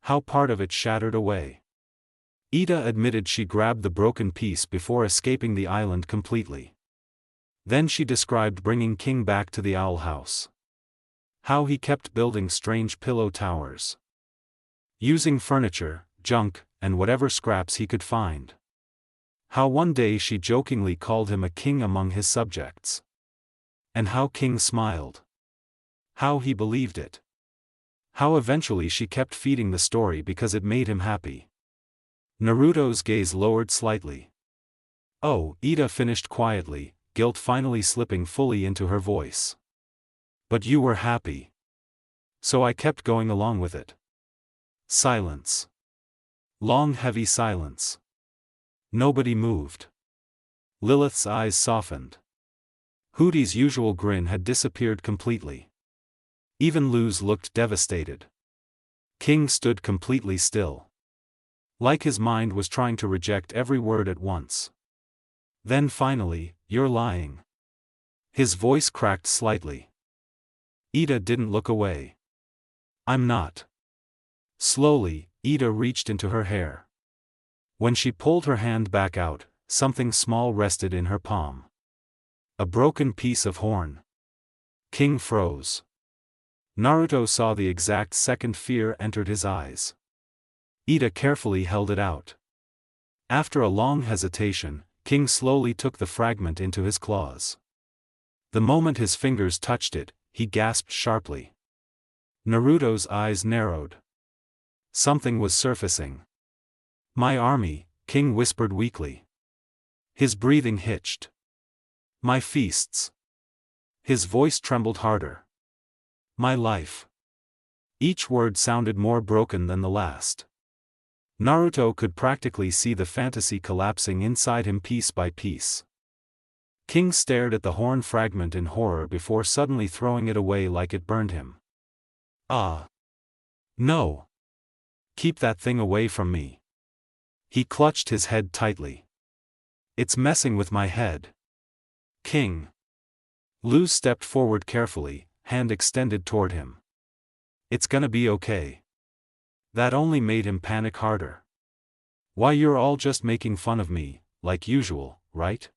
How part of it shattered away. Ida admitted she grabbed the broken piece before escaping the island completely. Then she described bringing King back to the owl house. How he kept building strange pillow towers. Using furniture, junk, and whatever scraps he could find. How one day she jokingly called him a king among his subjects. And how King smiled. How he believed it. How eventually she kept feeding the story because it made him happy. Naruto's gaze lowered slightly. Oh, Ida finished quietly, guilt finally slipping fully into her voice. But you were happy. So I kept going along with it. Silence. Long heavy silence. Nobody moved. Lilith's eyes softened. Hootie's usual grin had disappeared completely. Even Luz looked devastated. King stood completely still. Like his mind was trying to reject every word at once. Then finally, "You're lying." His voice cracked slightly. Ida didn't look away. "I'm not." Slowly, Ida reached into her hair. When she pulled her hand back out, something small rested in her palm. A broken piece of horn. King froze. Naruto saw the exact second fear entered his eyes. Ida carefully held it out. After a long hesitation, King slowly took the fragment into his claws. The moment his fingers touched it, he gasped sharply. Naruto's eyes narrowed. Something was surfacing. "My army," King whispered weakly. His breathing hitched. "My feasts." His voice trembled harder. "My life." Each word sounded more broken than the last. Naruto could practically see the fantasy collapsing inside him piece by piece. King stared at the horn fragment in horror before suddenly throwing it away like it burned him. "Ah. No. Keep that thing away from me." He clutched his head tightly. "It's messing with my head." "King." Luz stepped forward carefully, hand extended toward him. "It's gonna be okay." That only made him panic harder. "Why, you're all just making fun of me, like usual, right?"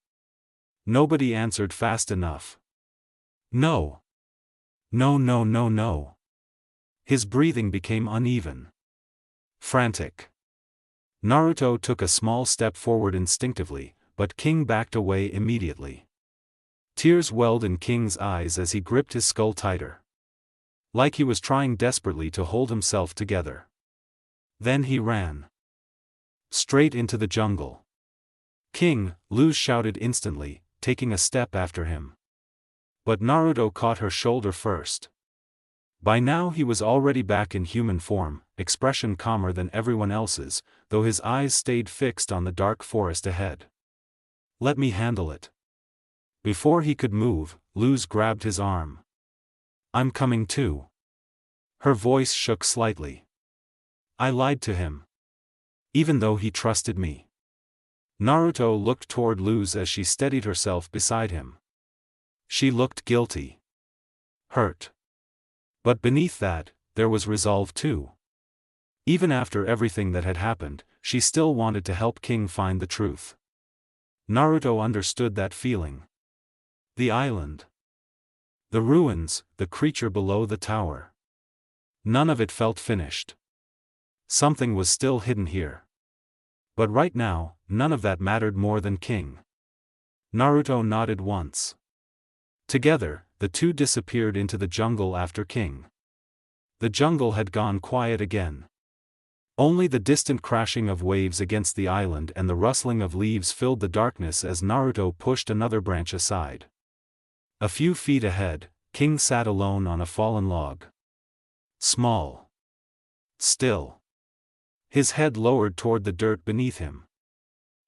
Nobody answered fast enough. "No. No, no, no, no." His breathing became uneven. Frantic. Naruto took a small step forward instinctively, but King backed away immediately. Tears welled in King's eyes as he gripped his skull tighter. Like he was trying desperately to hold himself together. Then he ran. Straight into the jungle. "King!" Luz shouted instantly, taking a step after him. But Naruto caught her shoulder first. By now he was already back in human form, expression calmer than everyone else's, though his eyes stayed fixed on the dark forest ahead. "Let me handle it." Before he could move, Luz grabbed his arm. I'm coming too. Her voice shook slightly. I lied to him. Even though he trusted me. Naruto looked toward Luz as she steadied herself beside him. She looked guilty. Hurt. But beneath that, there was resolve too. Even after everything that had happened, she still wanted to help King find the truth. Naruto understood that feeling. The island. The ruins, the creature below the tower. None of it felt finished. Something was still hidden here. But right now, none of that mattered more than King. Naruto nodded once. Together, the two disappeared into the jungle after King. The jungle had gone quiet again. Only the distant crashing of waves against the island and the rustling of leaves filled the darkness as Naruto pushed another branch aside. A few feet ahead, King sat alone on a fallen log. Small. Still. His head lowered toward the dirt beneath him.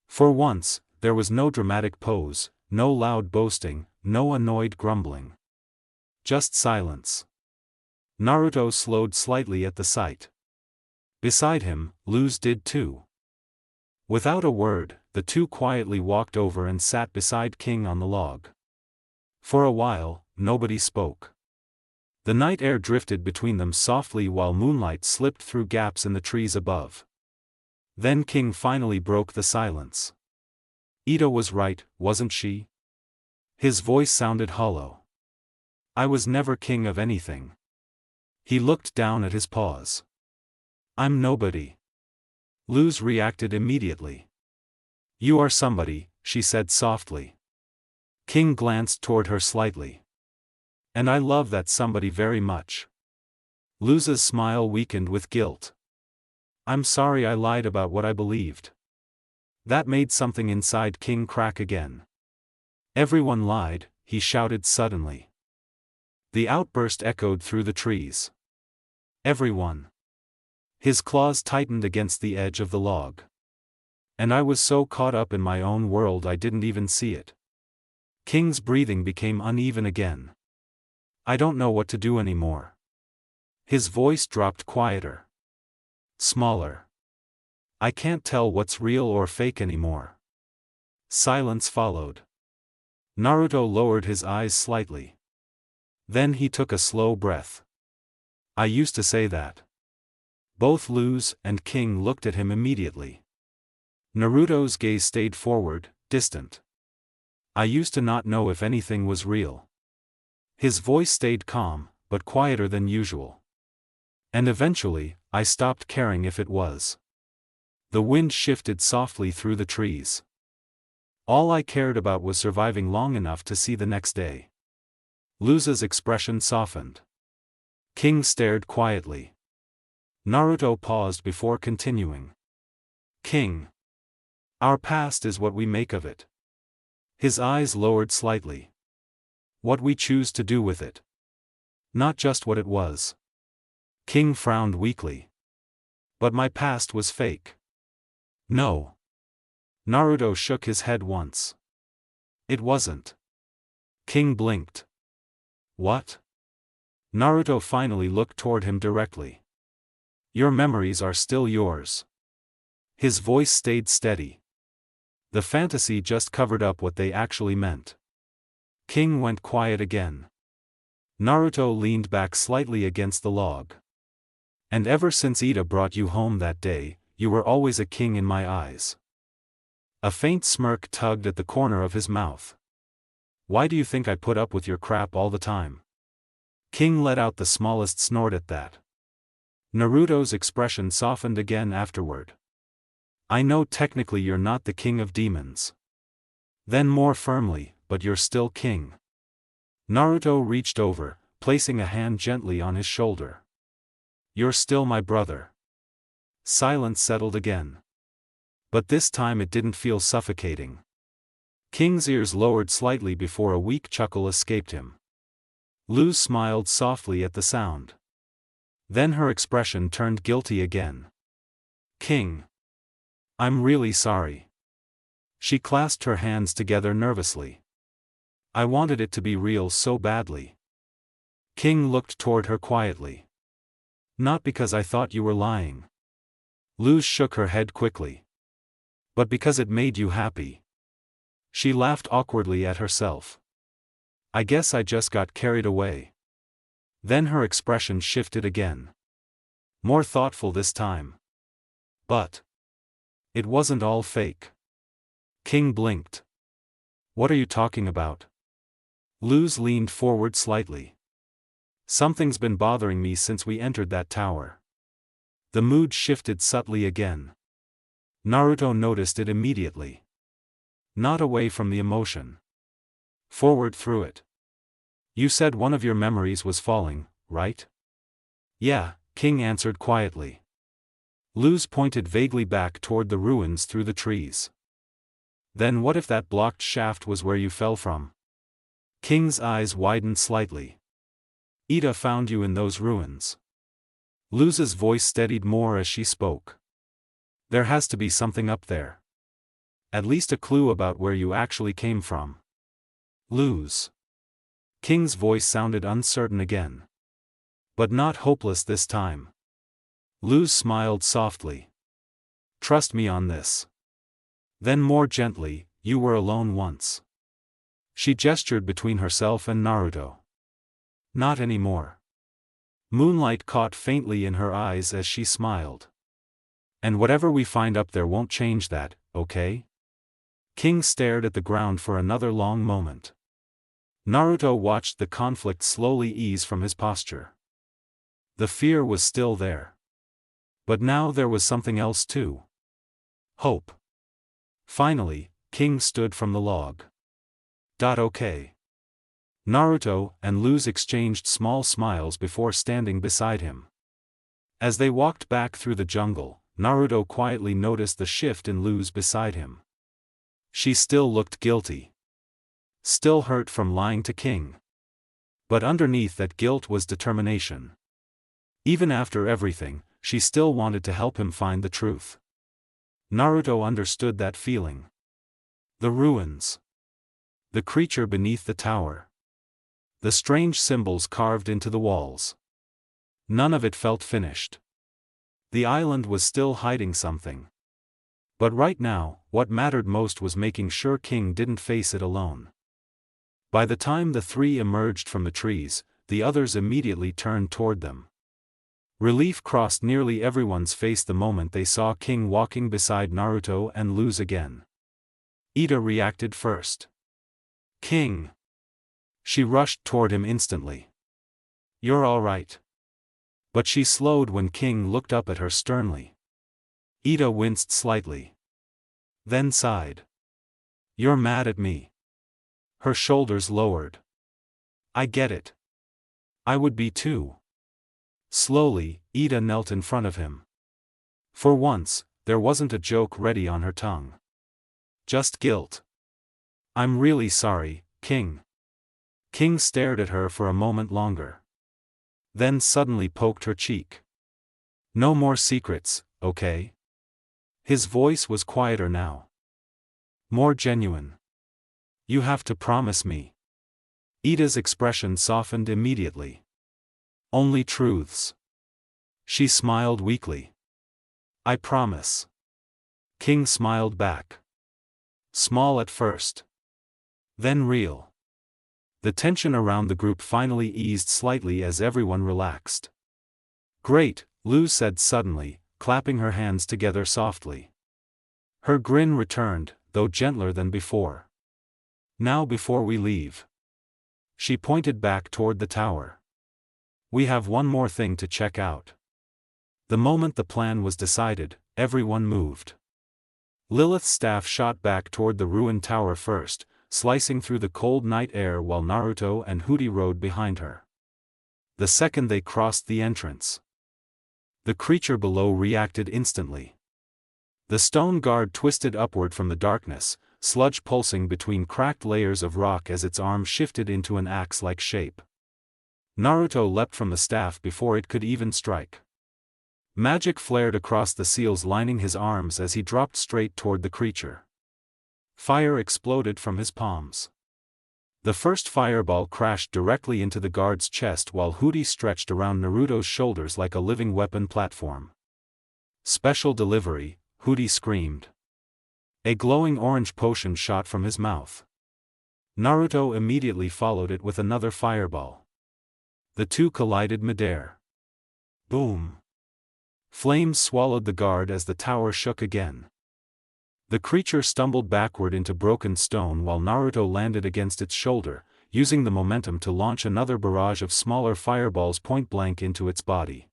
For once, there was no dramatic pose, no loud boasting, no annoyed grumbling. Just silence. Naruto slowed slightly at the sight. Beside him, Luz did too. Without a word, the two quietly walked over and sat beside King on the log. For a while, nobody spoke. The night air drifted between them softly while moonlight slipped through gaps in the trees above. Then King finally broke the silence. Ida was right, wasn't she? His voice sounded hollow. I was never king of anything. He looked down at his paws. I'm nobody. Luz reacted immediately. You are somebody, she said softly. King glanced toward her slightly. And I love that somebody very much. Luz's smile weakened with guilt. I'm sorry I lied about what I believed. That made something inside King crack again. Everyone lied, he shouted suddenly. The outburst echoed through the trees. Everyone. His claws tightened against the edge of the log. And I was so caught up in my own world I didn't even see it. King's breathing became uneven again. I don't know what to do anymore. His voice dropped quieter. Smaller. I can't tell what's real or fake anymore. Silence followed. Naruto lowered his eyes slightly. Then he took a slow breath. I used to say that. Both Luz and King looked at him immediately. Naruto's gaze stayed forward, distant. I used to not know if anything was real. His voice stayed calm, but quieter than usual. And eventually, I stopped caring if it was. The wind shifted softly through the trees. All I cared about was surviving long enough to see the next day. Luz's expression softened. King stared quietly. Naruto paused before continuing. King. Our past is what we make of it. His eyes lowered slightly. What we choose to do with it. Not just what it was. King frowned weakly. But my past was fake. No. Naruto shook his head once. It wasn't. King blinked. What? Naruto finally looked toward him directly. Your memories are still yours. His voice stayed steady. The fantasy just covered up what they actually meant. King went quiet again. Naruto leaned back slightly against the log. And ever since Ida brought you home that day, you were always a king in my eyes. A faint smirk tugged at the corner of his mouth. Why do you think I put up with your crap all the time? King let out the smallest snort at that. Naruto's expression softened again afterward. I know technically you're not the king of demons. Then more firmly, but you're still king. Naruto reached over, placing a hand gently on his shoulder. You're still my brother. Silence settled again. But this time it didn't feel suffocating. King's ears lowered slightly before a weak chuckle escaped him. Luz smiled softly at the sound. Then her expression turned guilty again. King. I'm really sorry. She clasped her hands together nervously. I wanted it to be real so badly. King looked toward her quietly. Not because I thought you were lying. Luz shook her head quickly. But because it made you happy. She laughed awkwardly at herself. I guess I just got carried away. Then her expression shifted again. More thoughtful this time. But it wasn't all fake. King blinked. What are you talking about? Luz leaned forward slightly. Something's been bothering me since we entered that tower. The mood shifted subtly again. Naruto noticed it immediately. Not away from the emotion. Forward through it. You said one of your memories was falling, right? Yeah, King answered quietly. Luz pointed vaguely back toward the ruins through the trees. Then what if that blocked shaft was where you fell from? King's eyes widened slightly. Ida found you in those ruins. Luz's voice steadied more as she spoke. There has to be something up there. At least a clue about where you actually came from. Luz. King's voice sounded uncertain again. But not hopeless this time. Luz smiled softly. Trust me on this. Then more gently, you were alone once. She gestured between herself and Naruto. Not anymore. Moonlight caught faintly in her eyes as she smiled. And whatever we find up there won't change that, okay? King stared at the ground for another long moment. Naruto watched the conflict slowly ease from his posture. The fear was still there. But now there was something else too. Hope. Finally, King stood from the log. Okay. Naruto and Luz exchanged small smiles before standing beside him. As they walked back through the jungle, Naruto quietly noticed the shift in Luz beside him. She still looked guilty. Still hurt from lying to King. But underneath that guilt was determination. Even after everything, she still wanted to help him find the truth. Naruto understood that feeling. The ruins. The creature beneath the tower. The strange symbols carved into the walls. None of it felt finished. The island was still hiding something. But right now, what mattered most was making sure King didn't face it alone. By the time the three emerged from the trees, the others immediately turned toward them. Relief crossed nearly everyone's face the moment they saw King walking beside Naruto and Luz again. Ida reacted first. King! She rushed toward him instantly. You're all right. But she slowed when King looked up at her sternly. Ida winced slightly. Then sighed. You're mad at me. Her shoulders lowered. I get it. I would be too. Slowly, Ida knelt in front of him. For once, there wasn't a joke ready on her tongue. Just guilt. I'm really sorry, King. King stared at her for a moment longer. Then suddenly poked her cheek. No more secrets, okay? His voice was quieter now. More genuine. You have to promise me. Ida's expression softened immediately. Only truths. She smiled weakly. I promise. King smiled back. Small at first. Then real. The tension around the group finally eased slightly as everyone relaxed. Great, Luz said suddenly, clapping her hands together softly. Her grin returned, though gentler than before. Now before we leave. She pointed back toward the tower. We have one more thing to check out. The moment the plan was decided, everyone moved. Lilith's staff shot back toward the ruined tower first, slicing through the cold night air while Naruto and Hooty rode behind her. The second they crossed the entrance, the creature below reacted instantly. The stone guard twisted upward from the darkness, sludge pulsing between cracked layers of rock as its arm shifted into an axe-like shape. Naruto leapt from the staff before it could even strike. Magic flared across the seals lining his arms as he dropped straight toward the creature. Fire exploded from his palms. The first fireball crashed directly into the guard's chest while Hooty stretched around Naruto's shoulders like a living weapon platform. "Special delivery," Hooty screamed. A glowing orange potion shot from his mouth. Naruto immediately followed it with another fireball. The two collided midair. Boom! Flames swallowed the guard as the tower shook again. The creature stumbled backward into broken stone while Naruto landed against its shoulder, using the momentum to launch another barrage of smaller fireballs point-blank into its body.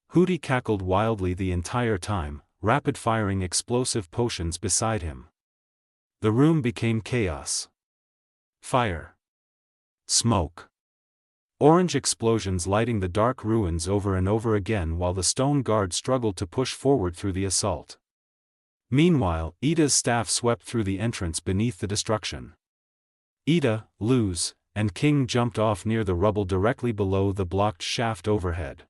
Hooty cackled wildly the entire time, rapid-firing explosive potions beside him. The room became chaos. Fire. Smoke. Orange explosions lighting the dark ruins over and over again while the stone guard struggled to push forward through the assault. Meanwhile, Ida's staff swept through the entrance beneath the destruction. Ida, Luz, and King jumped off near the rubble directly below the blocked shaft overhead.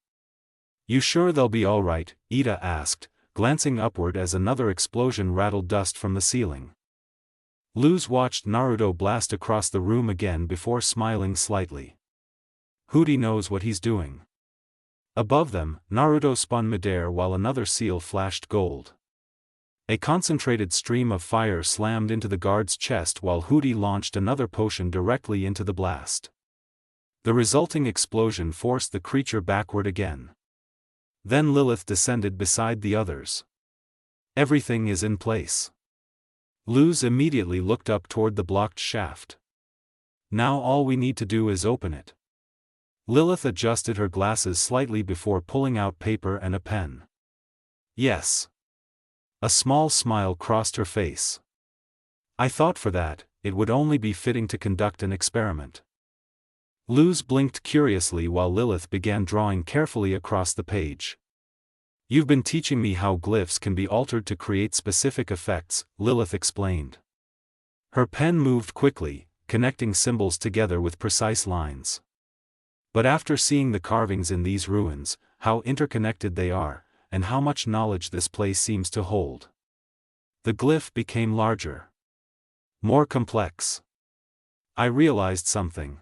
"You sure they'll be all right?" Ida asked, glancing upward as another explosion rattled dust from the ceiling. Luz watched Naruto blast across the room again before smiling slightly. Hooty knows what he's doing. Above them, Naruto spun midair while another seal flashed gold. A concentrated stream of fire slammed into the guard's chest while Hooty launched another potion directly into the blast. The resulting explosion forced the creature backward again. Then Lilith descended beside the others. "Everything is in place." Luz immediately looked up toward the blocked shaft. "Now all we need to do is open it." Lilith adjusted her glasses slightly before pulling out paper and a pen. "Yes." A small smile crossed her face. "I thought for that, it would only be fitting to conduct an experiment." Luz blinked curiously while Lilith began drawing carefully across the page. "You've been teaching me how glyphs can be altered to create specific effects," Lilith explained. Her pen moved quickly, connecting symbols together with precise lines. "But after seeing the carvings in these ruins, how interconnected they are, and how much knowledge this place seems to hold." The glyph became larger. More complex. "I realized something."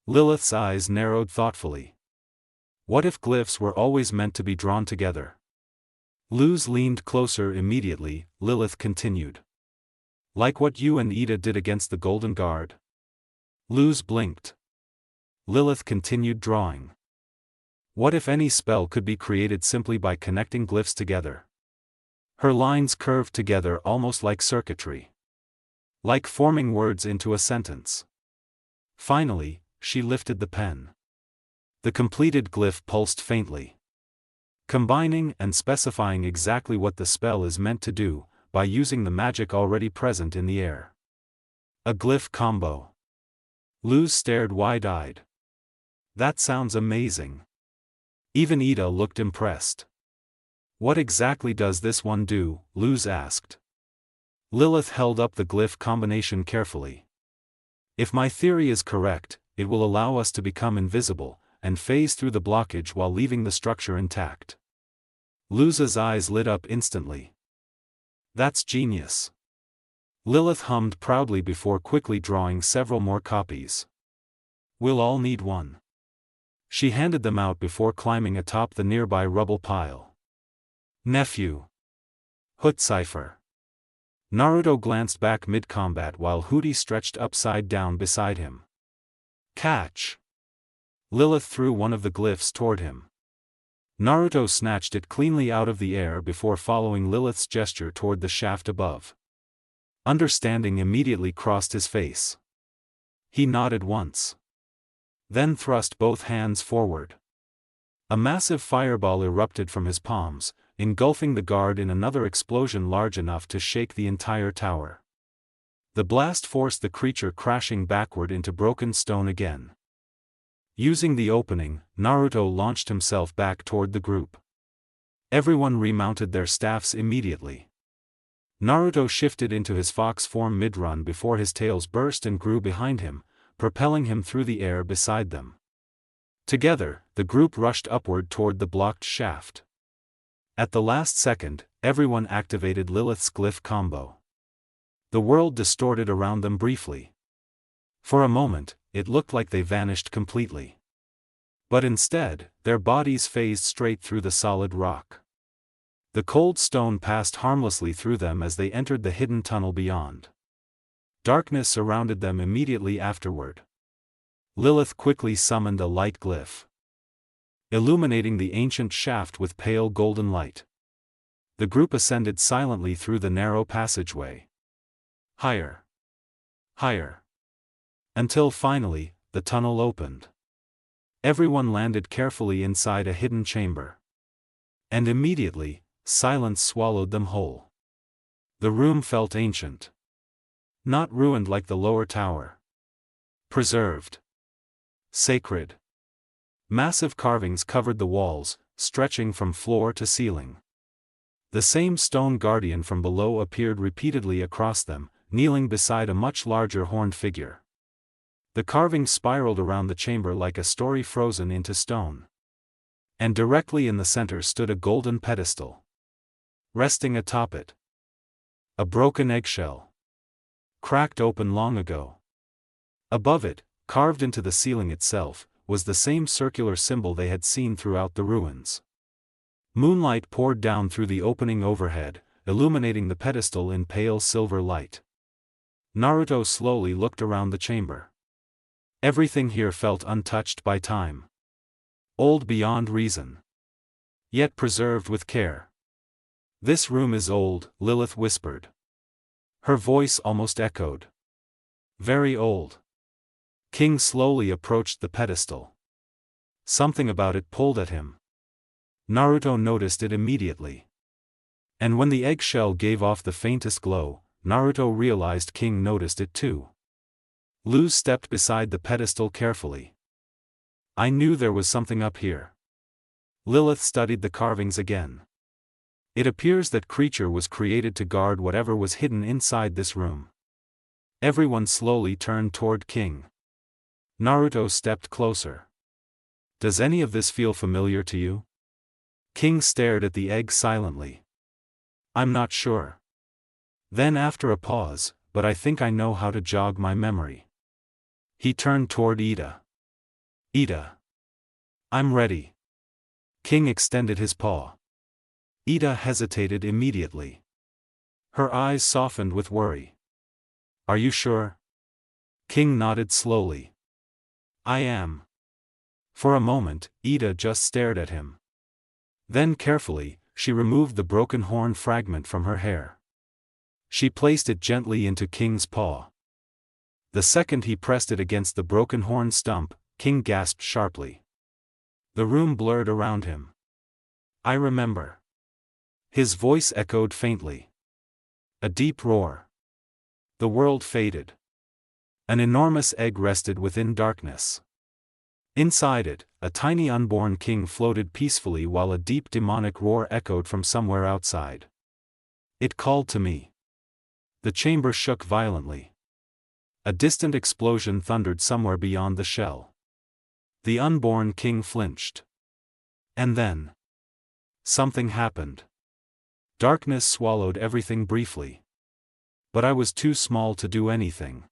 Lilith's eyes narrowed thoughtfully. "What if glyphs were always meant to be drawn together?" Luz leaned closer immediately. Lilith continued. "Like what you and Ida did against the Golden Guard?" Luz blinked. Lilith continued drawing. "What if any spell could be created simply by connecting glyphs together?" Her lines curved together almost like circuitry. Like forming words into a sentence. Finally, she lifted the pen. The completed glyph pulsed faintly. Combining and specifying exactly what the spell is meant to do, by using the magic already present in the air. A glyph combo. Luz stared wide-eyed. "That sounds amazing." Even Ida looked impressed. "What exactly does this one do?" Luz asked. Lilith held up the glyph combination carefully. "If my theory is correct, it will allow us to become invisible, and phase through the blockage while leaving the structure intact." Luz's eyes lit up instantly. "That's genius." Lilith hummed proudly before quickly drawing several more copies. "We'll all need one." She handed them out before climbing atop the nearby rubble pile. "Nephew." Hoot cipher. Naruto glanced back mid-combat while Hooty stretched upside down beside him. "Catch." Lilith threw one of the glyphs toward him. Naruto snatched it cleanly out of the air before following Lilith's gesture toward the shaft above. Understanding immediately crossed his face. He nodded once. Then thrust both hands forward. A massive fireball erupted from his palms, engulfing the guard in another explosion large enough to shake the entire tower. The blast forced the creature crashing backward into broken stone again. Using the opening, Naruto launched himself back toward the group. Everyone remounted their staffs immediately. Naruto shifted into his fox form mid-run before his tails burst and grew behind him, propelling him through the air beside them. Together, the group rushed upward toward the blocked shaft. At the last second, everyone activated Lilith's glyph combo. The world distorted around them briefly. For a moment, it looked like they vanished completely. But instead, their bodies phased straight through the solid rock. The cold stone passed harmlessly through them as they entered the hidden tunnel beyond. Darkness surrounded them immediately afterward. Lilith quickly summoned a light glyph, illuminating the ancient shaft with pale golden light. The group ascended silently through the narrow passageway. Higher. Higher. Until finally, the tunnel opened. Everyone landed carefully inside a hidden chamber. And immediately, silence swallowed them whole. The room felt ancient. Not ruined like the lower tower. Preserved. Sacred. Massive carvings covered the walls, stretching from floor to ceiling. The same stone guardian from below appeared repeatedly across them, kneeling beside a much larger horned figure. The carvings spiraled around the chamber like a story frozen into stone. And directly in the center stood a golden pedestal. Resting atop it, a broken eggshell, cracked open long ago. Above it, carved into the ceiling itself, was the same circular symbol they had seen throughout the ruins. Moonlight poured down through the opening overhead, illuminating the pedestal in pale silver light. Naruto slowly looked around the chamber. Everything here felt untouched by time. Old beyond reason. Yet preserved with care. "This room is old," Lilith whispered. Her voice almost echoed. "Very old." King slowly approached the pedestal. Something about it pulled at him. Naruto noticed it immediately. And when the eggshell gave off the faintest glow, Naruto realized King noticed it too. Luz stepped beside the pedestal carefully. "I knew there was something up here." Lilith studied the carvings again. "It appears that creature was created to guard whatever was hidden inside this room." Everyone slowly turned toward King. Naruto stepped closer. "Does any of this feel familiar to you?" King stared at the egg silently. "I'm not sure." Then after a pause, "But I think I know how to jog my memory." He turned toward Ida. "Ida. I'm ready." King extended his paw. Ida hesitated immediately. Her eyes softened with worry. "Are you sure?" King nodded slowly. "I am." For a moment, Ida just stared at him. Then carefully, she removed the broken horn fragment from her hair. She placed it gently into King's paw. The second he pressed it against the broken horn stump, King gasped sharply. The room blurred around him. "I remember." His voice echoed faintly. A deep roar. The world faded. An enormous egg rested within darkness. Inside it, a tiny unborn king floated peacefully while a deep demonic roar echoed from somewhere outside. "It called to me." The chamber shook violently. A distant explosion thundered somewhere beyond the shell. The unborn king flinched. And then something happened. Darkness swallowed everything briefly. But I was too small to do anything.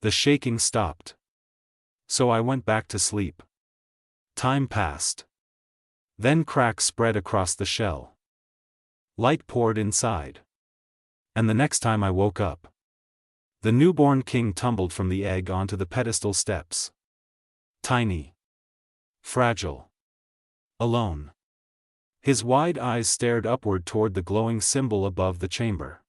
The shaking stopped. So I went back to sleep. Time passed. Then cracks spread across the shell. Light poured inside. And the next time I woke up, the newborn king tumbled from the egg onto the pedestal steps. Tiny. Fragile. Alone. His wide eyes stared upward toward the glowing symbol above the chamber.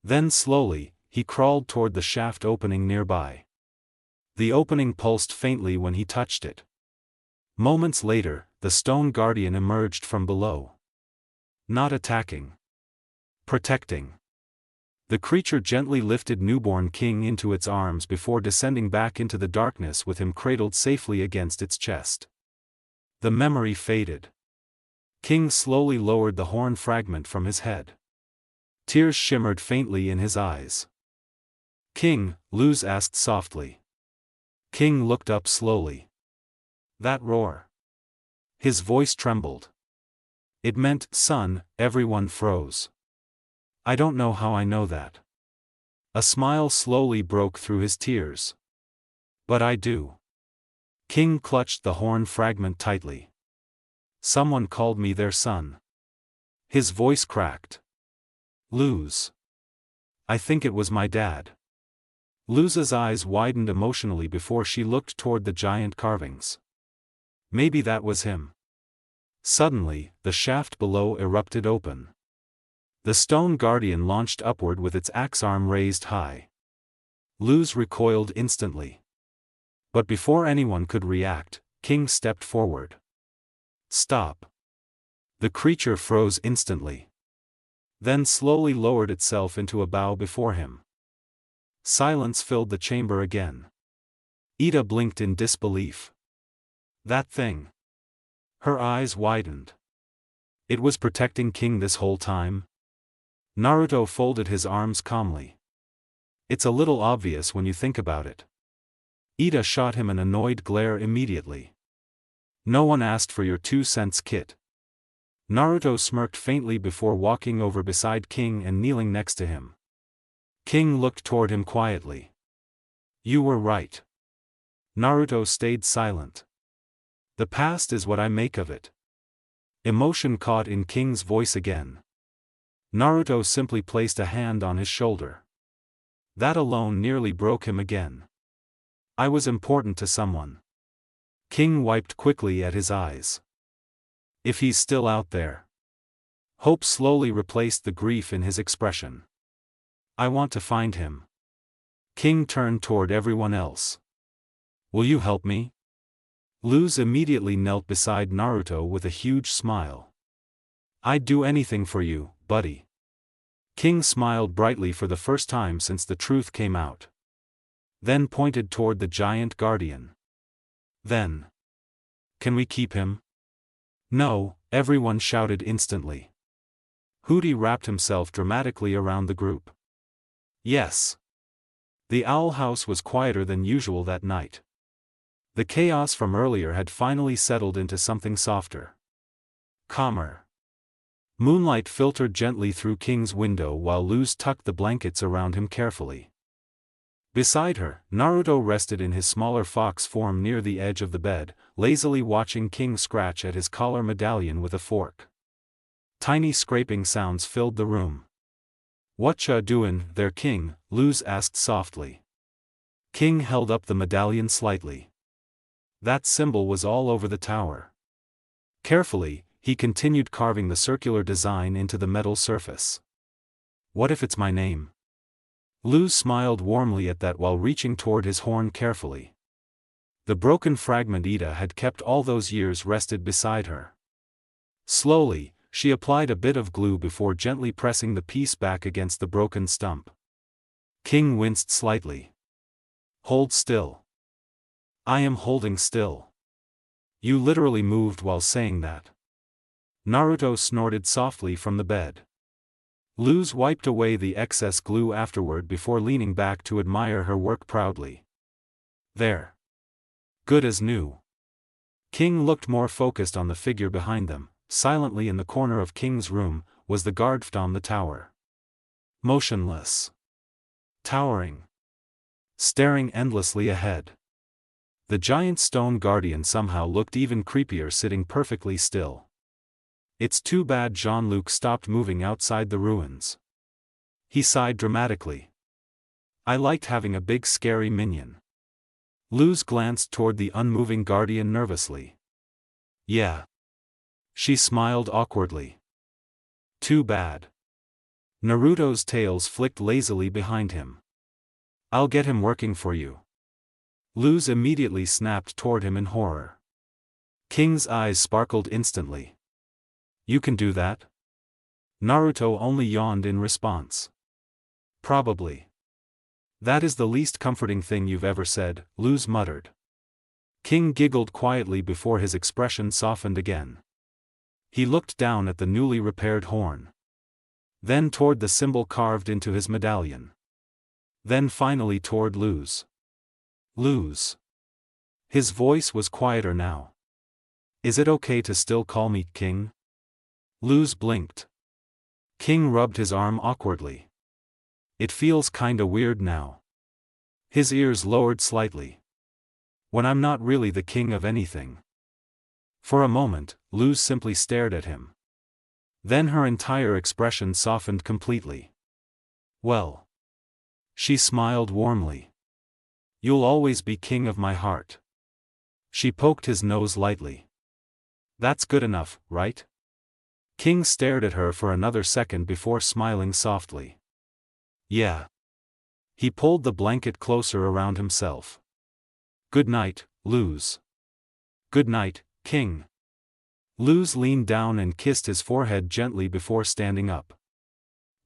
Then slowly, he crawled toward the shaft opening nearby. The opening pulsed faintly when he touched it. Moments later, the stone guardian emerged from below. Not attacking. Protecting. The creature gently lifted newborn king into its arms before descending back into the darkness with him cradled safely against its chest. The memory faded. King slowly lowered the horn fragment from his head. Tears shimmered faintly in his eyes. "King," Luz asked softly. King looked up slowly. "That roar." His voice trembled. "It meant, son." Everyone froze. "I don't know how I know that." A smile slowly broke through his tears. But I do. King clutched the horn fragment tightly. Someone called me their son. His voice cracked. Luz. I think it was my dad. Luz's eyes widened emotionally before she looked toward the giant carvings. Maybe that was him. Suddenly, the shaft below erupted open. The stone guardian launched upward with its axe arm raised high. Luz recoiled instantly. But before anyone could react, King stepped forward. Stop. The creature froze instantly. Then slowly lowered itself into a bow before him. Silence filled the chamber again. Ida blinked in disbelief. That thing. Her eyes widened. It was protecting King this whole time? Naruto folded his arms calmly. It's a little obvious when you think about it. Ida shot him an annoyed glare immediately. No one asked for your 2 cents kit. Naruto smirked faintly before walking over beside King and kneeling next to him. King looked toward him quietly. You were right. Naruto stayed silent. The past is what I make of it. Emotion caught in King's voice again. Naruto simply placed a hand on his shoulder. That alone nearly broke him again. I was important to someone. King wiped quickly at his eyes. If he's still out there. Hope slowly replaced the grief in his expression. I want to find him. King turned toward everyone else. Will you help me? Luz immediately knelt beside Naruto with a huge smile. I'd do anything for you, buddy. King smiled brightly for the first time since the truth came out. Then pointed toward the giant guardian. Then. Can we keep him? No, everyone shouted instantly. Hooty wrapped himself dramatically around the group. Yes. The owl house was quieter than usual that night. The chaos from earlier had finally settled into something softer. Calmer. Moonlight filtered gently through King's window while Luz tucked the blankets around him carefully. Beside her, Naruto rested in his smaller fox form near the edge of the bed, lazily watching King scratch at his collar medallion with a fork. Tiny scraping sounds filled the room. Whatcha doin' there, King? Luz asked softly. King held up the medallion slightly. That symbol was all over the tower. Carefully, he continued carving the circular design into the metal surface. What if it's my name? Luz smiled warmly at that while reaching toward his horn carefully. The broken fragment Ida had kept all those years rested beside her. Slowly, she applied a bit of glue before gently pressing the piece back against the broken stump. King winced slightly. Hold still. I am holding still. You literally moved while saying that. Naruto snorted softly from the bed. Luz wiped away the excess glue afterward before leaning back to admire her work proudly. There. Good as new. King looked more focused on the figure behind them. Silently in the corner of King's room, was the guard on the tower. Motionless. Towering. Staring endlessly ahead. The giant stone guardian somehow looked even creepier sitting perfectly still. It's too bad Jean-Luc stopped moving outside the ruins. He sighed dramatically. I liked having a big scary minion. Luz glanced toward the unmoving guardian nervously. Yeah. She smiled awkwardly. Too bad. Naruto's tails flicked lazily behind him. I'll get him working for you. Luz immediately snapped toward him in horror. King's eyes sparkled instantly. You can do that? Naruto only yawned in response. Probably. That is the least comforting thing you've ever said, Luz muttered. King giggled quietly before his expression softened again. He looked down at the newly repaired horn. Then toward the symbol carved into his medallion. Then finally toward Luz. Luz. His voice was quieter now. Is it okay to still call me King? Luz blinked. King rubbed his arm awkwardly. It feels kinda weird now. His ears lowered slightly. When I'm not really the king of anything. For a moment, Luz simply stared at him. Then her entire expression softened completely. Well. She smiled warmly. You'll always be king of my heart. She poked his nose lightly. That's good enough, right? King stared at her for another second before smiling softly. Yeah. He pulled the blanket closer around himself. Good night, Luz. Good night, King. Luz leaned down and kissed his forehead gently before standing up.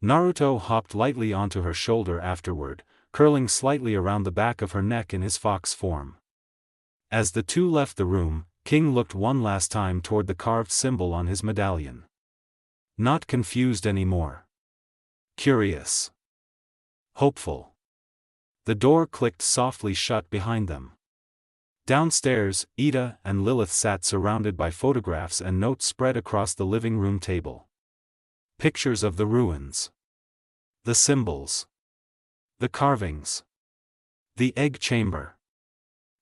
Naruto hopped lightly onto her shoulder afterward, curling slightly around the back of her neck in his fox form. As the two left the room, King looked one last time toward the carved symbol on his medallion. Not confused anymore. Curious. Hopeful. The door clicked softly shut behind them. Downstairs, Ida and Lilith sat surrounded by photographs and notes spread across the living room table. Pictures of the ruins. The symbols. The carvings. The egg chamber.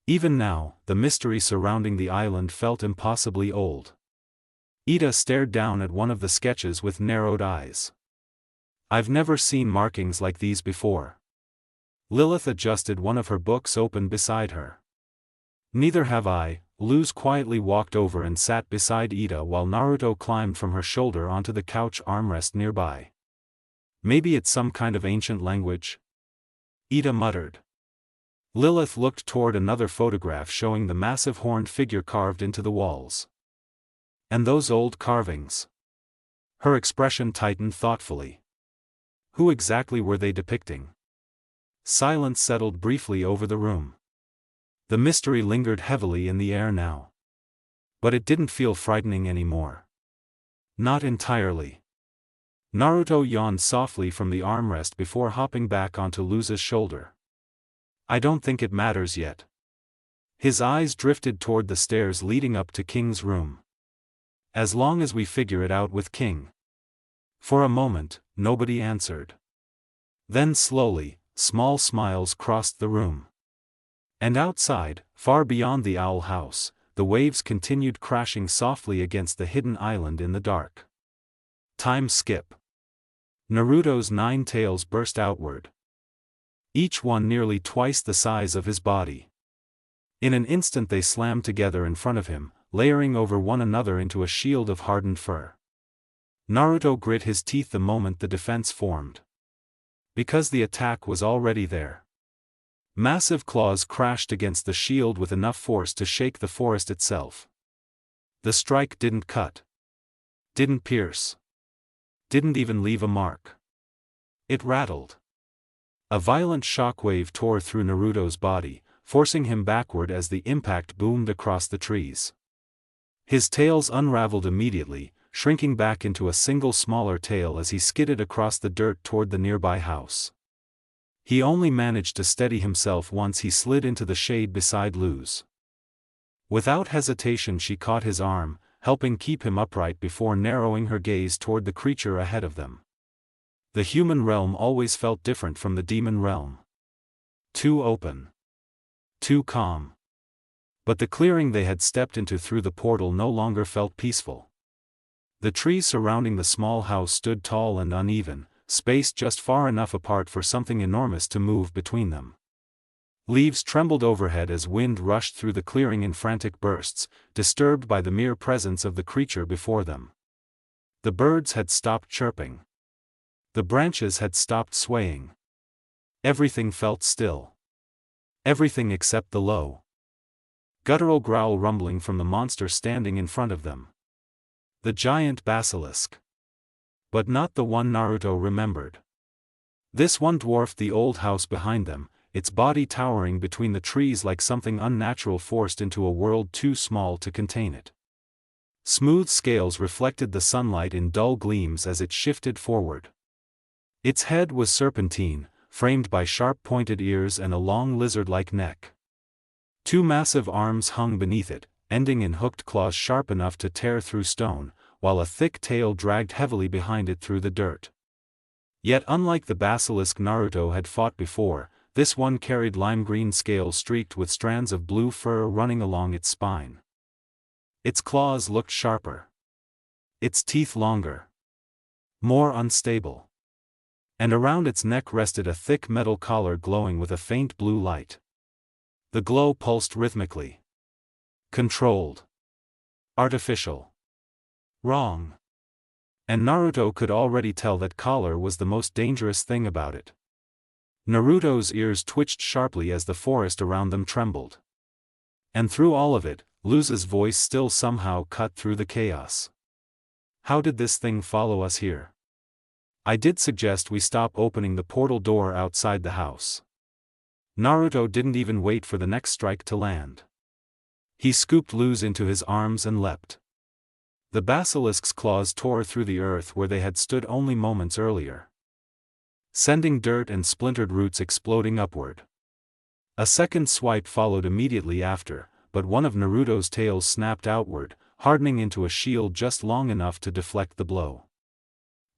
Even now, the mystery surrounding the island felt impossibly old. Ida stared down at one of the sketches with narrowed eyes. I've never seen markings like these before. Lilith adjusted one of her books open beside her. Neither have I. Luz quietly walked over and sat beside Ida while Naruto climbed from her shoulder onto the couch armrest nearby. Maybe it's some kind of ancient language? Ida muttered. Lilith looked toward another photograph showing the massive horned figure carved into the walls. And those old carvings. Her expression tightened thoughtfully. Who exactly were they depicting? Silence settled briefly over the room. The mystery lingered heavily in the air now. But it didn't feel frightening anymore. Not entirely. Naruto yawned softly from the armrest before hopping back onto Luz's shoulder. I don't think it matters yet. His eyes drifted toward the stairs leading up to King's room. As long as we figure it out with King. For a moment, nobody answered. Then slowly, small smiles crossed the room. And outside, far beyond the owl house, the waves continued crashing softly against the hidden island in the dark. Time skip. Naruto's 9 tails burst outward. Each one nearly twice the size of his body. In an instant they slammed together in front of him, layering over one another into a shield of hardened fur. Naruto grit his teeth the moment the defense formed. Because the attack was already there. Massive claws crashed against the shield with enough force to shake the forest itself. The strike didn't cut. Didn't pierce. Didn't even leave a mark. It rattled. A violent shockwave tore through Naruto's body, forcing him backward as the impact boomed across the trees. His tails unraveled immediately, shrinking back into a single smaller tail as he skidded across the dirt toward the nearby house. He only managed to steady himself once he slid into the shade beside Luz. Without hesitation she caught his arm, helping keep him upright before narrowing her gaze toward the creature ahead of them. The human realm always felt different from the demon realm. Too open. Too calm. But the clearing they had stepped into through the portal no longer felt peaceful. The trees surrounding the small house stood tall and uneven, spaced just far enough apart for something enormous to move between them. Leaves trembled overhead as wind rushed through the clearing in frantic bursts, disturbed by the mere presence of the creature before them. The birds had stopped chirping. The branches had stopped swaying. Everything felt still. Everything except the low, guttural growl rumbling from the monster standing in front of them. The giant basilisk. But not the one Naruto remembered. This one dwarfed the old house behind them, its body towering between the trees like something unnatural forced into a world too small to contain it. Smooth scales reflected the sunlight in dull gleams as it shifted forward. Its head was serpentine, framed by sharp-pointed ears and a long lizard-like neck. 2 massive arms hung beneath it, ending in hooked claws sharp enough to tear through stone, while a thick tail dragged heavily behind it through the dirt. Yet unlike the basilisk Naruto had fought before, This one carried lime-green scales streaked with strands of blue fur running along its spine. Its claws looked sharper. Its teeth longer. More unstable. And around its neck rested a thick metal collar glowing with a faint blue light. The glow pulsed rhythmically. Controlled. Artificial. Wrong. And Naruto could already tell that collar was the most dangerous thing about it. Naruto's ears twitched sharply as the forest around them trembled. And through all of it, Luz's voice still somehow cut through the chaos. How did this thing follow us here? I did suggest we stop opening the portal door outside the house. Naruto didn't even wait for the next strike to land. He scooped Luz into his arms and leapt. The basilisk's claws tore through the earth where they had stood only moments earlier, sending dirt and splintered roots exploding upward. A second swipe followed immediately after, but one of Naruto's tails snapped outward, hardening into a shield just long enough to deflect the blow.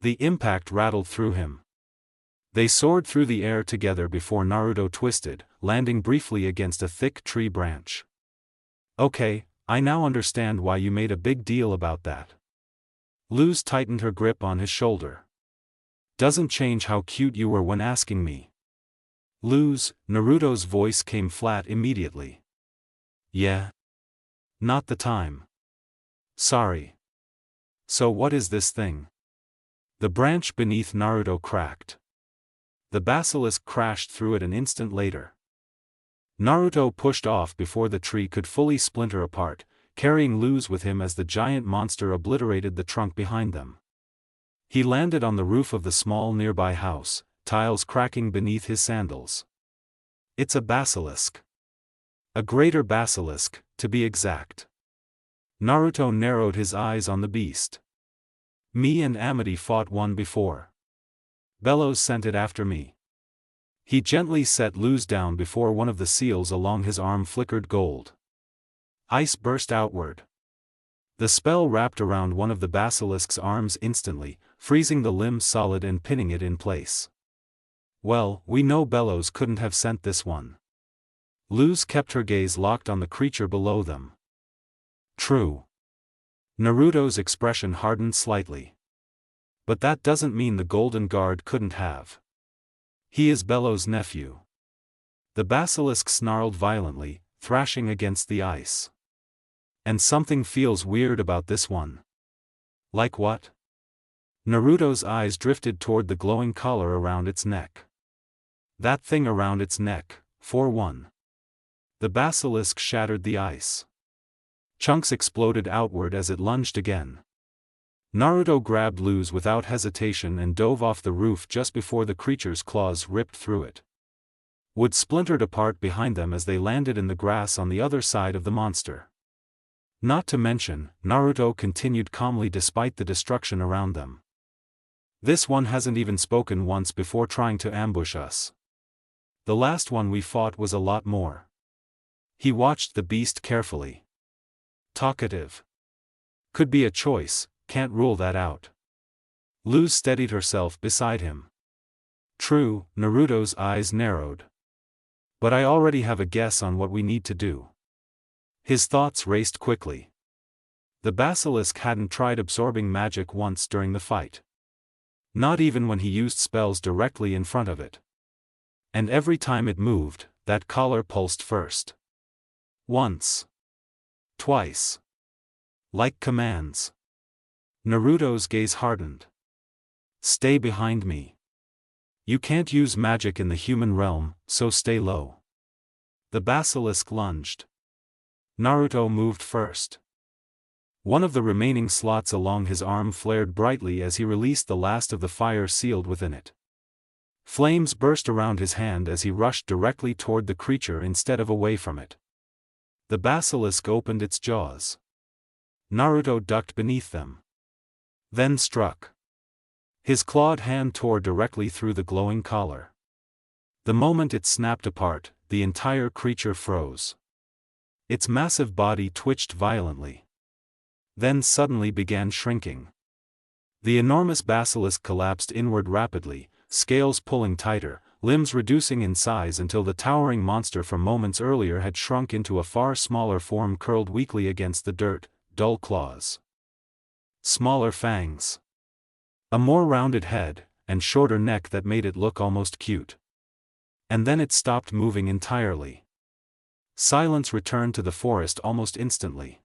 The impact rattled through him. They soared through the air together before Naruto twisted, landing briefly against a thick tree branch. Okay, I now understand why you made a big deal about that. Luz tightened her grip on his shoulder. Doesn't change how cute you were when asking me. Luz, Naruto's voice came flat immediately. Yeah. Not the time. Sorry. So what is this thing? The branch beneath Naruto cracked. The basilisk crashed through it an instant later. Naruto pushed off before the tree could fully splinter apart, carrying Luz with him as the giant monster obliterated the trunk behind them. He landed on the roof of the small nearby house, tiles cracking beneath his sandals. It's a basilisk. A greater basilisk, to be exact. Naruto narrowed his eyes on the beast. Me and Amity fought one before. Bellows sent it after me. He gently set Luz down before one of the seals along his arm flickered gold. Ice burst outward. The spell wrapped around one of the basilisk's arms instantly, freezing the limb solid and pinning it in place. Well, we know Bellows couldn't have sent this one. Luz kept her gaze locked on the creature below them. True. Naruto's expression hardened slightly. But that doesn't mean the Golden Guard couldn't have. He is Bellows' nephew. The basilisk snarled violently, thrashing against the ice. And something feels weird about this one. Like what? Naruto's eyes drifted toward the glowing collar around its neck. That thing around its neck, for one. The basilisk shattered the ice. Chunks exploded outward as it lunged again. Naruto grabbed Luz without hesitation and dove off the roof just before the creature's claws ripped through it. Wood splintered apart behind them as they landed in the grass on the other side of the monster. Not to mention, Naruto continued calmly despite the destruction around them. This one hasn't even spoken once before trying to ambush us. The last one we fought was a lot more. He watched the beast carefully. Talkative. Could be a choice, can't rule that out. Luz steadied herself beside him. True, Naruto's eyes narrowed. But I already have a guess on what we need to do. His thoughts raced quickly. The basilisk hadn't tried absorbing magic once during the fight. Not even when he used spells directly in front of it. And every time it moved, that collar pulsed first. Once. Twice. Like commands. Naruto's gaze hardened. Stay behind me. You can't use magic in the human realm, so stay low. The basilisk lunged. Naruto moved first. One of the remaining slots along his arm flared brightly as he released the last of the fire sealed within it. Flames burst around his hand as he rushed directly toward the creature instead of away from it. The basilisk opened its jaws. Naruto ducked beneath them. Then struck. His clawed hand tore directly through the glowing collar. The moment it snapped apart, the entire creature froze. Its massive body twitched violently. Then suddenly began shrinking. The enormous basilisk collapsed inward rapidly, scales pulling tighter, limbs reducing in size until the towering monster from moments earlier had shrunk into a far smaller form curled weakly against the dirt, dull claws. Smaller fangs. A more rounded head, and shorter neck that made it look almost cute. And then it stopped moving entirely. Silence returned to the forest almost instantly.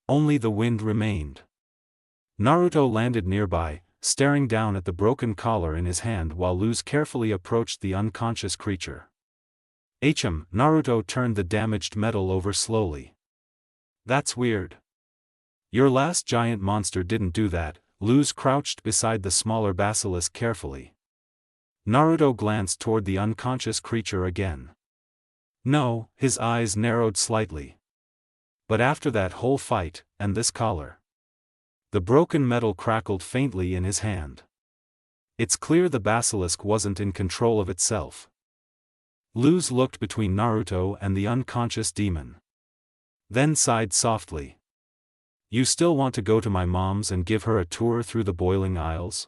Only the wind remained. Naruto landed nearby, staring down at the broken collar in his hand while Luz carefully approached the unconscious creature. Naruto turned the damaged metal over slowly. That's weird. Your last giant monster didn't do that. Luz crouched beside the smaller basilisk carefully. Naruto glanced toward the unconscious creature again. No, his eyes narrowed slightly. But after that whole fight, and this collar. The broken metal crackled faintly in his hand. It's clear the basilisk wasn't in control of itself. Luz looked between Naruto and the unconscious demon. Then sighed softly. You still want to go to my mom's and give her a tour through the boiling aisles?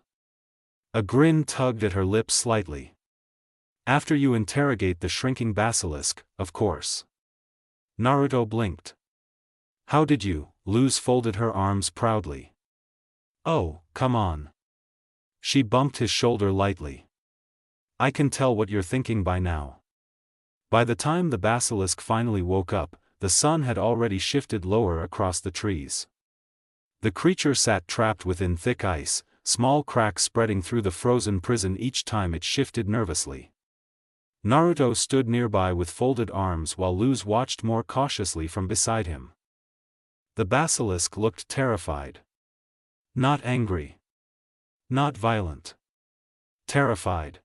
A grin tugged at her lips slightly. After you interrogate the shrinking basilisk, of course. Naruto blinked. How did you? Luz folded her arms proudly. Oh, come on. She bumped his shoulder lightly. I can tell what you're thinking by now. By the time the basilisk finally woke up, the sun had already shifted lower across the trees. The creature sat trapped within thick ice, small cracks spreading through the frozen prison each time it shifted nervously. Naruto stood nearby with folded arms while Luz watched more cautiously from beside him. The basilisk looked terrified. Not angry. Not violent. Terrified.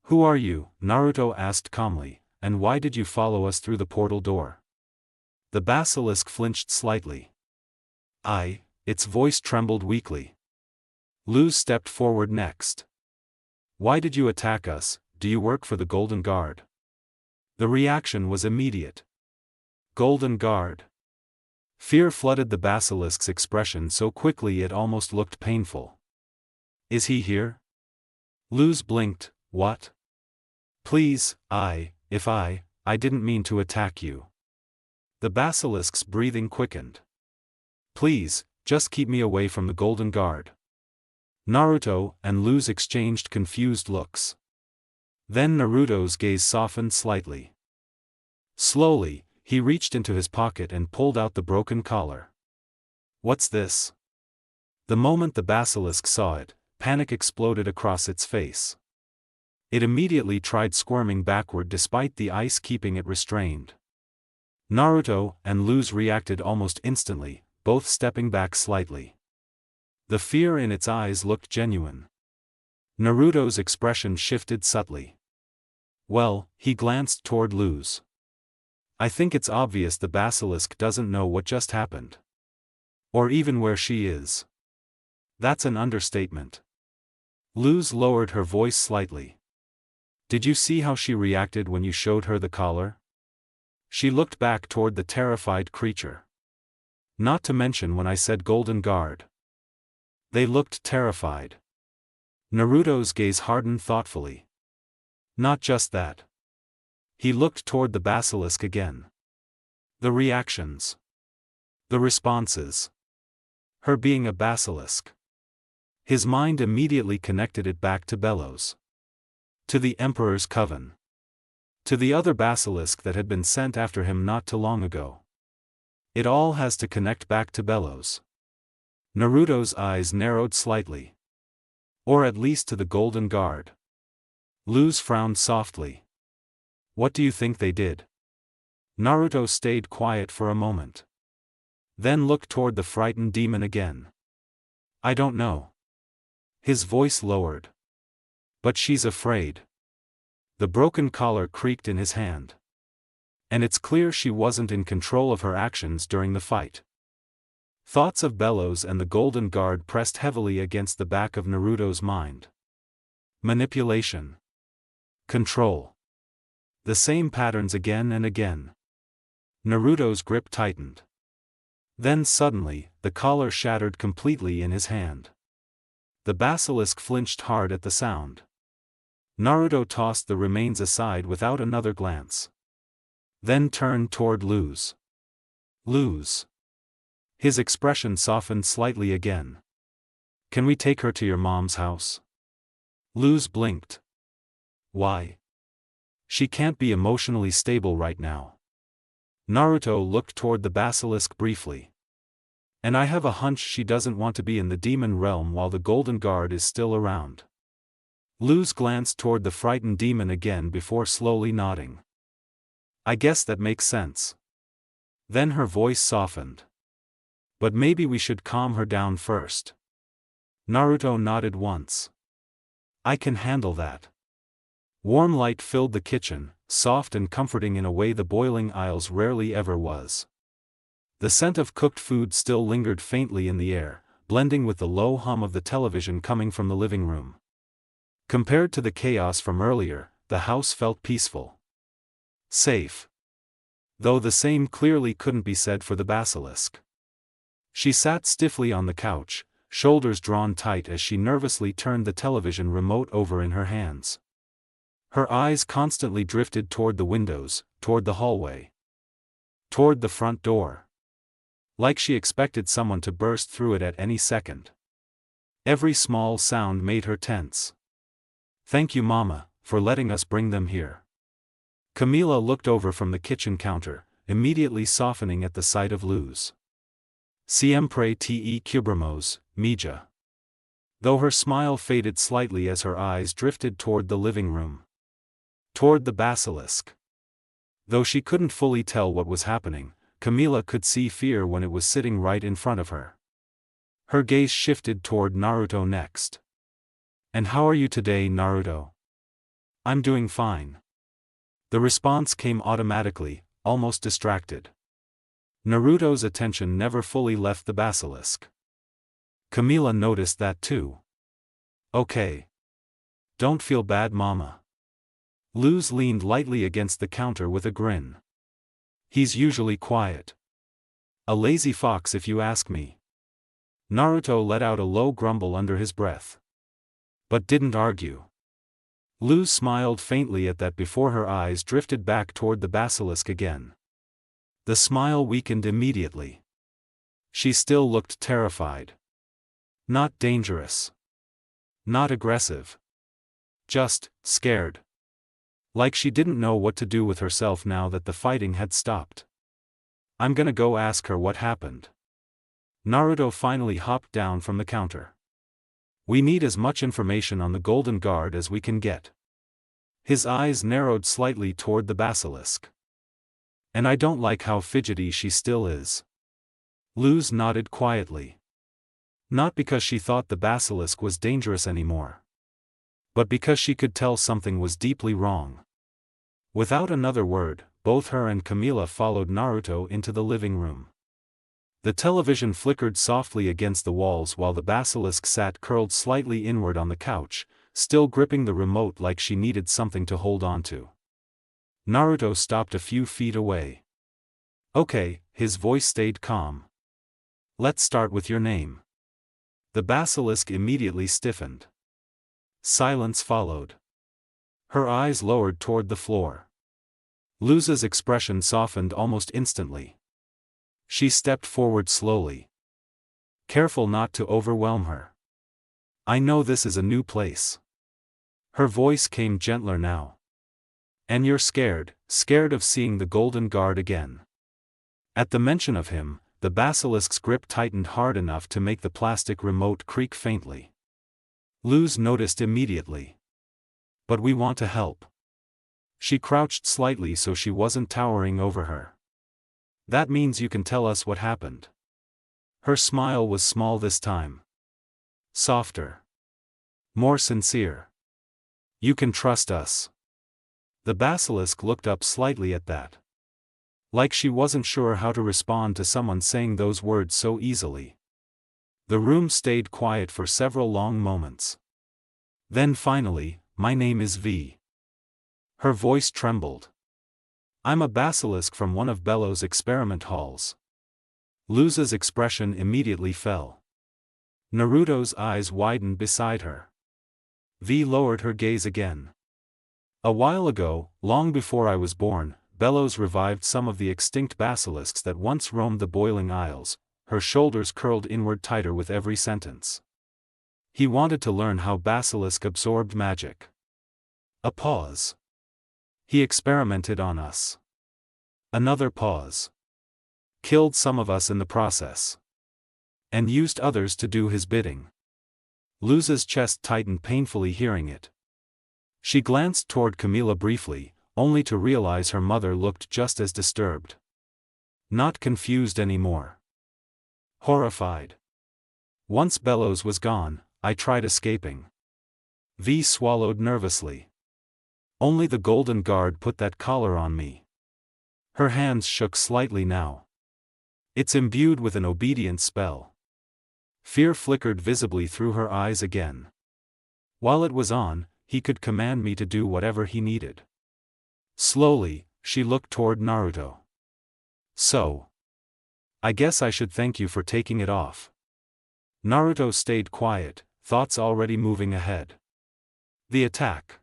Who are you? Naruto asked calmly, and why did you follow us through the portal door? The basilisk flinched slightly. Its voice trembled weakly. Luz stepped forward next. Why did you attack us? Do you work for the Golden Guard? The reaction was immediate. Golden Guard. Fear flooded the basilisk's expression so quickly it almost looked painful. Is he here? Luz blinked. What? Please, I didn't mean to attack you. The basilisk's breathing quickened. Please, just keep me away from the Golden Guard. Naruto and Luz exchanged confused looks. Then Naruto's gaze softened slightly. Slowly, he reached into his pocket and pulled out the broken collar. What's this? The moment the basilisk saw it, panic exploded across its face. It immediately tried squirming backward despite the ice keeping it restrained. Naruto and Luz reacted almost instantly, both stepping back slightly. The fear in its eyes looked genuine. Naruto's expression shifted subtly. Well, he glanced toward Luz. I think it's obvious the basilisk doesn't know what just happened. Or even where she is. That's an understatement. Luz lowered her voice slightly. Did you see how she reacted when you showed her the collar? She looked back toward the terrified creature. Not to mention when I said Golden Guard. They looked terrified. Naruto's gaze hardened thoughtfully. Not just that. He looked toward the basilisk again. The reactions. The responses. Her being a basilisk. His mind immediately connected it back to Bellows. To the Emperor's Coven. To the other basilisk that had been sent after him not too long ago. It all has to connect back to Bellows. Naruto's eyes narrowed slightly. Or at least to the Golden Guard. Luz frowned softly. What do you think they did? Naruto stayed quiet for a moment. Then looked toward the frightened demon again. I don't know. His voice lowered. But she's afraid. The broken collar creaked in his hand. And it's clear she wasn't in control of her actions during the fight. Thoughts of Bellows and the Golden Guard pressed heavily against the back of Naruto's mind. Manipulation. Control. The same patterns again and again. Naruto's grip tightened. Then suddenly, the collar shattered completely in his hand. The basilisk flinched hard at the sound. Naruto tossed the remains aside without another glance. Then turned toward Luz. Luz. His expression softened slightly again. Can we take her to your mom's house? Luz blinked. Why? She can't be emotionally stable right now. Naruto looked toward the basilisk briefly. And I have a hunch she doesn't want to be in the demon realm while the Golden Guard is still around. Luz glanced toward the frightened demon again before slowly nodding. I guess that makes sense. Then her voice softened. But maybe we should calm her down first. Naruto nodded once. I can handle that. Warm light filled the kitchen, soft and comforting in a way the boiling aisles rarely ever was. The scent of cooked food still lingered faintly in the air, blending with the low hum of the television coming from the living room. Compared to the chaos from earlier, the house felt peaceful. Safe. Though the same clearly couldn't be said for the basilisk. She sat stiffly on the couch, shoulders drawn tight as she nervously turned the television remote over in her hands. Her eyes constantly drifted toward the windows, toward the hallway. Toward the front door. Like she expected someone to burst through it at any second. Every small sound made her tense. Thank you, Mama, for letting us bring them here. Camila looked over from the kitchen counter, immediately softening at the sight of Luz. Siempre te cubrimos, Mija. Though her smile faded slightly as her eyes drifted toward the living room. Toward the basilisk. Though she couldn't fully tell what was happening, Camila could see fear when it was sitting right in front of her. Her gaze shifted toward Naruto next. And how are you today, Naruto? I'm doing fine. The response came automatically, almost distracted. Naruto's attention never fully left the basilisk. Camila noticed that too. Okay. Don't feel bad, Mama. Luz leaned lightly against the counter with a grin. He's usually quiet. A lazy fox if you ask me. Naruto let out a low grumble under his breath. But didn't argue. Luz smiled faintly at that before her eyes drifted back toward the basilisk again. The smile weakened immediately. She still looked terrified. Not dangerous. Not aggressive. Just scared. Like she didn't know what to do with herself now that the fighting had stopped. I'm gonna go ask her what happened. Naruto finally hopped down from the counter. We need as much information on the Golden Guard as we can get. His eyes narrowed slightly toward the basilisk. And I don't like how fidgety she still is. Luz nodded quietly. Not because she thought the basilisk was dangerous anymore. But because she could tell something was deeply wrong. Without another word, both her and Camila followed Naruto into the living room. The television flickered softly against the walls while the basilisk sat curled slightly inward on the couch, still gripping the remote like she needed something to hold on to. Naruto stopped a few feet away. Okay, his voice stayed calm. Let's start with your name. The basilisk immediately stiffened. Silence followed. Her eyes lowered toward the floor. Luz's expression softened almost instantly. She stepped forward slowly. Careful not to overwhelm her. I know this is a new place. Her voice came gentler now. And you're scared of seeing the Golden Guard again. At the mention of him, the basilisk's grip tightened hard enough to make the plastic remote creak faintly. Luz noticed immediately. But we want to help. She crouched slightly so she wasn't towering over her. That means you can tell us what happened. Her smile was small this time. Softer. More sincere. You can trust us. The basilisk looked up slightly at that. Like she wasn't sure how to respond to someone saying those words so easily. The room stayed quiet for several long moments. Then finally, my name is V. Her voice trembled. I'm a basilisk from one of Bello's experiment halls. Luz's expression immediately fell. Naruto's eyes widened beside her. V lowered her gaze again. A while ago, long before I was born, Bellows revived some of the extinct basilisks that once roamed the boiling isles. Her shoulders curled inward tighter with every sentence. He wanted to learn how basilisk absorbed magic. A pause. He experimented on us. Another pause. Killed some of us in the process. And used others to do his bidding. Luz's chest tightened painfully hearing it. She glanced toward Camila briefly, only to realize her mother looked just as disturbed. Not confused anymore. Horrified. Once Bellows was gone, I tried escaping. V swallowed nervously. Only the Golden Guard put that collar on me. Her hands shook slightly now. It's imbued with an obedience spell. Fear flickered visibly through her eyes again. While it was on, he could command me to do whatever he needed. Slowly, she looked toward Naruto. So. I guess I should thank you for taking it off. Naruto stayed quiet, thoughts already moving ahead. The attack.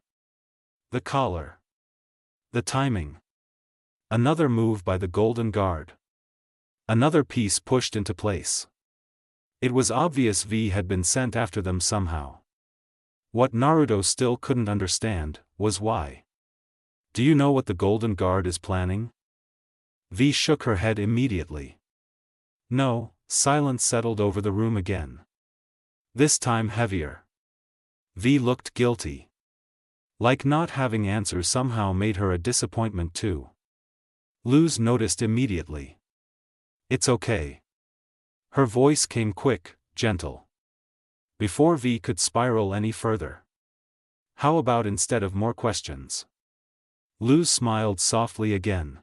The collar. The timing. Another move by the Golden Guard. Another piece pushed into place. It was obvious V had been sent after them somehow. What Naruto still couldn't understand was why. Do you know what the Golden Guard is planning? V shook her head immediately. No. Silence settled over the room again. This time heavier. V looked guilty. Like not having answers somehow made her a disappointment too. Luz noticed immediately. It's okay. Her voice came quick, gentle. Before V could spiral any further. How about instead of more questions? Luz smiled softly again.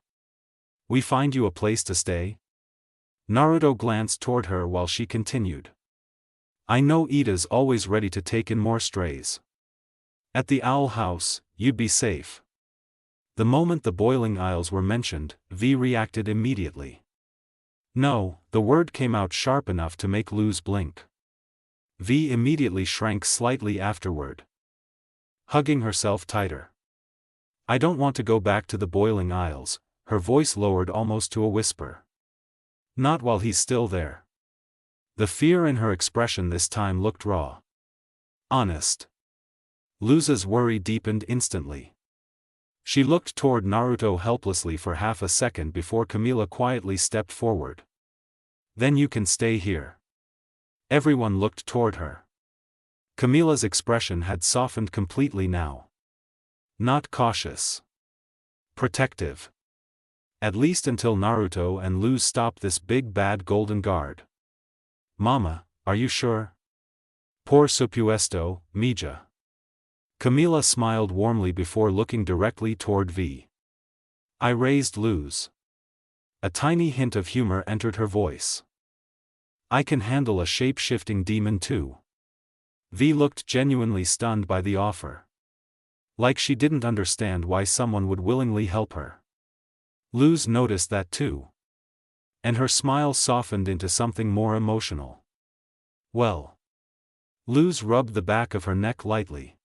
We find you a place to stay? Naruto glanced toward her while she continued. I know Ida's always ready to take in more strays. At the Owl House, you'd be safe. The moment the Boiling Isles were mentioned, V reacted immediately. No, the word came out sharp enough to make Luz blink. V immediately shrank slightly afterward. Hugging herself tighter. I don't want to go back to the Boiling Isles, her voice lowered almost to a whisper. Not while he's still there. The fear in her expression this time looked raw. Honest. Luz's worry deepened instantly. She looked toward Naruto helplessly for half a second before Camila quietly stepped forward. Then you can stay here. Everyone looked toward her. Camila's expression had softened completely now. Not cautious. Protective. At least until Naruto and Luz stopped this big bad Golden Guard. Mama, are you sure? Por supuesto, Mija. Camila smiled warmly before looking directly toward V. I raised Luz. A tiny hint of humor entered her voice. I can handle a shape-shifting demon too. V looked genuinely stunned by the offer. Like she didn't understand why someone would willingly help her. Luz noticed that too. And her smile softened into something more emotional. Well. Luz rubbed the back of her neck lightly.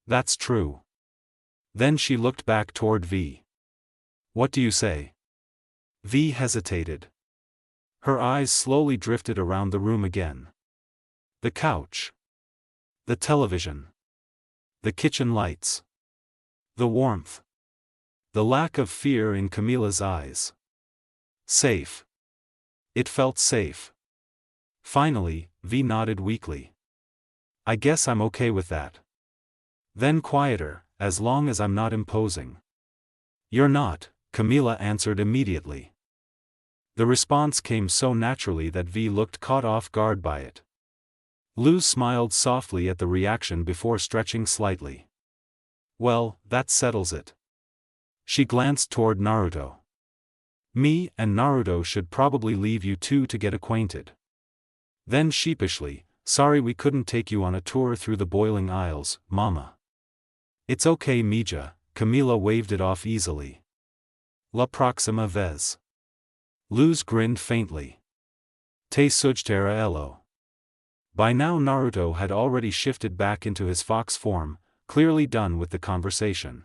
That's true. Then she looked back toward V. What do you say? V hesitated. Her eyes slowly drifted around the room again. The couch. The television. The kitchen lights. The warmth. The lack of fear in Camila's eyes. Safe. It felt safe. Finally, V nodded weakly. I guess I'm okay with that. Then quieter, as long as I'm not imposing. You're not, Camila answered immediately. The response came so naturally that V looked caught off guard by it. Luz smiled softly at the reaction before stretching slightly. Well, that settles it. She glanced toward Naruto. Me and Naruto should probably leave you two to get acquainted. Then sheepishly, sorry we couldn't take you on a tour through the Boiling Isles, Mama. It's okay Mija, Camila waved it off easily. La próxima vez. Luz grinned faintly. Te sugterá elo. By now Naruto had already shifted back into his fox form, clearly done with the conversation.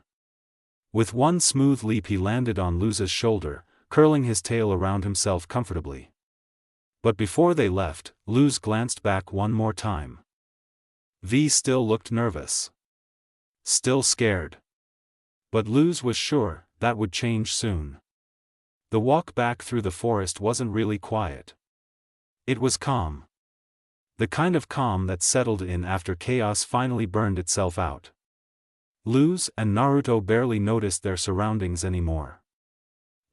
With one smooth leap he landed on Luz's shoulder, curling his tail around himself comfortably. But before they left, Luz glanced back one more time. V still looked nervous. Still scared. But Luz was sure that would change soon. The walk back through the forest wasn't really quiet. It was calm. The kind of calm that settled in after chaos finally burned itself out. Luz and Naruto barely noticed their surroundings anymore.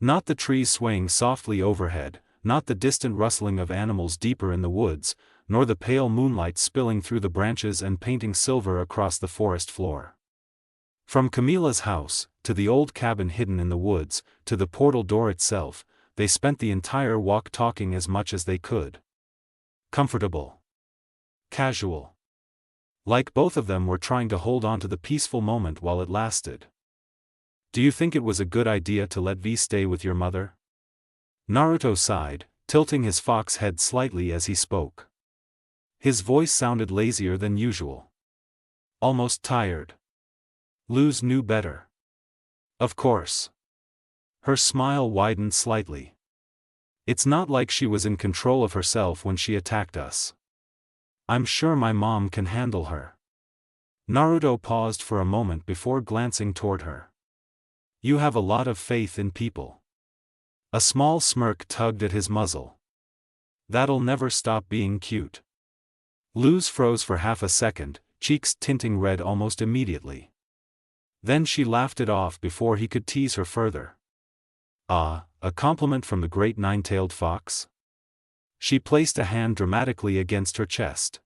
Not the trees swaying softly overhead, not the distant rustling of animals deeper in the woods, nor the pale moonlight spilling through the branches and painting silver across the forest floor. From Camilla's house, to the old cabin hidden in the woods, to the portal door itself, they spent the entire walk talking as much as they could. Comfortable. Casual. Like both of them were trying to hold on to the peaceful moment while it lasted. Do you think it was a good idea to let V stay with your mother? Naruto sighed, tilting his fox head slightly as he spoke. His voice sounded lazier than usual. Almost tired. Luz knew better. Of course. Her smile widened slightly. It's not like she was in control of herself when she attacked us. I'm sure my mom can handle her. Naruto paused for a moment before glancing toward her. You have a lot of faith in people. A small smirk tugged at his muzzle. That'll never stop being cute. Luz froze for half a second, cheeks tinting red almost immediately. Then she laughed it off before he could tease her further. Ah, a compliment from the great nine-tailed fox? She placed a hand dramatically against her chest.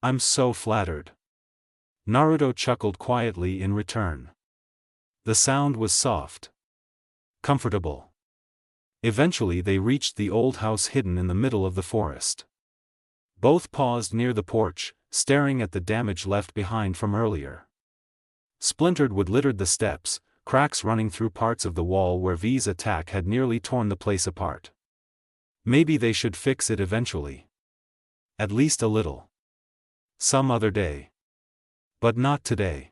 I'm so flattered. Naruto chuckled quietly in return. The sound was soft. Comfortable. Eventually they reached the old house hidden in the middle of the forest. Both paused near the porch, staring at the damage left behind from earlier. Splintered wood littered the steps, cracks running through parts of the wall where V's attack had nearly torn the place apart. Maybe they should fix it eventually. At least a little. Some other day. But not today.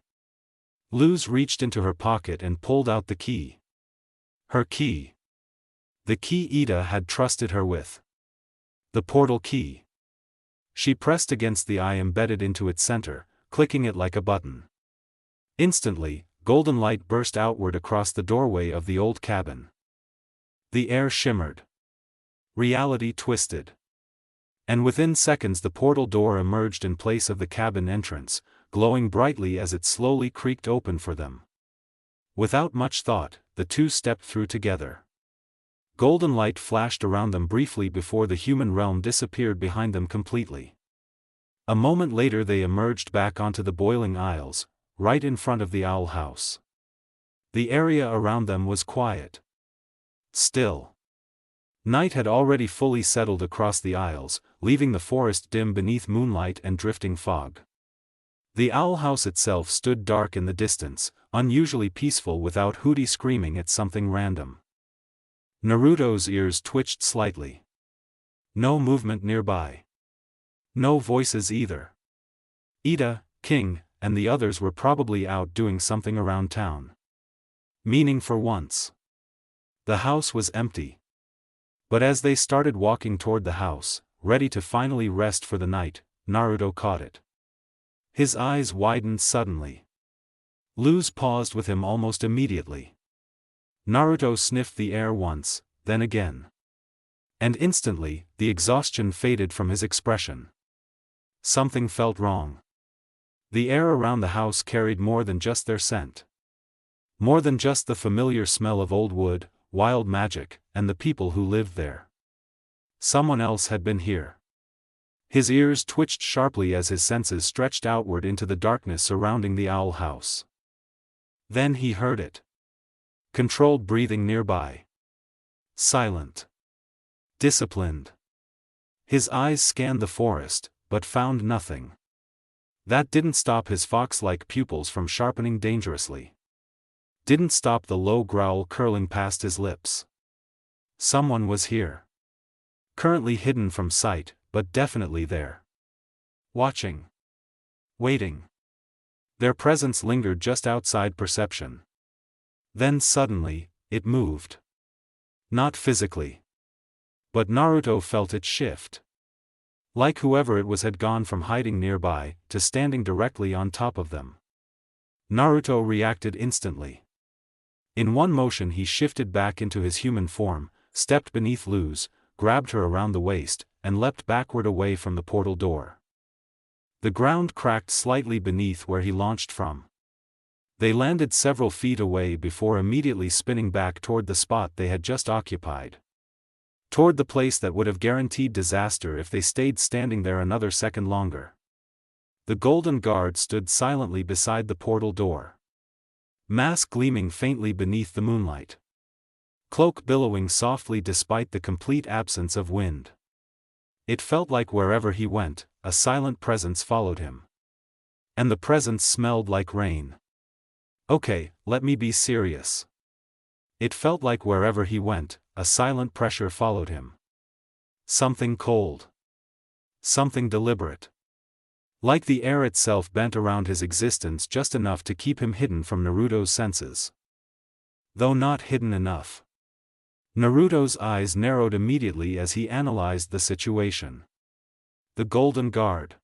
Luz reached into her pocket and pulled out the key. Her key. The key Ida had trusted her with. The portal key. She pressed against the eye embedded into its center, clicking it like a button. Instantly, golden light burst outward across the doorway of the old cabin. The air shimmered. Reality twisted. And within seconds the portal door emerged in place of the cabin entrance, glowing brightly as it slowly creaked open for them. Without much thought, the two stepped through together. Golden light flashed around them briefly before the human realm disappeared behind them completely. A moment later they emerged back onto the boiling aisles, right in front of the owl house. The area around them was quiet. Still. Night had already fully settled across the aisles, leaving the forest dim beneath moonlight and drifting fog. The owl house itself stood dark in the distance, unusually peaceful without Hooty screaming at something random. Naruto's ears twitched slightly. No movement nearby. No voices either. Ida, King, and the others were probably out doing something around town. Meaning for once. The house was empty. But as they started walking toward the house, ready to finally rest for the night, Naruto caught it. His eyes widened suddenly. Luz paused with him almost immediately. Naruto sniffed the air once, then again. And instantly, the exhaustion faded from his expression. Something felt wrong. The air around the house carried more than just their scent. More than just the familiar smell of old wood, wild magic, and the people who lived there. Someone else had been here. His ears twitched sharply as his senses stretched outward into the darkness surrounding the owl house. Then he heard it. Controlled breathing nearby. Silent. Disciplined. His eyes scanned the forest, but found nothing. That didn't stop his fox-like pupils from sharpening dangerously. Didn't stop the low growl curling past his lips. Someone was here. Currently hidden from sight, but definitely there. Watching. Waiting. Their presence lingered just outside perception. Then suddenly, it moved. Not physically. But Naruto felt it shift. Like whoever it was had gone from hiding nearby, to standing directly on top of them. Naruto reacted instantly. In one motion he shifted back into his human form, stepped beneath Luz, grabbed her around the waist, and leapt backward away from the portal door. The ground cracked slightly beneath where he launched from. They landed several feet away before immediately spinning back toward the spot they had just occupied. Toward the place that would have guaranteed disaster if they stayed standing there another second longer. The Golden Guard stood silently beside the portal door. Mask gleaming faintly beneath the moonlight. Cloak billowing softly despite the complete absence of wind. It felt like wherever he went, a silent presence followed him. And the presence smelled like rain. Okay, let me be serious. It felt like wherever he went, a silent pressure followed him. Something cold. Something deliberate. Like the air itself bent around his existence just enough to keep him hidden from Naruto's senses. Though not hidden enough. Naruto's eyes narrowed immediately as he analyzed the situation. The Golden Guard.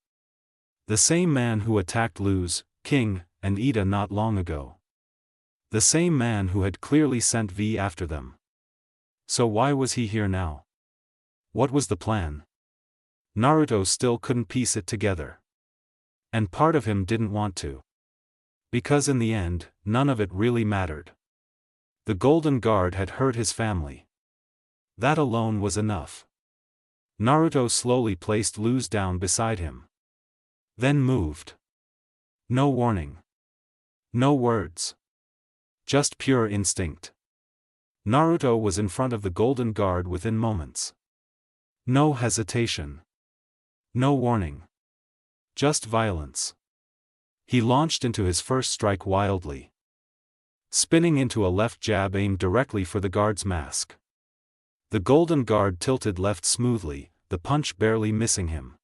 The same man who attacked Luz, King, and Ida not long ago. The same man who had clearly sent V after them. So why was he here now? What was the plan? Naruto still couldn't piece it together. And part of him didn't want to. Because in the end, none of it really mattered. The Golden Guard had hurt his family. That alone was enough. Naruto slowly placed Luz down beside him. Then moved. No warning. No words. Just pure instinct. Naruto was in front of the Golden Guard within moments. No hesitation. No warning. Just violence. He launched into his first strike wildly. Spinning into a left jab aimed directly for the guard's mask. The Golden Guard tilted left smoothly, the punch barely missing him.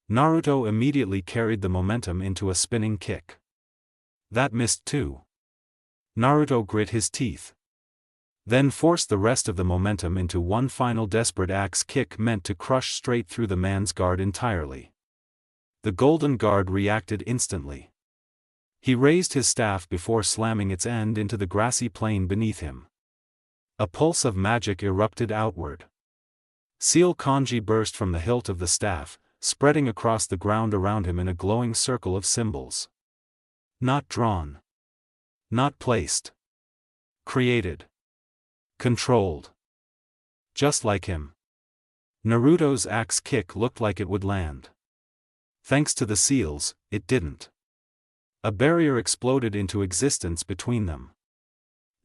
Naruto immediately carried the momentum into a spinning kick. That missed too. Naruto grit his teeth. Then forced the rest of the momentum into one final desperate axe kick meant to crush straight through the man's guard entirely. The Golden Guard reacted instantly. He raised his staff before slamming its end into the grassy plain beneath him. A pulse of magic erupted outward. Seal kanji burst from the hilt of the staff, spreading across the ground around him in a glowing circle of symbols. Not drawn. Not placed. Created. Controlled. Just like him. Naruto's axe kick looked like it would land. Thanks to the seals, it didn't. A barrier exploded into existence between them.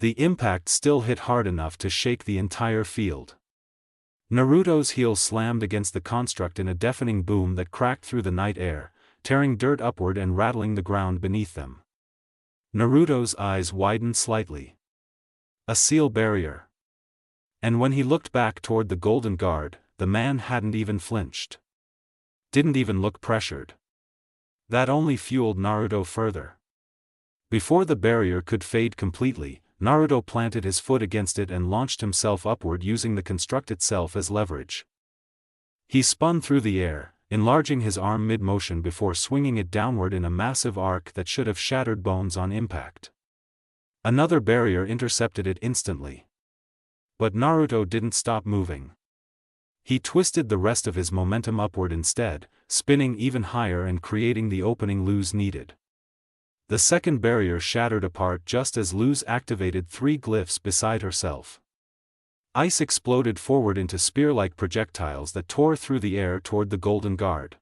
The impact still hit hard enough to shake the entire field. Naruto's heel slammed against the construct in a deafening boom that cracked through the night air, tearing dirt upward and rattling the ground beneath them. Naruto's eyes widened slightly. A seal barrier. And when he looked back toward the Golden Guard, the man hadn't even flinched. Didn't even look pressured. That only fueled Naruto further. Before the barrier could fade completely, Naruto planted his foot against it and launched himself upward using the construct itself as leverage. He spun through the air, enlarging his arm mid-motion before swinging it downward in a massive arc that should have shattered bones on impact. Another barrier intercepted it instantly. But Naruto didn't stop moving. He twisted the rest of his momentum upward instead, spinning even higher and creating the opening Luz needed. The second barrier shattered apart just as Luz activated 3 glyphs beside herself. Ice exploded forward into spear-like projectiles that tore through the air toward the Golden Guard.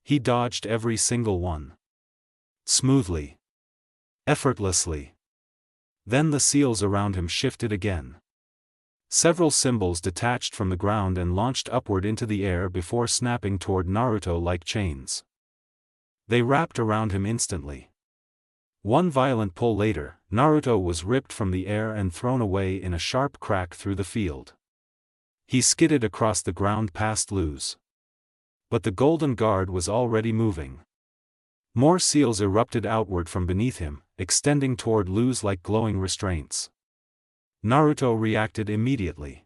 He dodged every single one. Smoothly. Effortlessly. Then the seals around him shifted again. Several symbols detached from the ground and launched upward into the air before snapping toward Naruto like chains. They wrapped around him instantly. One violent pull later, Naruto was ripped from the air and thrown away in a sharp crack through the field. He skidded across the ground past Luz. But the Golden Guard was already moving. More seals erupted outward from beneath him, extending toward Luz like glowing restraints. Naruto reacted immediately.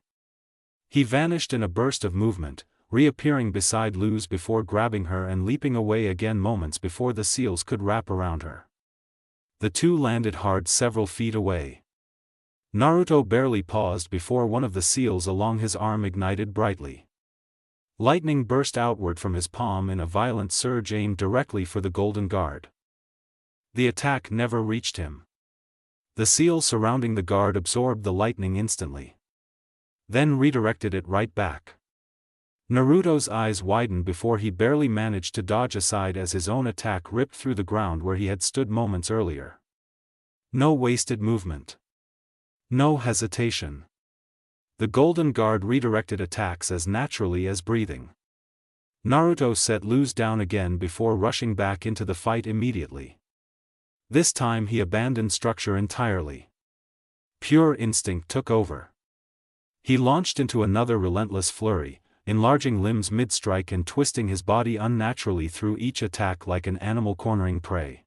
He vanished in a burst of movement, reappearing beside Luz before grabbing her and leaping away again moments before the seals could wrap around her. The two landed hard several feet away. Naruto barely paused before one of the seals along his arm ignited brightly. Lightning burst outward from his palm in a violent surge aimed directly for the Golden Guard. The attack never reached him. The seal surrounding the guard absorbed the lightning instantly, then redirected it right back. Naruto's eyes widened before he barely managed to dodge aside as his own attack ripped through the ground where he had stood moments earlier. No wasted movement. No hesitation. The Golden Guard redirected attacks as naturally as breathing. Naruto set Luz down again before rushing back into the fight immediately. This time he abandoned structure entirely. Pure instinct took over. He launched into another relentless flurry, enlarging limbs mid-strike and twisting his body unnaturally through each attack like an animal cornering prey.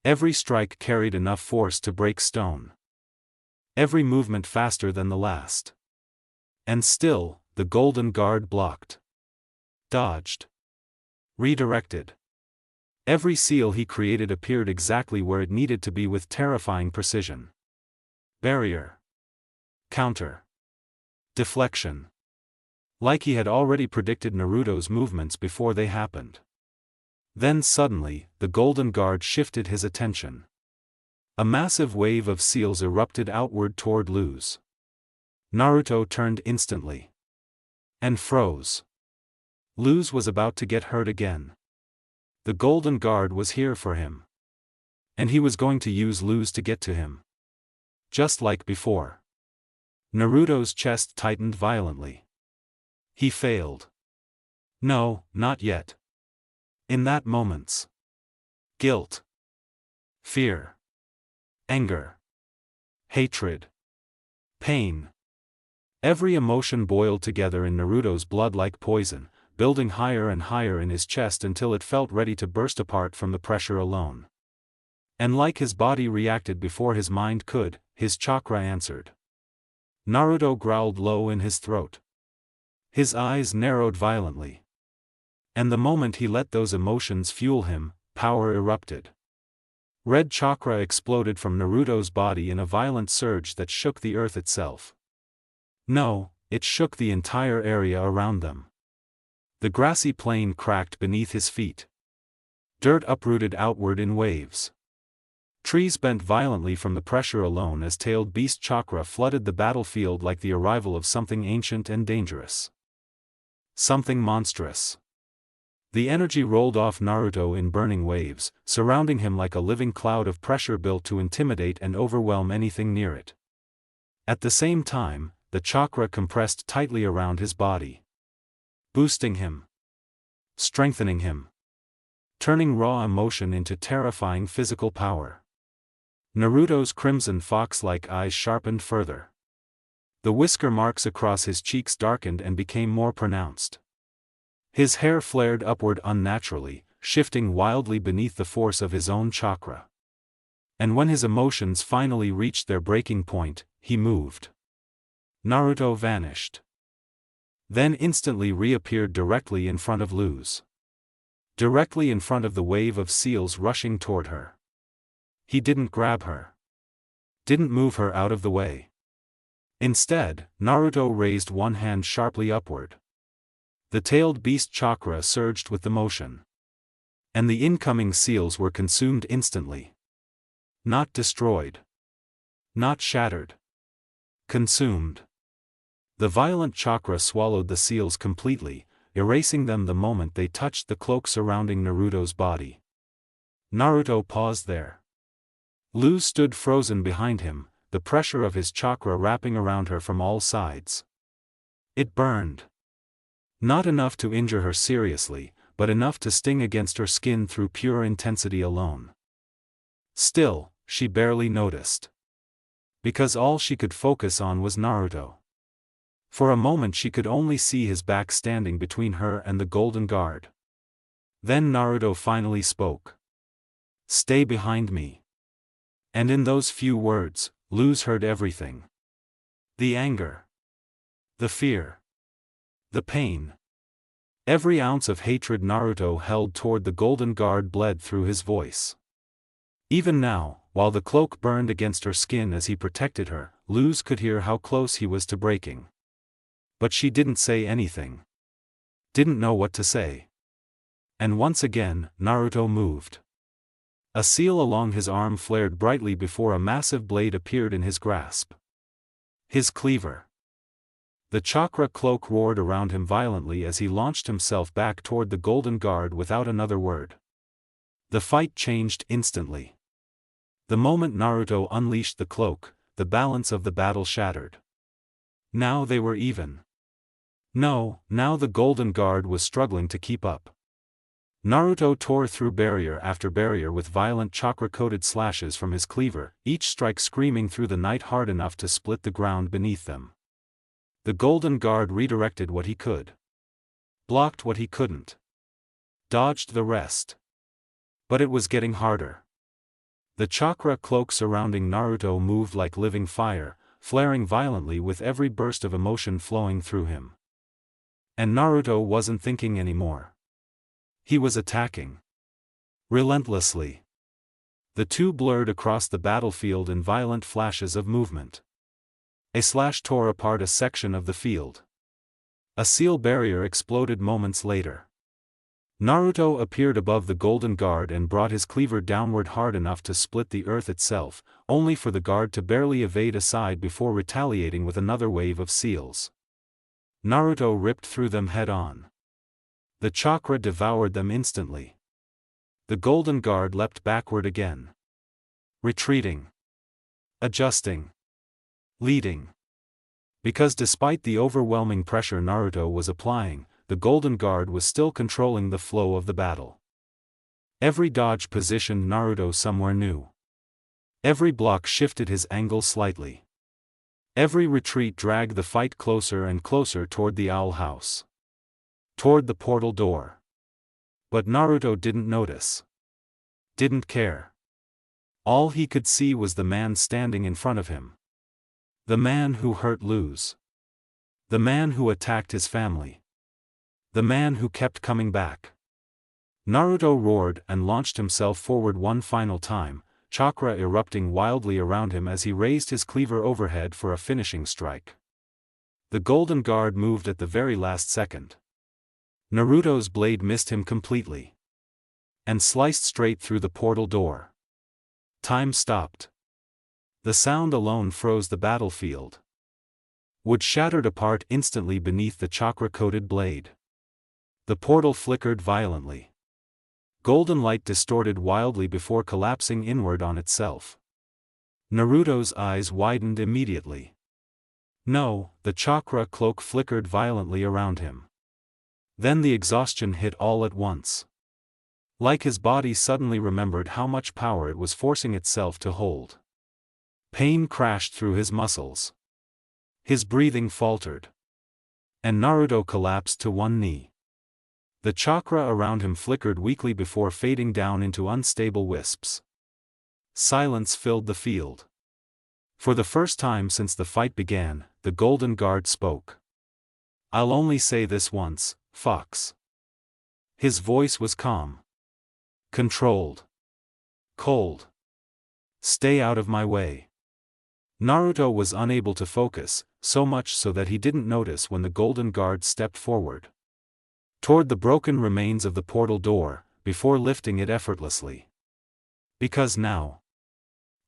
Every strike carried enough force to break stone. Every movement faster than the last. And still, the Golden Guard blocked. Dodged. Redirected. Every seal he created appeared exactly where it needed to be with terrifying precision. Barrier. Counter. Deflection. Like he had already predicted Naruto's movements before they happened. Then suddenly, the Golden Guard shifted his attention. A massive wave of seals erupted outward toward Luz. Naruto turned instantly. And froze. Luz was about to get hurt again. The Golden Guard was here for him. And he was going to use Luz to get to him. Just like before. Naruto's chest tightened violently. He failed. No, not yet. In that moment's guilt. Fear. Anger. Hatred. Pain. Every emotion boiled together in Naruto's blood like poison, building higher and higher in his chest until it felt ready to burst apart from the pressure alone. And like his body reacted before his mind could, his chakra answered. Naruto growled low in his throat. His eyes narrowed violently. And the moment he let those emotions fuel him, power erupted. Red chakra exploded from Naruto's body in a violent surge that shook the earth itself. No, it shook the entire area around them. The grassy plain cracked beneath his feet. Dirt uprooted outward in waves. Trees bent violently from the pressure alone as tailed beast chakra flooded the battlefield like the arrival of something ancient and dangerous. Something monstrous. The energy rolled off Naruto in burning waves, surrounding him like a living cloud of pressure built to intimidate and overwhelm anything near it. At the same time, the chakra compressed tightly around his body. Boosting him. Strengthening him. Turning raw emotion into terrifying physical power. Naruto's crimson fox-like eyes sharpened further. The whisker marks across his cheeks darkened and became more pronounced. His hair flared upward unnaturally, shifting wildly beneath the force of his own chakra. And when his emotions finally reached their breaking point, he moved. Naruto vanished. Then instantly reappeared directly in front of Luz. Directly in front of the wave of seals rushing toward her. He didn't grab her. Didn't move her out of the way. Instead, Naruto raised one hand sharply upward. The tailed beast chakra surged with the motion. And the incoming seals were consumed instantly. Not destroyed. Not shattered. Consumed. The violent chakra swallowed the seals completely, erasing them the moment they touched the cloak surrounding Naruto's body. Naruto paused there. Luz stood frozen behind him, the pressure of his chakra wrapping around her from all sides. It burned. Not enough to injure her seriously, but enough to sting against her skin through pure intensity alone. Still, she barely noticed. Because all she could focus on was Naruto. For a moment she could only see his back standing between her and the Golden Guard. Then Naruto finally spoke. Stay behind me. And in those few words, Luz heard everything. The anger. The fear. The pain. Every ounce of hatred Naruto held toward the Golden Guard bled through his voice. Even now, while the cloak burned against her skin as he protected her, Luz could hear how close he was to breaking. But she didn't say anything. Didn't know what to say. And once again, Naruto moved. A seal along his arm flared brightly before a massive blade appeared in his grasp. His cleaver. The chakra cloak roared around him violently as he launched himself back toward the Golden Guard without another word. The fight changed instantly. The moment Naruto unleashed the cloak, the balance of the battle shattered. Now they were even. No, now the Golden Guard was struggling to keep up. Naruto tore through barrier after barrier with violent chakra-coated slashes from his cleaver, each strike screaming through the night hard enough to split the ground beneath them. The Golden Guard redirected what he could. Blocked what he couldn't. Dodged the rest. But it was getting harder. The chakra cloak surrounding Naruto moved like living fire, flaring violently with every burst of emotion flowing through him. And Naruto wasn't thinking anymore. He was attacking. Relentlessly. The two blurred across the battlefield in violent flashes of movement. A slash tore apart a section of the field. A seal barrier exploded moments later. Naruto appeared above the Golden Guard and brought his cleaver downward hard enough to split the earth itself, only for the guard to barely evade aside before retaliating with another wave of seals. Naruto ripped through them head-on. The chakra devoured them instantly. The Golden Guard leapt backward again. Retreating. Adjusting. Leading. Because despite the overwhelming pressure Naruto was applying, the Golden Guard was still controlling the flow of the battle. Every dodge positioned Naruto somewhere new. Every block shifted his angle slightly. Every retreat dragged the fight closer and closer toward the Owl House. Toward the portal door. But Naruto didn't notice. Didn't care. All he could see was the man standing in front of him. The man who hurt Luz. The man who attacked his family. The man who kept coming back. Naruto roared and launched himself forward one final time, chakra erupting wildly around him as he raised his cleaver overhead for a finishing strike. The Golden Guard moved at the very last second. Naruto's blade missed him completely. And sliced straight through the portal door. Time stopped. The sound alone froze the battlefield. Wood shattered apart instantly beneath the chakra-coated blade. The portal flickered violently. Golden light distorted wildly before collapsing inward on itself. Naruto's eyes widened immediately. No, the chakra cloak flickered violently around him. Then the exhaustion hit all at once. Like his body suddenly remembered how much power it was forcing itself to hold. Pain crashed through his muscles. His breathing faltered. And Naruto collapsed to one knee. The chakra around him flickered weakly before fading down into unstable wisps. Silence filled the field. For the first time since the fight began, the Golden Guard spoke. "I'll only say this once, Fox." His voice was calm. Controlled. Cold. "Stay out of my way." Naruto was unable to focus, so much so that he didn't notice when the Golden Guard stepped forward. Toward the broken remains of the portal door, before lifting it effortlessly. Because now,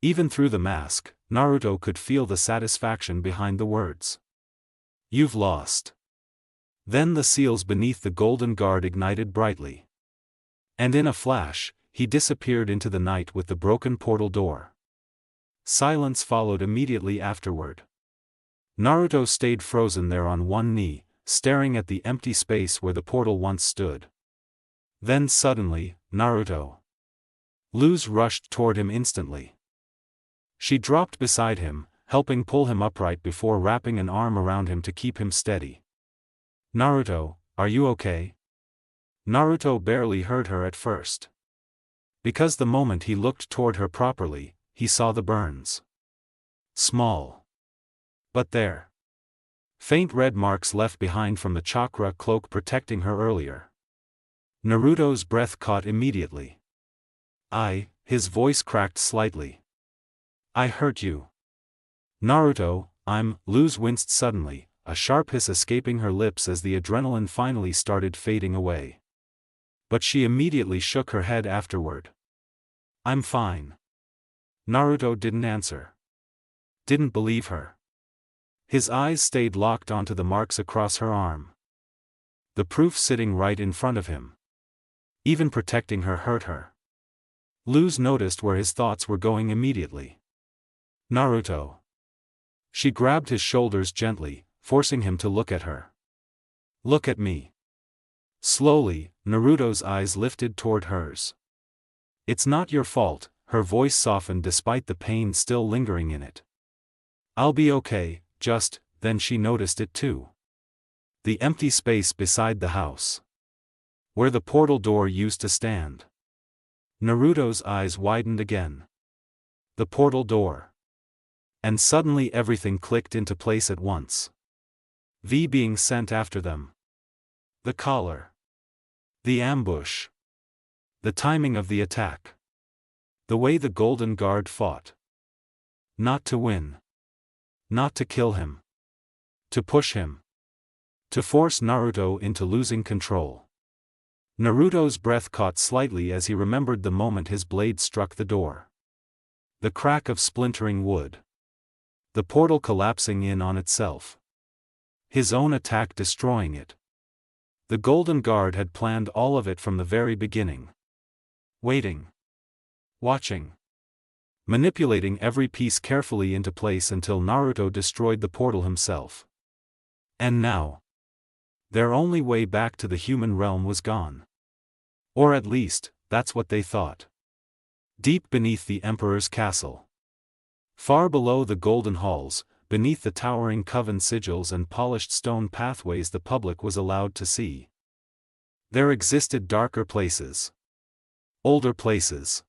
even through the mask, Naruto could feel the satisfaction behind the words. "You've lost." Then the seals beneath the Golden Guard ignited brightly. And in a flash, he disappeared into the night with the broken portal door. Silence followed immediately afterward. Naruto stayed frozen there on one knee, staring at the empty space where the portal once stood. Then suddenly, Naruto. Luz rushed toward him instantly. She dropped beside him, helping pull him upright before wrapping an arm around him to keep him steady. "Naruto, are you okay?" Naruto barely heard her at first. Because the moment he looked toward her properly, he saw the burns. Small. But there. Faint red marks left behind from the chakra cloak protecting her earlier. Naruto's breath caught immediately. His voice cracked slightly. I hurt you. Naruto, Luz winced suddenly, a sharp hiss escaping her lips as the adrenaline finally started fading away. But she immediately shook her head afterward. I'm fine. Naruto didn't answer. Didn't believe her. His eyes stayed locked onto the marks across her arm. The proof sitting right in front of him. Even protecting her hurt her. Luz noticed where his thoughts were going immediately. Naruto. She grabbed his shoulders gently, forcing him to look at her. Look at me. Slowly, Naruto's eyes lifted toward hers. It's not your fault, her voice softened despite the pain still lingering in it. I'll be okay, then she noticed it too. The empty space beside the house. Where the portal door used to stand. Naruto's eyes widened again. The portal door. And suddenly everything clicked into place at once. V being sent after them. The collar. The ambush. The timing of the attack. The way the Golden Guard fought. Not to win. Not to kill him. To push him. To force Naruto into losing control. Naruto's breath caught slightly as he remembered the moment his blade struck the door. The crack of splintering wood. The portal collapsing in on itself. His own attack destroying it. The Golden Guard had planned all of it from the very beginning. Waiting. Watching. Manipulating every piece carefully into place until Naruto destroyed the portal himself. And now. Their only way back to the human realm was gone. Or at least, that's what they thought. Deep beneath the Emperor's castle. Far below the golden halls, beneath the towering coven sigils and polished stone pathways the public was allowed to see. There existed darker places. Older places.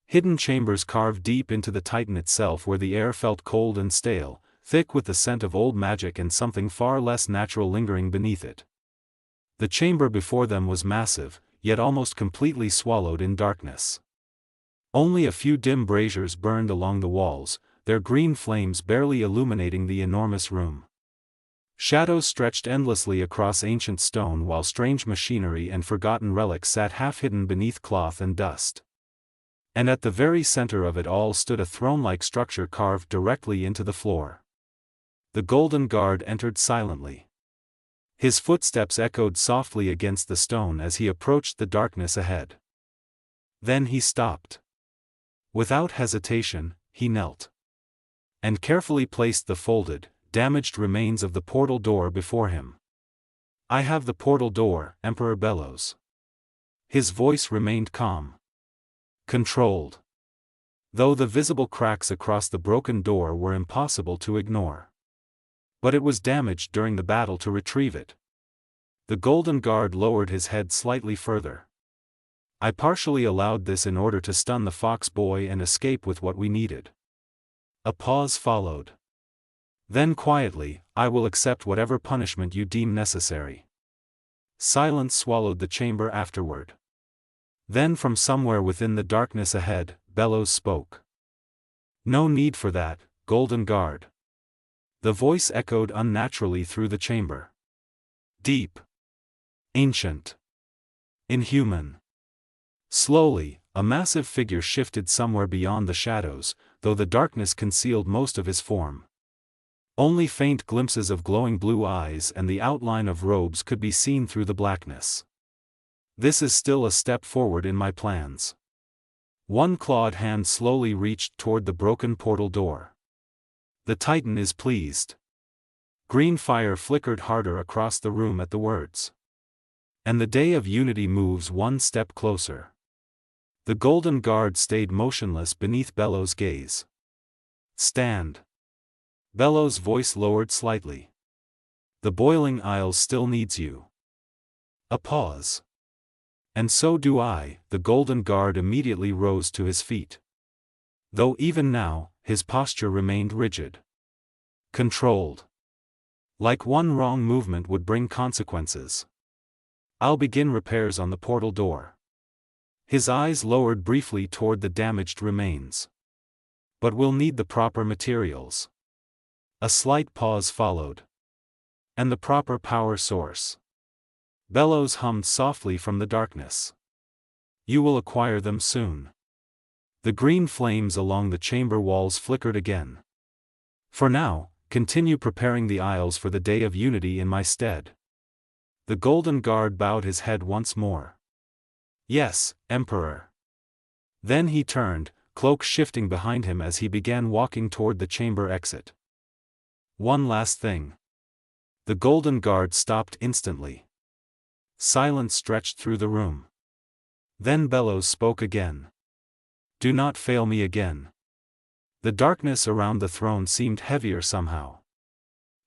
Hidden chambers carved deep into the Titan itself where the air felt cold and stale, thick with the scent of old magic and something far less natural lingering beneath it. The chamber before them was massive, yet almost completely swallowed in darkness. Only a few dim braziers burned along the walls, their green flames barely illuminating the enormous room. Shadows stretched endlessly across ancient stone while strange machinery and forgotten relics sat half-hidden beneath cloth and dust. And at the very center of it all stood a throne-like structure carved directly into the floor. The Golden Guard entered silently. His footsteps echoed softly against the stone as he approached the darkness ahead. Then he stopped. Without hesitation, he knelt. And carefully placed the folded, damaged remains of the portal door before him. I have the portal door, Emperor bellows. His voice remained calm. Controlled. Though the visible cracks across the broken door were impossible to ignore. But it was damaged during the battle to retrieve it. The Golden Guard lowered his head slightly further. I partially allowed this in order to stun the fox boy and escape with what we needed. A pause followed. Then quietly, I will accept whatever punishment you deem necessary. Silence swallowed the chamber afterward. Then from somewhere within the darkness ahead, Bellows spoke. No need for that, Golden Guard. The voice echoed unnaturally through the chamber. Deep. Ancient. Inhuman. Slowly, a massive figure shifted somewhere beyond the shadows, though the darkness concealed most of his form. Only faint glimpses of glowing blue eyes and the outline of robes could be seen through the blackness. This is still a step forward in my plans. One clawed hand slowly reached toward the broken portal door. The Titan is pleased. Green fire flickered harder across the room at the words. And the day of unity moves one step closer. The Golden Guard stayed motionless beneath Bellows' gaze. Stand. Bellows' voice lowered slightly. The boiling isle still needs you. A pause. And so do I. The Golden Guard immediately rose to his feet. Though even now, his posture remained rigid. Controlled. Like one wrong movement would bring consequences. I'll begin repairs on the portal door. His eyes lowered briefly toward the damaged remains. But we'll need the proper materials. A slight pause followed. And the proper power source. Bellows hummed softly from the darkness. You will acquire them soon. The green flames along the chamber walls flickered again. For now, continue preparing the aisles for the day of unity in my stead. The Golden Guard bowed his head once more. Yes, Emperor. Then he turned, cloak shifting behind him as he began walking toward the chamber exit. One last thing. The Golden Guard stopped instantly. Silence stretched through the room. Then Bellows spoke again. Do not fail me again. The darkness around the throne seemed heavier somehow.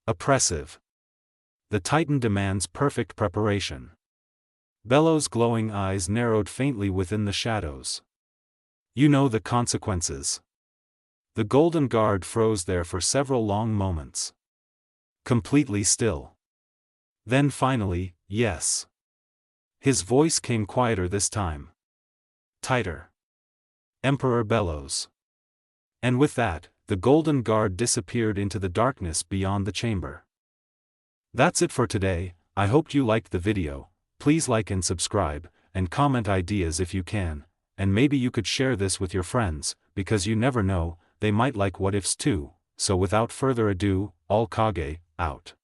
Oppressive. The Titan demands perfect preparation. Bellows' glowing eyes narrowed faintly within the shadows. You know the consequences. The Golden Guard froze there for several long moments. Completely still. Then finally, yes. His voice came quieter this time. Tighter. Emperor Bellows. And with that, the Golden Guard disappeared into the darkness beyond the chamber. That's it for today. I hope you liked the video. Please like and subscribe, and comment ideas if you can, and maybe you could share this with your friends, because you never know, they might like what ifs too. So without further ado, All Kage, out.